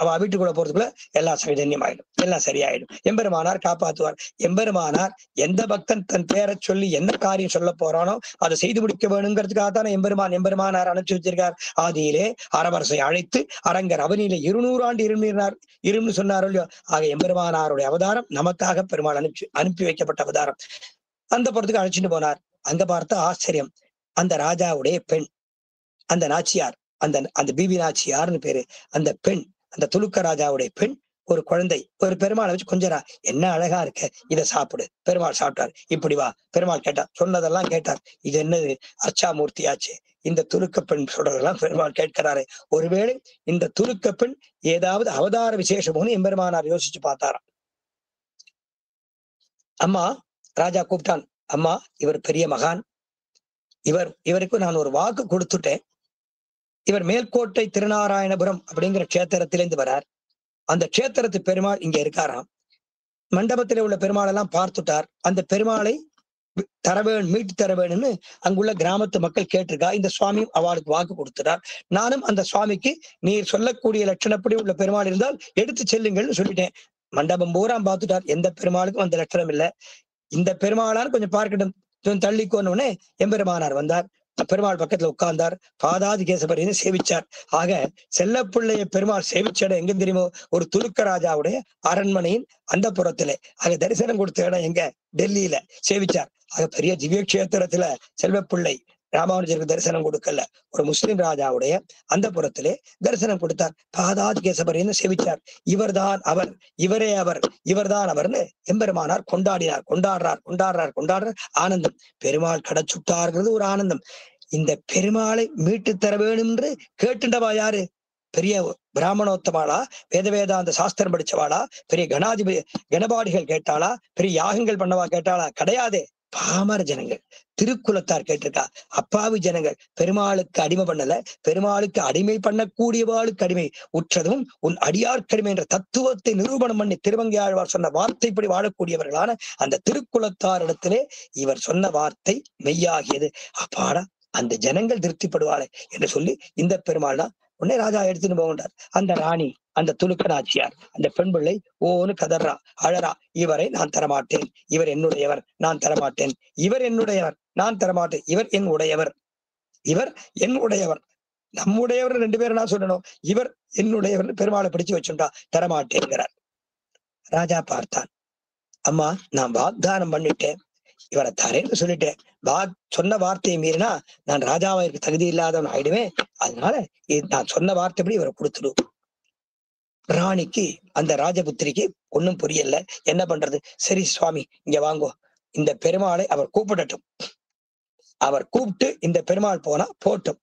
அவ வீட்டுக்குள்ள போறதுக்குள்ள எல்லாம் சைதன்யம் ஆயிடும், எல்லாம் சரியாயிடும். எம்பெருமானார் காப்பாத்துவார். எம்பெருமானார் எந்த பக்தன் தன் பேரை சொல்லி என்ன காரியம் சொல்ல போறானோ அதை செய்து முடிக்க வேணுங்கிறதுக்காக தானே எம்பெருமானார் அனுப்பிச்சு வச்சிருக்கார். ஆதியிலே அரவரசை அழைத்து அரங்கர் அவனிலே 200 ஆண்டு இரும்னு சொன்னாரோ இல்லையோ. ஆக எம்பெருமானாருடைய அவதாரம் நமக்காக பெருமாள் அனுப்பி வைக்கப்பட்ட அவதாரம். அந்த புறத்துக்கு அழைச்சிட்டு போனார். அங்க பார்த்த ஆச்சரியம், அந்த ராஜாவுடைய பெண், அந்த நாச்சியார், அந்த பிபி நாச்சியார்னு பேரு, அந்த பெண், அந்த துலுக்க ராஜாவுடைய பெண் ஒரு குழந்தை ஒரு பெருமாளை வச்சு கொஞ்சரா, என்ன அழகா இருக்க, இதை சாப்பிடு. பெருமாள் சாப்பிட்டார். இப்படி வா. பெருமாள் கேட்டார், சொன்னதெல்லாம் கேட்டார். இது என்னது? அச்சாமூர்த்தி ஆச்சு. இந்த துலுக்க பெண் சொல்றதெல்லாம் பெருமாள் கேட்கிறாரு. ஒருவேளை இந்த துலுக்க பெண் ஏதாவது அவதார விசேஷம்னு எம்பெருமானார் யோசிச்சு பார்த்தாராம். அம்மா, ராஜா கூப்பிட்டான், அம்மா, இவர் பெரிய மகான், இவருக்கு நான் ஒரு வாக்கு கொடுத்துட்டேன். இவர் மேல்கோட்டை திருநாராயணபுரம் அப்படிங்கிற கஷேத்திரத்திலிருந்து வரார். அந்த கஷேத்திரத்து பெருமாள் இங்க இருக்காராம். மண்டபத்திலே உள்ள பெருமாள் எல்லாம் பார்த்துட்டார். அந்த பெருமாளை மீட்டு தர வேணும்னு அங்குள்ள கிராமத்து மக்கள் கேட்டிருக்கா. இந்த சுவாமியும் அவளுக்கு வாக்கு கொடுத்துட்டார். நானும் அந்த சுவாமிக்கு நீர் சொல்லக்கூடிய லட்சணப்படி உள்ள பெருமாள் இருந்தால் எடுத்து செல்லுங்கள்னு சொல்லிட்டேன். மண்டபம் பூரா பார்த்துட்டார். எந்த பெருமாளுக்கும் அந்த லட்சணம் இல்லை. இந்த பெருமாளான்னு கொஞ்சம் பார்க்கட்டும் தள்ளிக்கோன்னு எம்பெருமானார் வந்தார். பெருமாள் பக்கத்துல உட்கார்ந்தார். பாதாதி கேசபரின்னு சேவிச்சார். ஆக செல்லப்பிள்ளைய பெருமாள் சேவிச்ச இடம் எங்க தெரியுமோ, ஒரு துலுக்க ராஜாவுடைய அரண்மனையின் அந்த புறத்துல. ஆக தரிசனம் கொடுத்த இடம் எங்க, டெல்லியில சேவிச்சார். ஆக பெரிய திவ்ய கஷேத்திரத்துல செல்வப்பிள்ளை ராமானுஜருக்கு தரிசனம் கொடுக்கல, ஒரு முஸ்லிம் ராஜாவுடைய அந்த புறத்திலே தரிசனம் கொடுத்தார். பாதாதி கேசபரின்னு சேவிச்சார். இவர்தான் அவர், இவரே அவர், இவர்தான் அவர்னு எம்பெருமானார் கொண்டாடுறார். ஆனந்தம். பெருமாள் கடச்சுட்டார்ங்கிறது ஒரு ஆனந்தம். இந்த பெருமாளை மீட்டு தர வேணும் என்று கேட்டுண்டவா யாரு? பெரிய பிராமணோத்தமாளா, வேதாந்த சாஸ்திரம் படிச்சவாளா, பெரிய கணபாடிகள் கேட்டாளா, பெரிய யாகங்கள் பண்ணவா கேட்டாளா? கிடையாதே. பாமர ஜனங்கள், திருக்குலத்தார் கேட்டிருக்கா. அப்பாவி ஜனங்கள். பெருமாளுக்கு அடிமை பண்ணல, பெருமாளுக்கு அடிமை பண்ணக்கூடியவாளுக்கு அடிமை உற்றதும் உன் அடியார்க்கடிமை என்ற தத்துவத்தை நிரூபணம் பண்ணி திருவங்கையாழ்வார் சொன்ன வார்த்தைப்படி வாழக்கூடியவர்களான அந்த திருக்குலத்தாரிடத்திலே இவர் சொன்ன வார்த்தை மெய்யாகியது. அப்பாடா, அந்த ஜனங்கள் திருப்திப்படுவாளே என்று சொல்லி இந்த பெருமாள் தான் உடனே ராஜா எடுத்துன்னு போகின்றார். அந்த ராணி, அந்த துலுக்க நாச்சியார், அந்த பெண் பிள்ளை ஓன்னு கதறா, அழறா. இவரை நான் தரமாட்டேன், இவர் என்னுடையவர், நான் தரமாட்டேன், இவர் என்னுடையவர், நான் தரமாட்டேன், இவர் என் உடையவர், இவர் என் உடையவர், நம்முடையவர் 2 பேரும் நான் சொல்லணும். இவர் என்னுடையவர் பெருமாளை பிடிச்சு வச்சுட்டா தரமாட்டேங்கிறார். ராஜா பார்த்தான். அம்மா, நான் வாக்தானம் பண்ணிட்டேன், இவரை தரேன்னு சொல்லிட்டேன். சொன்ன வார்த்தையை மீறினா நான் ராஜாவிற்கு தகுதி இல்லாதவன் ஆயிடுவேன். அதனால நான் சொன்ன வார்த்தைப்படி இவரை கொடுத்துடும். ராணிக்கு, அந்த ராஜபுத்திரிக்கு ஒன்னும் புரியல. என்ன பண்றது? சரி சுவாமி, இங்க வாங்கோ, இந்த பெருமாளை அவர் கூப்பிடட்டும், அவர் கூப்பிட்டு இந்த பெருமாள் போனா போட்டும்,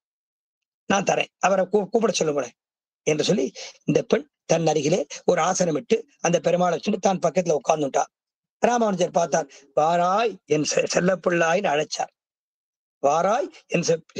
நான் தரேன், அவரை கூப்பிட சொல்லுங்களேன் என்று சொல்லி இந்த பெண் தன் அருகிலே ஒரு ஆசனம் இட்டு அந்த பெருமாளை சொல்லி தான் பக்கத்துல உட்கார்ந்துட்டா. ராமானுஜர் பார்த்தார். வாராய் என் செல்லப்பிள்ளாயின்னு அழைச்சார். வாராய்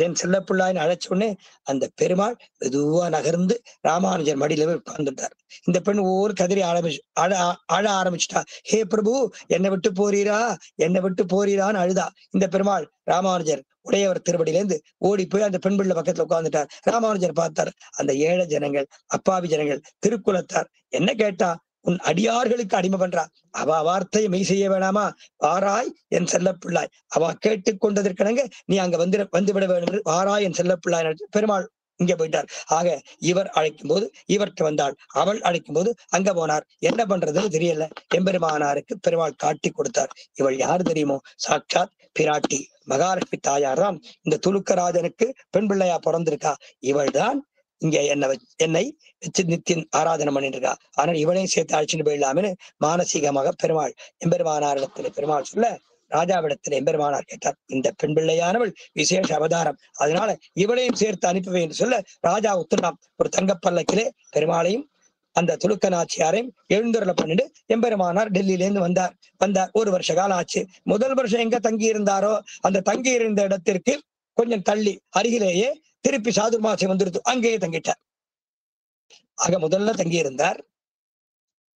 என் செல்லப்பிள்ளாயின்னு அழைச்ச உடனே அந்த பெருமாள் மெதுவா நகர்ந்து ராமானுஜர் மடியில உட்கார்ந்துட்டார். இந்த பெண் ஒவ்வொரு கதறி அழ ஆரம்பிச்சுட்டா. ஹே பிரபு, என்னை விட்டு போறீரா, என்னை விட்டு போறீரான்னு அழுதா. இந்த பெருமாள் ராமானுஜர் உடையவர் திருவடியிலேருந்து ஓடி போய் அந்த பெண் பிள்ளை பக்கத்துல உட்கார்ந்துட்டார். ராமானுஜர் பார்த்தார். அந்த ஏழை ஜனங்கள், அப்பாவி ஜனங்கள், திருக்குலத்தார் என்ன கேட்டா, உன் அடியார்களுக்கு அடிமை பண்றா, அவ வார்த்தையை மெய் செய்ய வேணாமா? வாராய் என் செல்லப்பிள்ளாய், அவ கேட்டுக்கொண்டதற்கிணங்க நீ அங்க வந்து விட வேண்டும். வாராய் என் செல்லப்பிள்ளாய். பெருமாள் இங்க போயிட்டார். ஆக இவர் அழைக்கும் போது இவருக்கு வந்தாள், அவள் அழைக்கும் போது அங்க போனார். என்ன பண்றதுன்னு தெரியல. எம்பெருமானாருக்கு பெருமாள் காட்டி கொடுத்தார். இவள் யாரு தெரியுமோ? சாட்சாத் பிராட்டி மகாலட்சுமி தாயார் தான் இந்த துலுக்கராஜனுக்கு பெண் பிள்ளையா பிறந்திருக்கா. இவள் தான் இங்க என்னை வச்சு நித்தியம் ஆராதனை பண்ணிட்டு இருக்கா. ஆனால் இவனையும் சேர்த்து அழைச்சிட்டு போயிடலாம்னு மானசீகமாக பெருமாள் எம்பெருமானாரிடத்துல பெருமாள் சொல்ல, ராஜாவிடத்துல எம்பெருமானார் கேட்டார். இந்த பெண் பிள்ளையானவள் விசேஷ அவதாரம், அதனால இவளையும் சேர்த்து அனுப்புவே என்று சொல்ல ராஜா உத்தரனாம். ஒரு தங்கப்பல்லக்கிலே பெருமாளையும் அந்த துலுக்க நாச்சியாரையும் எழுந்துருளை பண்ணிட்டு எம்பெருமானார் டெல்லியிலேருந்து வந்தார். 1 வருஷ காலம் ஆச்சு. முதல் வருஷம் எங்க தங்கி இருந்தாரோ அந்த தங்கி இருந்த இடத்திற்கு கொஞ்சம் தள்ளி அருகிலேயே திருப்பி சாதுர்மாசம் வந்துருது, அங்கேயே தங்கிட்டார். ஆக முதல்ல தங்கி இருந்தார்.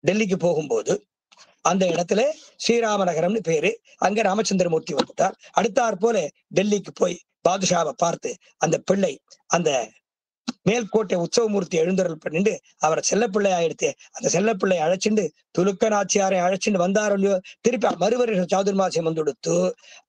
டெல்லிக்கு போகும்போது அந்த இடத்துல ஸ்ரீராம நகரம்னு பேரு, அங்க ராமச்சந்திரமூர்த்தி வந்துட்டார். அடுத்தாற் போல டெல்லிக்கு போய் பாதுஷாவை பார்த்து அந்த பிள்ளை அந்த மேல்கோட்டை உற்சவமூர்த்தி எழுந்தருள் பண்ணிட்டு அவரை செல்லப்பிள்ளை ஆயிடுத்து. அந்த செல்லப்பிள்ளை அழைச்சிண்டு துலுக்க நாச்சியாரை அழைச்சிட்டு வந்தாரோ இல்லையோ, திருப்பி மறுவருஷ சாதுர்மாசியம் வந்து கொடுத்து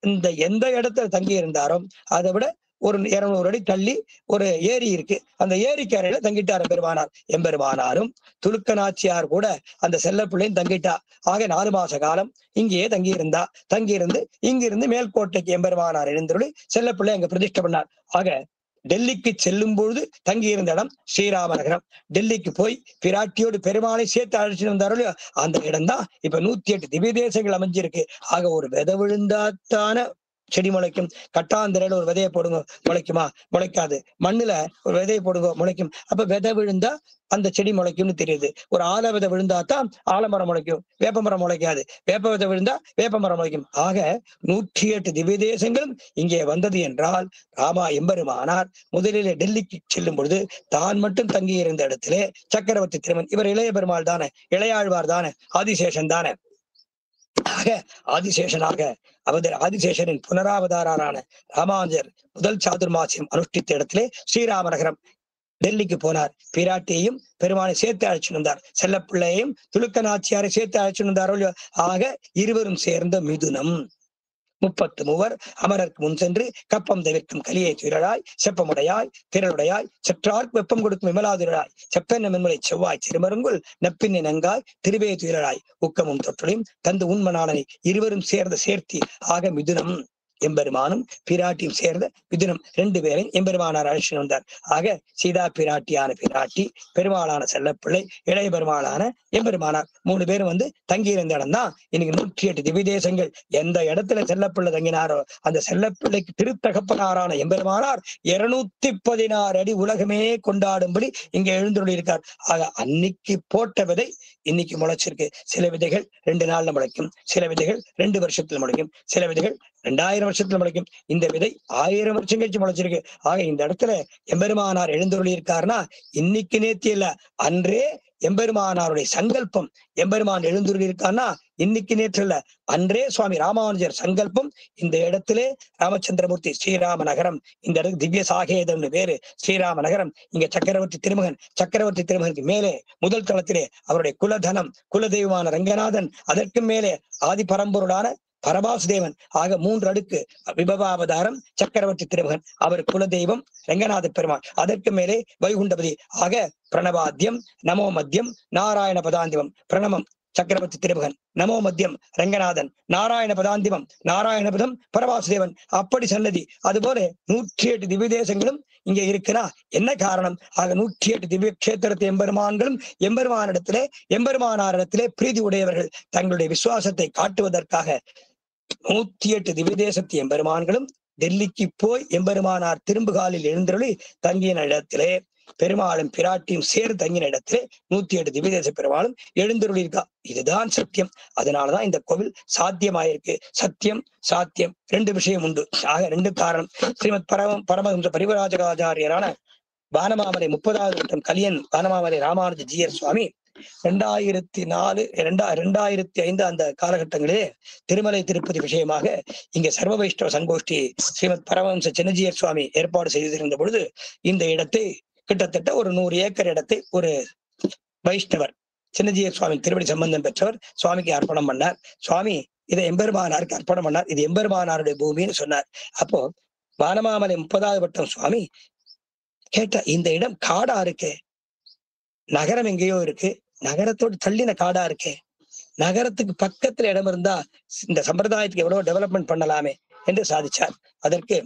இந்த எந்த இடத்துல தங்கி இருந்தாரோ அதை விட ஒரு 200 அடி தள்ளி ஒரு ஏரி இருக்கு, அந்த ஏரிக்கரையில தங்கிட்டார் பெருமானார். எம்பெருமானாரும் துலுக்க நாச்சியார் கூட அந்த செல்லப்பிள்ளையும் தங்கிட்டா. ஆக 4 மாச காலம் இங்கேயே தங்கியிருந்து இங்கிருந்து மேல்கோட்டைக்கு எம்பெருமானார் எழுந்தருளி செல்லப்பிள்ளை அங்க பிரதிஷ்டை பண்ணார். ஆக டெல்லிக்கு செல்லும் பொழுது தங்கி இருந்த இடம் ஸ்ரீராம நகரம். டெல்லிக்கு போய் பிராட்டியோடு பெருமாளை சேர்த்து அழைச்சிட்டு வந்தாரோ இல்லையோ, அந்த இடம் தான் இப்ப 108 திவ்ய தேசங்கள் அமைஞ்சிருக்கு. ஆக ஒரு விதை விழுந்தாத்தான செடி முளைக்கும். கட்டாந்திரையில ஒரு விதையை போடுங்க, முளைக்குமா? முளைக்காது. மண்ணுல ஒரு விதையை போடுங்க, முளைக்கும். அப்ப விதை விழுந்தா அந்த செடி முளைக்கும்னு தெரியுது. ஒரு ஆல விதை விழுந்தாதான் ஆலமரம் முளைக்கும், வேப்பமரம் முளைக்காது. வேப்ப விதை விழுந்தா வேப்பமரம் முளைக்கும். ஆக 108 திவ்ய தேசங்களும் இங்கே வந்தது என்றால் எம்பெருமானார் முதலிலே டெல்லிக்கு செல்லும் பொழுது தான் மட்டும் தங்கி இருந்த இடத்திலே சக்கரவர்த்தி திருமன், இவர் இளைய பெருமாள் தானே, இளையாழ்வார் தானே, ஆதிசேஷன் தானே, ஆக ஆதிசேஷனாக ஆதிசேஷனின் புனராவதாரான ராமானுஜர் முதல் சாதுர்மாசியம் அனுஷ்டித்த இடத்திலே ஸ்ரீராமநகரம் டெல்லிக்கு போனார். பிராட்டியையும் பெருமானை சேர்த்து அழைச்சு வந்தார். செல்லப்பிள்ளையையும் துலுக்க நாச்சியாரை சேர்த்து அழைச்சு வந்தாரோ. ஆக இருவரும் சேர்ந்த மிதுனம். 33 அமரருக்கு முன் சென்று கப்பம் தவிர்க்கும் கலியை துயராய் செப்பமுடையாய் திரளுடையாய் செற்றார்க்கு வெப்பம் கொடுக்கும் விமலாதுராய் செப்பென்ன மென்முறை செவ்வாய் சிறுமருங்குள் நப்பின்னை நங்காய் திருவே துயராய் உக்கமும் தொற்றலையும் தந்து உண்மனாளனை இருவரும் சேர்ந்த சேர்த்தி ஆக மிதுனம். எம்பெருமானும் பிராட்டியும் சேர்ந்த மிதுனம் 2 பேரையும் எம்பெருமானார் அழைச்சு வந்தார். ஆக சீதா பிராட்டியான பிராட்டி, பெருமாளான செல்லப்பிள்ளை, இளைய பெருமாளான எம்பெருமானார் 3 பேரும் வந்து தங்கியிருந்த இடம் தான் இன்னைக்கு 108 திவ்யதேசங்கள். எந்த இடத்துல செல்லப்பிள்ளை தங்கினாரோ அந்த செல்லப்பிள்ளைக்கு திருத்தகப்பனாரான எம்பெருமானார் 216 அடி உலகமே கொண்டாடும்படி இங்க எழுந்துள்ளி இருக்கார். ஆக அன்னைக்கு போட்ட விதை இன்னைக்கு முளைச்சிருக்கு. சில விதைகள் 2 நாள்ல முளைக்கும், சில விதைகள் 2 வருஷத்துல முளைக்கும், சில விதைகள் 2000 வருஷத்துல முளைக்கும். இந்த விதை 1000 வருஷம் கழிச்சு முளைச்சிருக்கு. ஆக இந்த இடத்துல எம்பெருமானார் எழுந்தருளி இருக்காருன்னா இன்னைக்கு நேத்தி இல்ல, அன்றே எம்பெருமானாருடைய சங்கல்பம். எம்பெருமான் எழுந்தருளி இருக்காருன்னா இன்னைக்கு நேற்று இல்ல, அன்றே சுவாமி ராமானுஜர் சங்கல்பம். இந்த இடத்திலே ராமச்சந்திரமூர்த்தி ஸ்ரீராம நகரம், இந்த இடத்துக்கு திவ்ய சாகேதம்னு பேரு ஸ்ரீராம நகரம். இங்க சக்கரவர்த்தி திருமகன், சக்கரவர்த்தி திருமகனுக்கு மேலே முதல் தளத்திலே அவருடைய குலதனம் குலதெய்வமான ரங்கநாதன், அதற்கு மேலே ஆதி பரம்பொருளான பரபாசுதேவன். ஆக 3 அடுக்கு விபவாவதாரம் சக்கரவர்த்தி திருமகன், அவர் குலதெய்வம் ரங்கநாத பெருமாள், அதற்கு மேலே வைகுண்டபதி. ஆக பிரணவாத்தியம் நமோ மத்தியம் நாராயண பதாந்திமம் பிரணமம் சக்கரவர்த்தி திருமகன், நமோ மத்தியம் ரங்கநாதன், நாராயண பதாந்திமம் நாராயணபதம் பரபாசுதேவன், அப்படி சன்னதி. அதுபோல 108 திவ்ய தேசங்களும் இங்க இருக்கிறா. என்ன காரணம்? ஆக 108 திவ்ய கஷேத்திரத்தை எம்பெருமான்களும் எம்பெருமானிடத்திலே எம்பெருமானாரிடத்திலே பிரீதி உடையவர்கள் தங்களுடைய விசுவாசத்தை காட்டுவதற்காக 108 திவ்ய தேசத்து எம்பெருமான்களும் டெல்லிக்கு போய் எம்பெருமானார் திரும்புகாலில் எழுந்தருளி தங்கின இடத்திலே பெருமாளும் பிராட்டியும் சேர்ந்து தங்கின இடத்திலே 108 திவ்யதேச பெருமாளும் எழுந்தருளி இருக்கா. இதுதான் சத்தியம். அதனாலதான் இந்த கோவில் சாத்தியமாயிருக்கு. சத்தியம் சாத்தியம் 2 விஷயம் உண்டு. ஆக 2 காரணம். ஸ்ரீமத் பரமஹம்ச பரிவராஜகாச்சாரியரான வானமாமலை 30வது வட்டம் கலியன் வானமாமலை ராமானுஜ ஜீயர் சுவாமி 2004 2005 அந்த காலகட்டங்களிலே திருமலை திருப்பதி விஷயமாக இங்க சர்வ வைஷ்ணவ சங்கோஷ்டி ஸ்ரீமத் பரமஹம்ச சின்னஜீயர் சுவாமி ஏற்பாடு செய்திருந்த பொழுது இந்த இடத்தை கிட்டத்தட்ட ஒரு 100 ஏக்கர் இடத்தை ஒரு வைஷ்ணவர் சின்னஜீயர் சுவாமி திருவடி சம்பந்தம் பெற்றவர் சுவாமிக்கு அர்ப்பணம் பண்ணார். சுவாமி இதை எம்பெருமானாருக்கு அர்ப்பணம் பண்ணார். இது எம்பெருமானாருடைய பூமின்னு சொன்னார். அப்போ வானமாமலை 30வது வட்டம் சுவாமி கேட்ட, இந்த இடம் காடா இருக்கு, நகரம் எங்கேயோ இருக்கு, நகரத்தோடு தள்ளின காடா இருக்கே, நகரத்துக்கு பக்கத்துல இடம் இருந்தா இந்த சம்பிரதாயத்துக்கு எவ்வளவு டெவலப்மெண்ட் பண்ணலாமே என்று சாதிச்சார். அதற்கு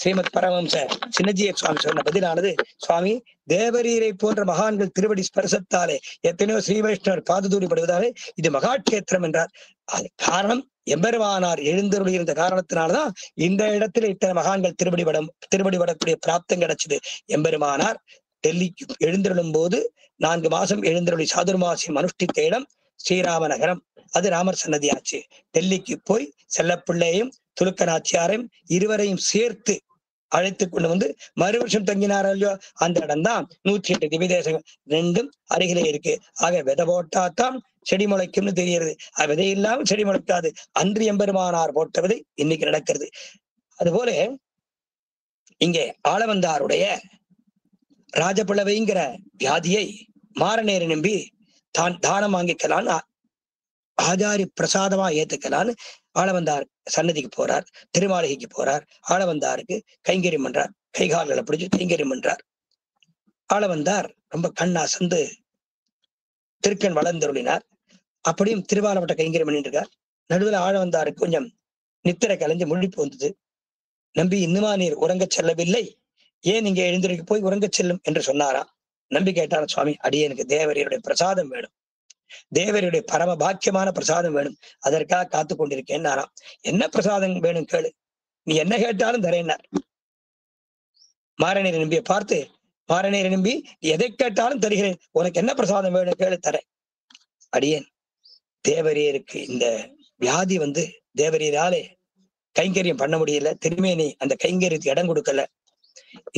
ஸ்ரீமத் பரமஹம்ச சின்னஜீயர் சுவாமி சொன்ன பதிலானது, சுவாமி தேவரீரை போன்ற மகான்கள் திருவடி ஸ்பர்சத்தாலே எத்தனையோ ஸ்ரீ வைஷ்ணவர் பாததூரிப்படுவதாலே இது மகாட்சேத்திரம் என்றார். அது காரணம் எம்பெருமானார் எழுந்தருளி இருந்த காரணத்தினால்தான் இந்த இடத்துல இத்தனை மகான்கள் திருவடிபடக்கூடிய பிராப்தம் கிடைச்சது. எம்பெருமானார் டெல்லிக்கு எழுந்தருளும் போது 4 மாசம் எழுந்தருளி சாதுர்மாசியம் அனுஷ்டித்த இடம் ஸ்ரீராம நகரம். அது ராமர் சன்னதி ஆச்சு. டெல்லிக்கு போய் செல்லப்பிள்ளையையும் துலுக்க நாச்சியாரையும் இருவரையும் சேர்த்து அழைத்து கொண்டு வந்து மறு வருஷம் தங்கினாரோ இல்லையோ அந்த இடம் தான் 108 திவ்யதேசங்கள் 2ம் அருகிலே இருக்கு. ஆக விதை போட்டாத்தான் செடி முளைக்கும்னு தெரிகிறது. விதை இல்லாமல் செடி முளைக்காது. அன்று எம்பெருமானார் போட்ட விதை இன்னைக்கு நடக்கிறது. அதுபோல இங்கே ஆளவந்தாருடைய ராஜபிளவைங்கிற வியாதியை மாரநேர நம்பி தான் தானம் வாங்கிக்கலான்னு ஆச்சாரி பிரசாதமா ஏத்துக்கலான்னு ஆளவந்தார் சன்னதிக்கு போறார், திருமாளிகைக்கு போறார். ஆளவந்தாருக்கு கைங்கரியம் பண்றார், கைகால்களை பிடிச்சு கைங்கரியம் பண்றார். ஆளவந்தார் ரொம்ப கண் அசந்து திருக்கண் வளர்ந்தருளினார். அப்படியும் திருவாலவட்ட கைங்கரியம் பண்ணிட்டு இருக்கார். நடுவில் ஆளவந்தாருக்கு கொஞ்சம் நித்திரை கலைஞ்சு முழிப்பு வந்தது. நம்பி இன்னுமா நீர் உறங்கச் செல்லவில்லை, ஏன் இங்கே எழுந்திருக்கு போய் உறங்கச் செல்லும் என்று சொன்னாராம். நம்பி கேட்டார், சுவாமி அடியனுக்கு தேவரையுடைய பிரசாதம் வேணும், தேவருடைய பரம பாக்கியமான பிரசாதம் வேணும், அதற்காக காத்து கொண்டிருக்கேன்னாராம். என்ன பிரசாதம் வேணும் கேளு, நீ என்ன கேட்டாலும் தரேன்னார். மாரநேர நம்பியை பார்த்து, மாரநேர நம்பி எதை கேட்டாலும் தருகிறேன், உனக்கு என்ன பிரசாதம் வேணும் கேளு தரேன். அடியேன் தேவரீருக்கு இந்த வியாதி வந்து தேவரீராலே கைங்கரியம் பண்ண முடியல, திருமேனி அந்த கைங்கரியத்துக்கு இடம் கொடுக்கல,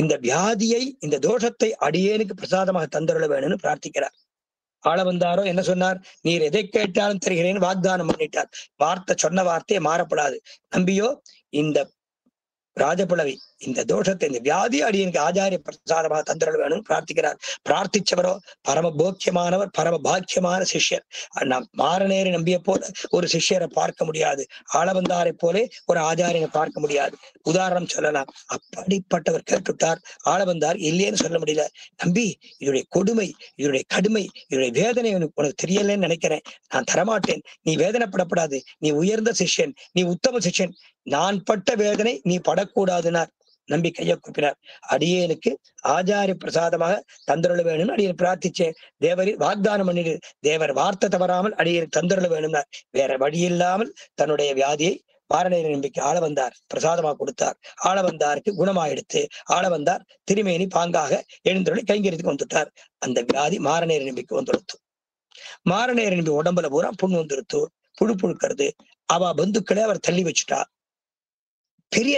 இந்த வியாதியை இந்த தோஷத்தை அடியேனுக்கு பிரசாதமாக தந்துள்ள வேணும்னு பிரார்த்திக்கிறார். ஆள வந்தாரோ என்ன சொன்னார்? நீர் எதை கேட்டாலும் தருகிறேன் வாக்தானம் பண்ணிட்டார். சொன்ன வார்த்தையை மாறப்படாது. நம்பியோ இந்த ராஜபுலவி இந்த தோஷத்தை இந்த வியாதி அடியனுக்கு ஆச்சாரிய பிரசாதமாக தந்திரல் வேணும் பிரார்த்திக்கிறார். பிரார்த்திச்சவரோ பரம போக்கியமானவர், பரம பாக்கியமான சிஷ்யர். மாறநேரை நம்பிய போல ஒரு சிஷ்யரை பார்க்க முடியாது, ஆளவந்தாரை போலே ஒரு ஆச்சாரியனை பார்க்க முடியாது. உதாரணம் சொல்லலாம். அப்படிப்பட்டவர் கேட்டுட்டார். ஆளவந்தார் இல்லையேன்னு சொல்ல முடியல. நம்பி, இதனுடைய கொடுமை, இதனுடைய கடுமை, இதனுடைய வேதனை உனக்கு தெரியலன்னு நினைக்கிறேன். நான் தரமாட்டேன். நீ வேதனைப்படப்படாது. நீ உயர்ந்த சிஷ்யன், நீ உத்தம சிஷ்யன். நான் பட்ட வேதனை நீ படக்கூடாதுனார். நம்பி கையை கூப்பினார். அடியேனுக்கு ஆச்சாரிய பிரசாதமாக தந்தருள வேணும்னு அடியன் பிரார்த்திச்சேன். தேவரி வாக்தானம் பண்ணிடு, தேவர் வார்த்தை தவறாமல் அடியனுக்கு தந்தருள வேணும்னார். வேற வழி இல்லாமல் தன்னுடைய வியாதியை மாரநேர நம்பிக்கை ஆள வந்தார் பிரசாதமாக கொடுத்தார். ஆள வந்தாருக்கு குணமாயிடுத்து. ஆள வந்தார் திருமேனி பாங்காக எழுந்தருளை கைங்கரியத்துக்கு வந்துட்டார். அந்த வியாதி மாரநேர நம்பிக்கை வந்துடுத்து. மாரநேர நம்பி உடம்புல பூரா புண் வந்துடுத்து, புழு புழுக்கிறது. அவ பந்துக்களை அவர் தள்ளி வச்சுட்டா. பெரிய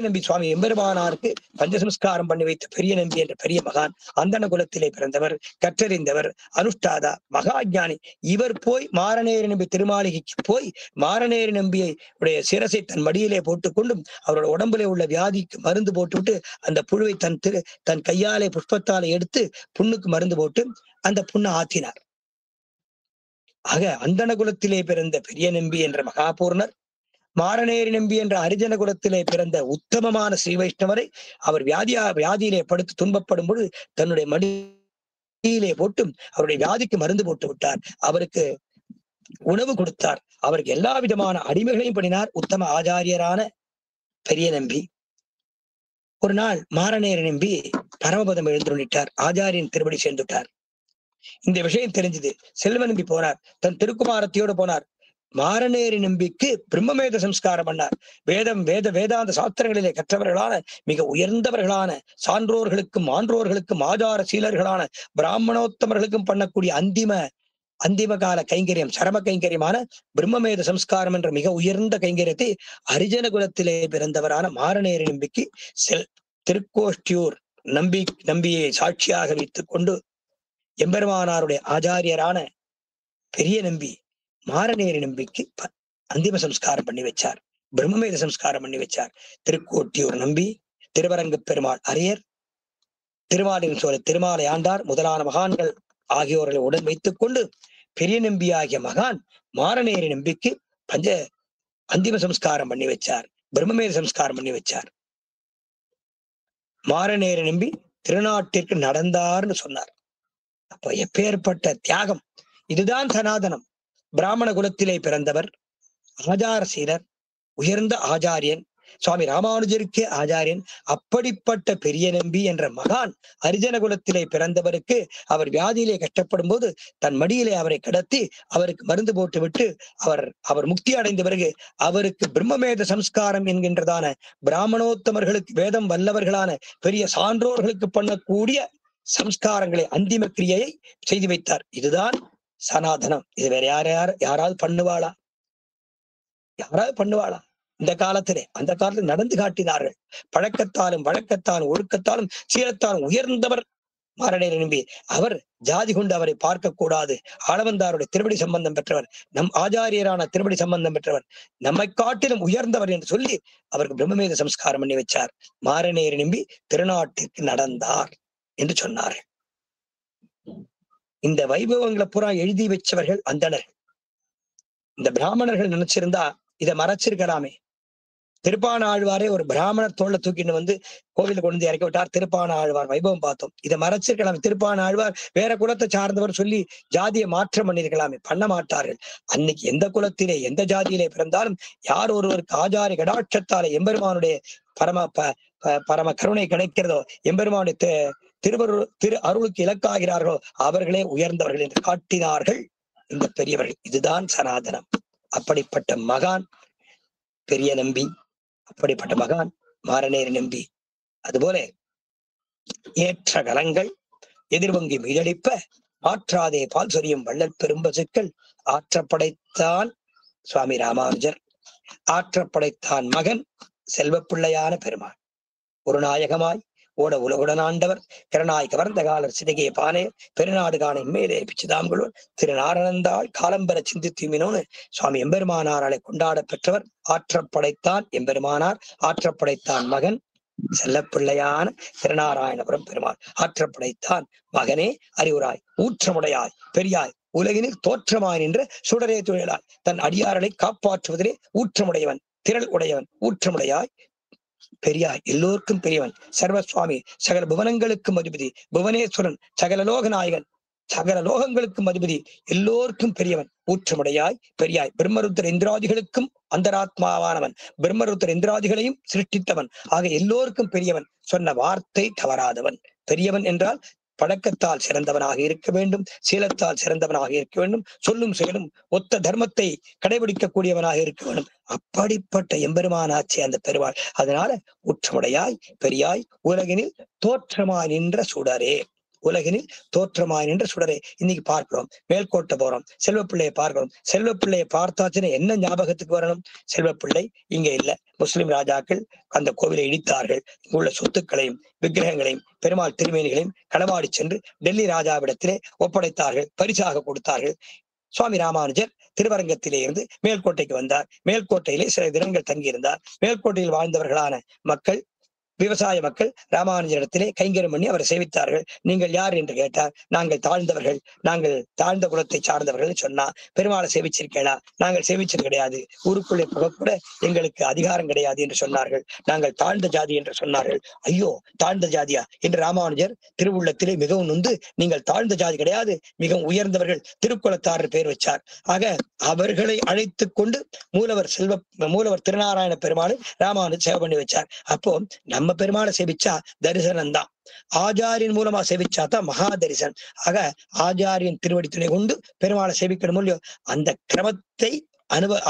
நம்பி சுவாமி எம்பெருமானாருக்கு பஞ்சசம்ஸ்காரம் பண்ணி வைத்த பெரிய நம்பி என்ற பெரிய மகான், அந்தன குலத்திலே பிறந்தவர், கற்றறிந்தவர், அனுஷ்டாதா, மகாஜானி. இவர் போய் மாரநேர நம்பி திருமாளிகைக்கு போய் மாரநேர நம்பியை உடைய சிரசை தன் மடியிலே போட்டுக்கொண்டும் அவரோட உடம்புல உள்ள வியாதிக்கு மருந்து போட்டுவிட்டு அந்த புழுவை தன் கையாலே புஷ்பத்தாலே எடுத்து புண்ணுக்கு மருந்து போட்டு அந்த புண்ணை ஆத்தினார். ஆக அந்தன குலத்திலே பிறந்த பெரிய நம்பி என்ற மகாபூர்ணர், மாரநேரி நம்பி என்ற ஹரிஜன குலத்திலே பிறந்த உத்தமமான ஸ்ரீ வைஷ்ணவரை அவர் வியாதியிலே படுத்து துன்பப்படும் பொழுது தன்னுடைய மடியிலே போட்டும் அவருடைய வியாதிக்கு மருந்து போட்டு விட்டார். அவருக்கு உணவு கொடுத்தார். அவருக்கு எல்லா விதமான அடிமைகளையும் பண்ணினார். உத்தம ஆச்சாரியரான பெரிய நம்பி. ஒரு நாள் மாரநேரி நம்பி பரமபதம் எழுந்துள்ளிட்டார். ஆச்சாரியன் திருவடி சேர்ந்துட்டார். இந்த விஷயம் தெரிஞ்சது. செல்வ நம்பி போனார். தன் திருக்குமாரத்தியோடு போனார். மாரநேரி நம்பிக்கு பிரம்மவேத சம்ஸ்காரம் பண்ணார். வேதாந்த சாஸ்திரங்களிலே கற்றவர்களான மிக உயர்ந்தவர்களான சான்றோர்களுக்கும் ஆன்றோர்களுக்கும் ஆச்சார சீலர்களான பிராமணோத்தமர்களுக்கும் பண்ணக்கூடிய அந்திம கால கைங்கரியம், சரம கைங்கரியமான பிரம்மவேத சம்ஸ்காரம் என்ற மிக உயர்ந்த கைங்கரியத்தை ஹரிஜன குலத்திலே பிறந்தவரான மாரநேரி நம்பிக்கு திருக்கோஷ்டியூர் நம்பியை சாட்சியாக வைத்துக் கொண்டு எம்பெருமானாருடைய ஆச்சாரியரான பெரிய நம்பி மாரநேரி நம்பிக்கு அந்திம சம்ஸ்காரம் பண்ணி வச்சார். பிரம்மவேத சம்ஸ்காரம் பண்ணி வச்சார். திருக்கோட்டியூர் நம்பி, திருவரங்க பெருமாள் அரியர், திருமாலின் சோழ திருமாலை ஆண்டார் முதலான மகான்கள் ஆகியோர்களை உடன் வைத்துக் கொண்டு பெரிய நம்பி ஆகிய மகான் மாரநேரி நம்பிக்கு அந்திம சம்ஸ்காரம் பண்ணி வச்சார். பிரம்மவேத சம்ஸ்காரம் பண்ணி வச்சார். மாரநேரி நம்பி திருநாட்டிற்கு நடந்தார்னு சொன்னார். அப்போ எப்பேற்பட்ட தியாகம்! இதுதான் சனாதனம். பிராமண குலத்திலே பிறந்தவர், ஆச்சார சீலர், உயர்ந்த ஆச்சாரியன், சுவாமி ராமானுஜருக்கே ஆச்சாரியன். அப்படிப்பட்ட பெரிய நம்பி என்ற மகான் ஹரிஜன குலத்திலே பிறந்தவருக்கு அவர் வியாதியிலே கஷ்டப்படும் போது தன் மடியிலே அவரை கடத்தி அவருக்கு மருந்து போட்டு விட்டு அவர் முக்தி அடைந்த பிறகு அவருக்கு பிரம்மவேத சம்ஸ்காரம் என்கின்றதான பிராமணோத்தமர்களுக்கு வேதம் வல்லவர்களான பெரிய சான்றோர்களுக்கு பண்ணக்கூடிய சம்ஸ்காரங்களை அந்திம கிரியையை செய்து வைத்தார். இதுதான் சனாதனம். இது வேற யாராவது பண்ணுவாளா? இந்த காலத்திலே அந்த காலத்தில் நடந்து காட்டினார்கள். பழக்கத்தாலும் வழக்கத்தாலும் ஒழுக்கத்தாலும் சீரத்தாலும் உயர்ந்தவர் மாரநேரி நம்பி. அவர் ஜாதி கொண்டு அவரை பார்க்க கூடாது. ஆளவந்தாருடைய திருவடி சம்பந்தம் பெற்றவர், நம் ஆச்சாரியரான திருவடி சம்பந்தம் பெற்றவர், நம்மை காட்டிலும் உயர்ந்தவர் என்று சொல்லி அவருக்கு பிரம்மவேத சம்ஸ்காரம் பண்ணி வச்சார். மாரநேரி நம்பி திருநாட்டிற்கு நடந்தார் என்று சொன்னார். இந்த வைபவங்களை பூரா எழுதி வச்சவர்கள் அந்தணர்கள். இந்த பிராமணர்கள் நினைச்சிருந்தா இதை மறைச்சிருக்கலாமே. திருப்பான ஆழ்வாரே ஒரு பிராமணர் தோல்ல தூக்கிட்டு வந்து கோவிலுக்கு கொண்டு இறக்கி விட்டார். திருப்பான ஆழ்வார் வைபவம் பார்த்தோம். இதை மறைச்சிருக்கலாமே. திருப்பான ஆழ்வார் வேற குலத்தை சார்ந்தவர் சொல்லி ஜாதியை மாற்றம் பண்ணிருக்கலாமே. பண்ண மாட்டார்கள். அன்னைக்கு எந்த குலத்திலே எந்த ஜாதியிலே பிறந்தாலும் யார் ஒருவருக்கு ஆச்சாரிய கடாட்சத்தாலே எம்பெருமானுடைய பரம கருணை கிடைக்கிறதோ, எம்பெருமானுடைய திரு அருளுக்கு இலக்காகிறார்களோ அவர்களே உயர்ந்தவர்கள் என்று காட்டினார்கள் இந்த பெரியவர்கள். இதுதான் சனாதனம். அப்படிப்பட்ட மகான் பெரிய நம்பி, அப்படிப்பட்ட மகான் மாரநேரி நம்பி. அதுபோல ஏற்ற கலங்கள் எதிர்வங்கி மீதளிப்ப ஆற்றாதே பால் சொரியும் வள்ளல் பெரும்பசுக்கள் ஆற்றப்படைத்தான் சுவாமி ராமானுஜர். ஆற்றப்படைத்தான் மகன் செல்வப்பிள்ளையான பெருமான். ஒரு நாயகமாய் ஓட உலகுடன் ஆண்டவர் திறனாய் கவர்ந்த காலர் சிதகிய பானே பெருநாடு காண மேலே பிச்சுதாம்குழுவர் திருநாரணந்தாள் காலம்பெற சிந்தித்துமினோன்னு சுவாமி எம்பெருமானாராலே கொண்டாட பெற்றவர். ஆற்றப்படைத்தான் எம்பெருமானார், ஆற்றப்படைத்தான் மகன் செல்லப்பிள்ளையான திருநாராயணபுரம் பெருமாள். ஆற்றப்படைத்தான் மகனே அறிவுராய் ஊற்றமுடையாய் பெரியாய் உலகினில் தோற்றமாய் நின்ற சுடரே துழலாய் தன் அடியாரலை காப்பாற்றுவதிலே ஊற்றமுடையவன் திரள் உடையவன் ஊற்றமுடையாய் பெரியாய் எல்லோருக்கும் பெரியவன் சர்வசுவாமி சகல புவனங்களுக்கும் அதிபதி புவனேஸ்வரன் சகலலோக நாயகன் சகல லோகங்களுக்கும் அதிபதி எல்லோருக்கும் பெரியவன் ஊற்றமுடையாய் பெரியாய் பிரம்மருத்தர் இந்திராதிகளுக்கும் அந்தராத்மாவானவன் பிரம்மருத்தர் இந்திராதிகளையும் சிருஷ்டித்தவன் ஆக எல்லோருக்கும் பெரியவன் சொன்ன வார்த்தை தவறாதவன். பெரியவன் என்றால் பழக்கத்தால் சிறந்தவனாக இருக்க வேண்டும், சீலத்தால் சிறந்தவனாக இருக்க வேண்டும், சொல்லும் செயலும் ஒத்த தர்மத்தை கடைபிடிக்கக்கூடியவனாக இருக்க வேண்டும். அப்படிப்பட்ட எம்பெருமானாட்சி அந்த பெருமாள். அதனால ஊற்றமுடையாய் பெரியாய் உலகினில் தோற்றமாய் நின்ற சுடரே, உலகினில் தோற்றமாய் நின்ற சுடரே. இன்னைக்கு பார்க்கிறோம், மேல்கோட்டை போறோம், செல்வப்பிள்ளையை பார்க்கிறோம். செல்வப்பிள்ளையை பார்த்தாச்சுன்னா என்ன ஞாபகத்துக்கு வரணும்? செல்வப்பிள்ளை இங்க இல்ல, முஸ்லிம் ராஜாக்கள் அந்த கோவிலை இடித்தார்கள், இங்குள்ள சொத்துக்களையும் விக்கிரகங்களையும் பெருமாள் திருமேனிகளையும் களவாடி சென்று டெல்லி ராஜாவிடத்திலே ஒப்படைத்தார்கள், பரிசாக கொடுத்தார்கள். சுவாமி ராமானுஜர் திருவரங்கத்திலே இருந்து மேல்கோட்டைக்கு வந்தார். மேல்கோட்டையிலே சில தினங்கள் தங்கியிருந்தார். மேல்கோட்டையில் வாழ்ந்தவர்களான மக்கள், விவசாய மக்கள் ராமானுஜரிடத்திலே கைங்கரம் பண்ணி அவரை சேவித்தார்கள். நீங்கள் யார் என்று கேட்டார். நாங்கள் தாழ்ந்தவர்கள், நாங்கள் தாழ்ந்த குலத்தை சார்ந்தவர்கள் சொன்னா. பெருமாளை சேவிச்சிருக்கேளா? நாங்கள் சேவிச்சது கிடையாது, ஊருக்குள்ளே புகக்கூட எங்களுக்கு அதிகாரம் கிடையாது என்று சொன்னார்கள். நாங்கள் தாழ்ந்த ஜாதி என்று சொன்னார்கள். ஐயோ தாழ்ந்த ஜாதியா என்று ராமானுஜர் திருவுள்ளத்திலே மிகவும் நொந்து, நீங்கள் தாழ்ந்த ஜாதி கிடையாது, மிகவும் உயர்ந்தவர்கள், திருக்குலத்தார் பேர் வச்சார். ஆக அவர்களை அழைத்து கொண்டு மூலவர் திருநாராயண பெருமாள் ராமானுஜர் சேவை பண்ணி வச்சார். அப்போ நம்ம பெருமாளை சேவிச்சா தரிசனம் தான், ஆச்சாரியின் மூலமா சேவிச்சா தான் மகா தரிசனம். ஆக ஆச்சாரியின் திருவடி துணை கொண்டு பெருமாளை சேவிக்கணும் இல்லையோ, அந்த கிரமத்தை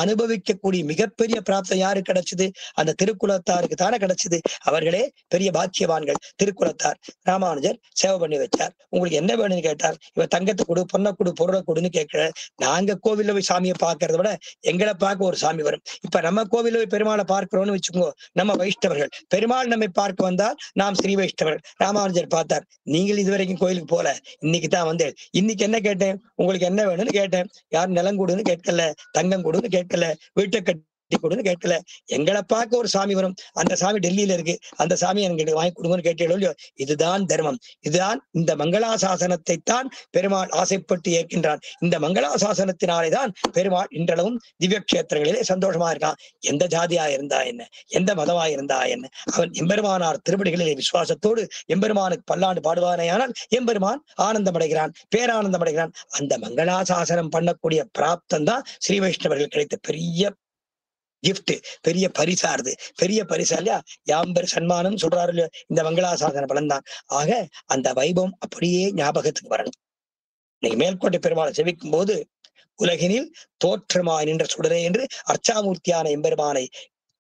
அனுபவிக்கக்கூடிய மிகப்பெரிய பிராப்தம் யாருக்கு கிடைச்சது? அந்த திருக்குலத்தாருக்கு தானே கிடைச்சது. அவர்களே பெரிய பாக்கியவான்கள். திருக்குலத்தார் ராமானுஜர் சேவை பண்ணி வச்சார். உங்களுக்கு என்ன வேணும்னு கேட்டார். இவ தங்கத்தை கொடு, பொண்ணை கொடு, பொருளை கொடுன்னு கேட்கிற. நாங்க கோவில்ல போய் சாமியை பார்க்கறத விட எங்களை பார்க்க ஒரு சாமி வரும். இப்ப நம்ம கோவில்ல போய் பெருமாளை பார்க்கிறோம்னு வச்சுக்கோ, நம்ம வைஷ்ணவர்கள். பெருமாள் நம்மை பார்க்க வந்தால் நாம் ஸ்ரீ வைஷ்ணவர்கள். ராமானுஜர் பார்த்தார், நீங்கள் இதுவரைக்கும் கோயிலுக்கு போல, இன்னைக்கு தான் வந்தேன். இன்னைக்கு என்ன கேட்டேன்? உங்களுக்கு என்ன வேணும்னு கேட்டேன். யாரும் நிலங்கூடுன்னு கேட்கல, தங்கம் கேட்கல, வீட்டை கட்டி கொடுன்னு கேட்கல. எங்களை பார்க்க ஒரு சாமி வரும், அந்த சாமி டெல்லியில இருக்கு, அந்த சாமி எனக்கு வாங்கி கொடுங்கன்னு கேட்டீங்களோ இல்லையோ. இதுதான் தர்மம். இதுதான் இந்த மங்களாசாசனத்தை தான் பெருமாள் ஆசைப்பட்டு ஏற்கின்றான். இந்த மங்களாசாசனத்தினாலே தான் பெருமாள் இன்றளவும் திவ்ய கஷேத்திரங்களிலே சந்தோஷமா இருக்கான். எந்த ஜாதியா இருந்தா என்ன, எந்த மதமா இருந்தா என்ன, அவன் எம்பெருமானார் திருப்படிகளிலே விசுவாசத்தோடு எம்பெருமானுக்கு பல்லாண்டு பாடுவானேயானால் எம்பெருமான் ஆனந்தம் அடைகிறான், பேரானந்தம் அடைகிறான். அந்த மங்களாசாசனம் பண்ணக்கூடிய பிராப்தம் தான் ஸ்ரீ வைஷ்ணவர்கள் கிடைத்த பெரிய கிஃப்ட், பெரிய பரிசாருது. பெரிய பரிசா இல்லையா? யாம்பர் சன்மானம் சொல்றாரு இல்லையா? இந்த மங்களாசாசன பலன் தான். ஆக அந்த வைபவம் அப்படியே ஞாபகத்துக்கு வரணும். இன்னைக்கு மேல்கோட்டை பெருமாளை செவிக்கும் போது உலகினில் தோற்றமாய் நின்ற சுடரே என்று அர்ச்சாமூர்த்தியான எம்பெருமானை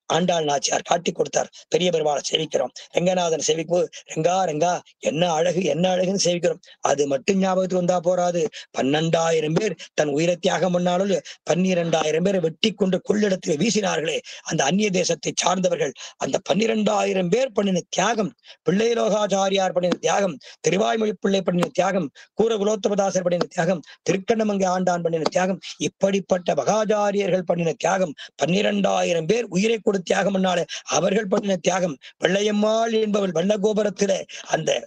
ஆண்டாள் நாச்சியார் காட்டி கொடுத்தார். பெரிய பெருமாளை சேவிக்கிறோம், ரங்கநாதன் சேவிக்கும் போது ரெங்கா ரெங்கா என்ன அழகு என்ன அழகுன்னு சேவிக்கிறோம். அது மட்டும் ஞாபகத்துக்கு வந்தா போறாது. 12,000 பேர் தன் உயிரை தியாகம் பண்ணாலும் 12,000 பேரை வெட்டி கொண்டு கொள்ளிடத்தில் வீசினார்களே அந்த அந்நிய தேசத்தை சார்ந்தவர்கள். அந்த 12,000 பேர் பண்ணின தியாகம், பிள்ளைலோகாச்சாரியார் பண்ணின தியாகம், திருவாய்மொழி பிள்ளை பண்ணின தியாகம், கூர குலோத்தமதாசர் பண்ணின தியாகம், திருக்கண்ணமங்கை ஆண்டான் பண்ணின தியாகம், இப்படிப்பட்ட மகாச்சாரியர்கள் பண்ணின தியாகம், 12,000 பேர் உயிரை கொடுத்து தியாகம் பண்ணாலே அவர்கள் பண்ணின தியாகம். வெள்ளையம்மாள் என்பவள் வண்ணகோபுரத்திலே அந்த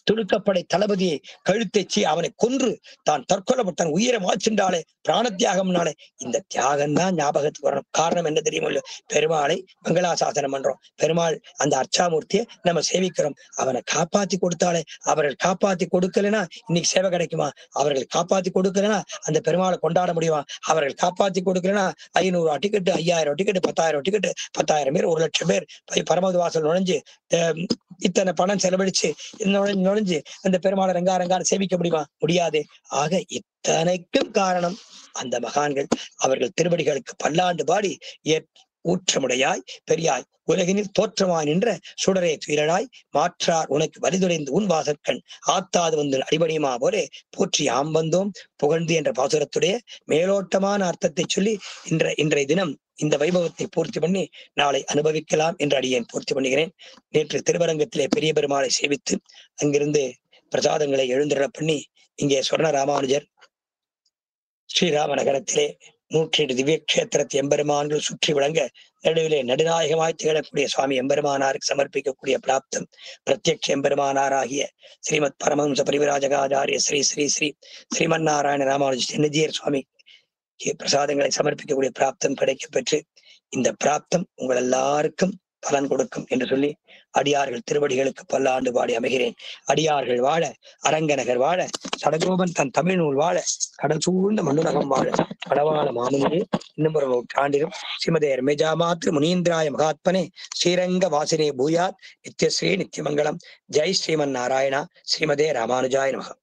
துணுக்கப்படை தளபதியை கழுத்தைச்சி அவனை கொன்று தான் தற்கொலைப்பட்டான், உயிரை மாய்ச்சின்றாலே பிராண தியாகம்னாலே. இந்த தியாகம் தான் ஞாபகத்துக்கு வரணும். காரணம் என்ன தெரியுமோ இல்லையோ, பெருமாளை மங்களாசாசனம் பண்றோம், பெருமாள் அந்த அர்ச்சாமூர்த்தியை நம்ம சேவிக்கிறோம். அவனை காப்பாத்தி கொடுத்தாலே, அவர்கள் காப்பாத்தி கொடுக்கலனா இன்னைக்கு சேவை கிடைக்குமா? அவர்கள் காப்பாத்தி கொடுக்கலனா அந்த பெருமாளை கொண்டாட முடியுமா? அவர்கள் காப்பாத்தி கொடுக்கலனா 500 டிக்கெட்டு, 5000 டிக்கெட்டு, 10,000 டிக்கெட்டு, 10,000 பேர், 1,00,000 பேர் பரமது வாசல் நுழைஞ்சு இத்தனை பணம் செலவழிச்சு நுழைஞ்சு அந்த பெருமாளை ரங்காரங்கான சேவிக்க முடியுமா? முடியாது. ஆக இத்தனைக்கும் காரணம் அந்த மகான்கள். அவர்கள் திருவடிகளுக்கு பல்லாண்டு பாடி ஊற்றமுடையாய் பெரியாய் உலகினில் தோற்றமாய் நின்ற சுடரே துயிலடாய் மாற்றார் உனக்கு வலிதுரைந்து உன் வாசற்கண் ஆத்தாது வந்து அடிபணியுமா போலே போற்றி ஆம் வந்தோம் புகழ்ந்து என்ற பாசுரத்துடைய மேலோட்டமான அர்த்தத்தை சொல்லி இன்றைய தினம் இந்த வைபவத்தை பூர்த்தி பண்ணி நாளை அனுபவிக்கலாம் என்று அடியேன் பூர்த்தி பண்ணுகிறேன். நேற்று திருவரங்கத்திலே பெரிய பெருமாளை சேவித்து அங்கிருந்து பிரசாதங்களை எழுந்திரள பண்ணி இங்கே சொர்ண ராமானுஜர் ஸ்ரீராம நகரத்திலே 108 திவ்ய கஷேத்திரத்தை எம்பெருமான்கள் சுற்றி விளங்க நடுவிலே நடுநாயகமாய் திகழக்கூடிய சுவாமி எம்பெருமானாருக்கு சமர்ப்பிக்கக்கூடிய பிராப்தம் பிரத்யக்ஷ எம்பெருமானாராகிய ஸ்ரீமத் பரமஹம்ச பரிவிராஜகாச்சாரிய ஸ்ரீ ஸ்ரீ ஸ்ரீ ஸ்ரீமன் நாராயண ராமானுஜ சின்னஜியர் சுவாமி பிரசாதங்களை சமர்ப்பிக்கக்கூடிய பிராப்தம் கிடைக்க பெற்று இந்த பிராப்தம் உங்கள் எல்லாருக்கும் பலன் கொடுக்கும் என்று சொல்லி அடியார்கள் திருவடிகளுக்கு பல்லாண்டு பாடி அமைகிறேன். அடியார்கள் வாழ, அரங்கநகர் வாழ, சடகோபன் தன் தமிழ் நூல் வாழ, கடல் சூழ்ந்த மண்ணுலகம் வாழ, கடவாள மாமுனியே இன்னும் ஒரு நூற்றாண்டிலும் ஸ்ரீமதேர் மேஜாமாத்ரு முனீந்திராய மகாத்மனே ஸ்ரீரங்க வாசினே பூயாத் நித்யஸ்ரீ நித்தியமங்கலம். ஜெய் ஸ்ரீமன் நாராயணா. ஸ்ரீமதே ராமானுஜாய நமக.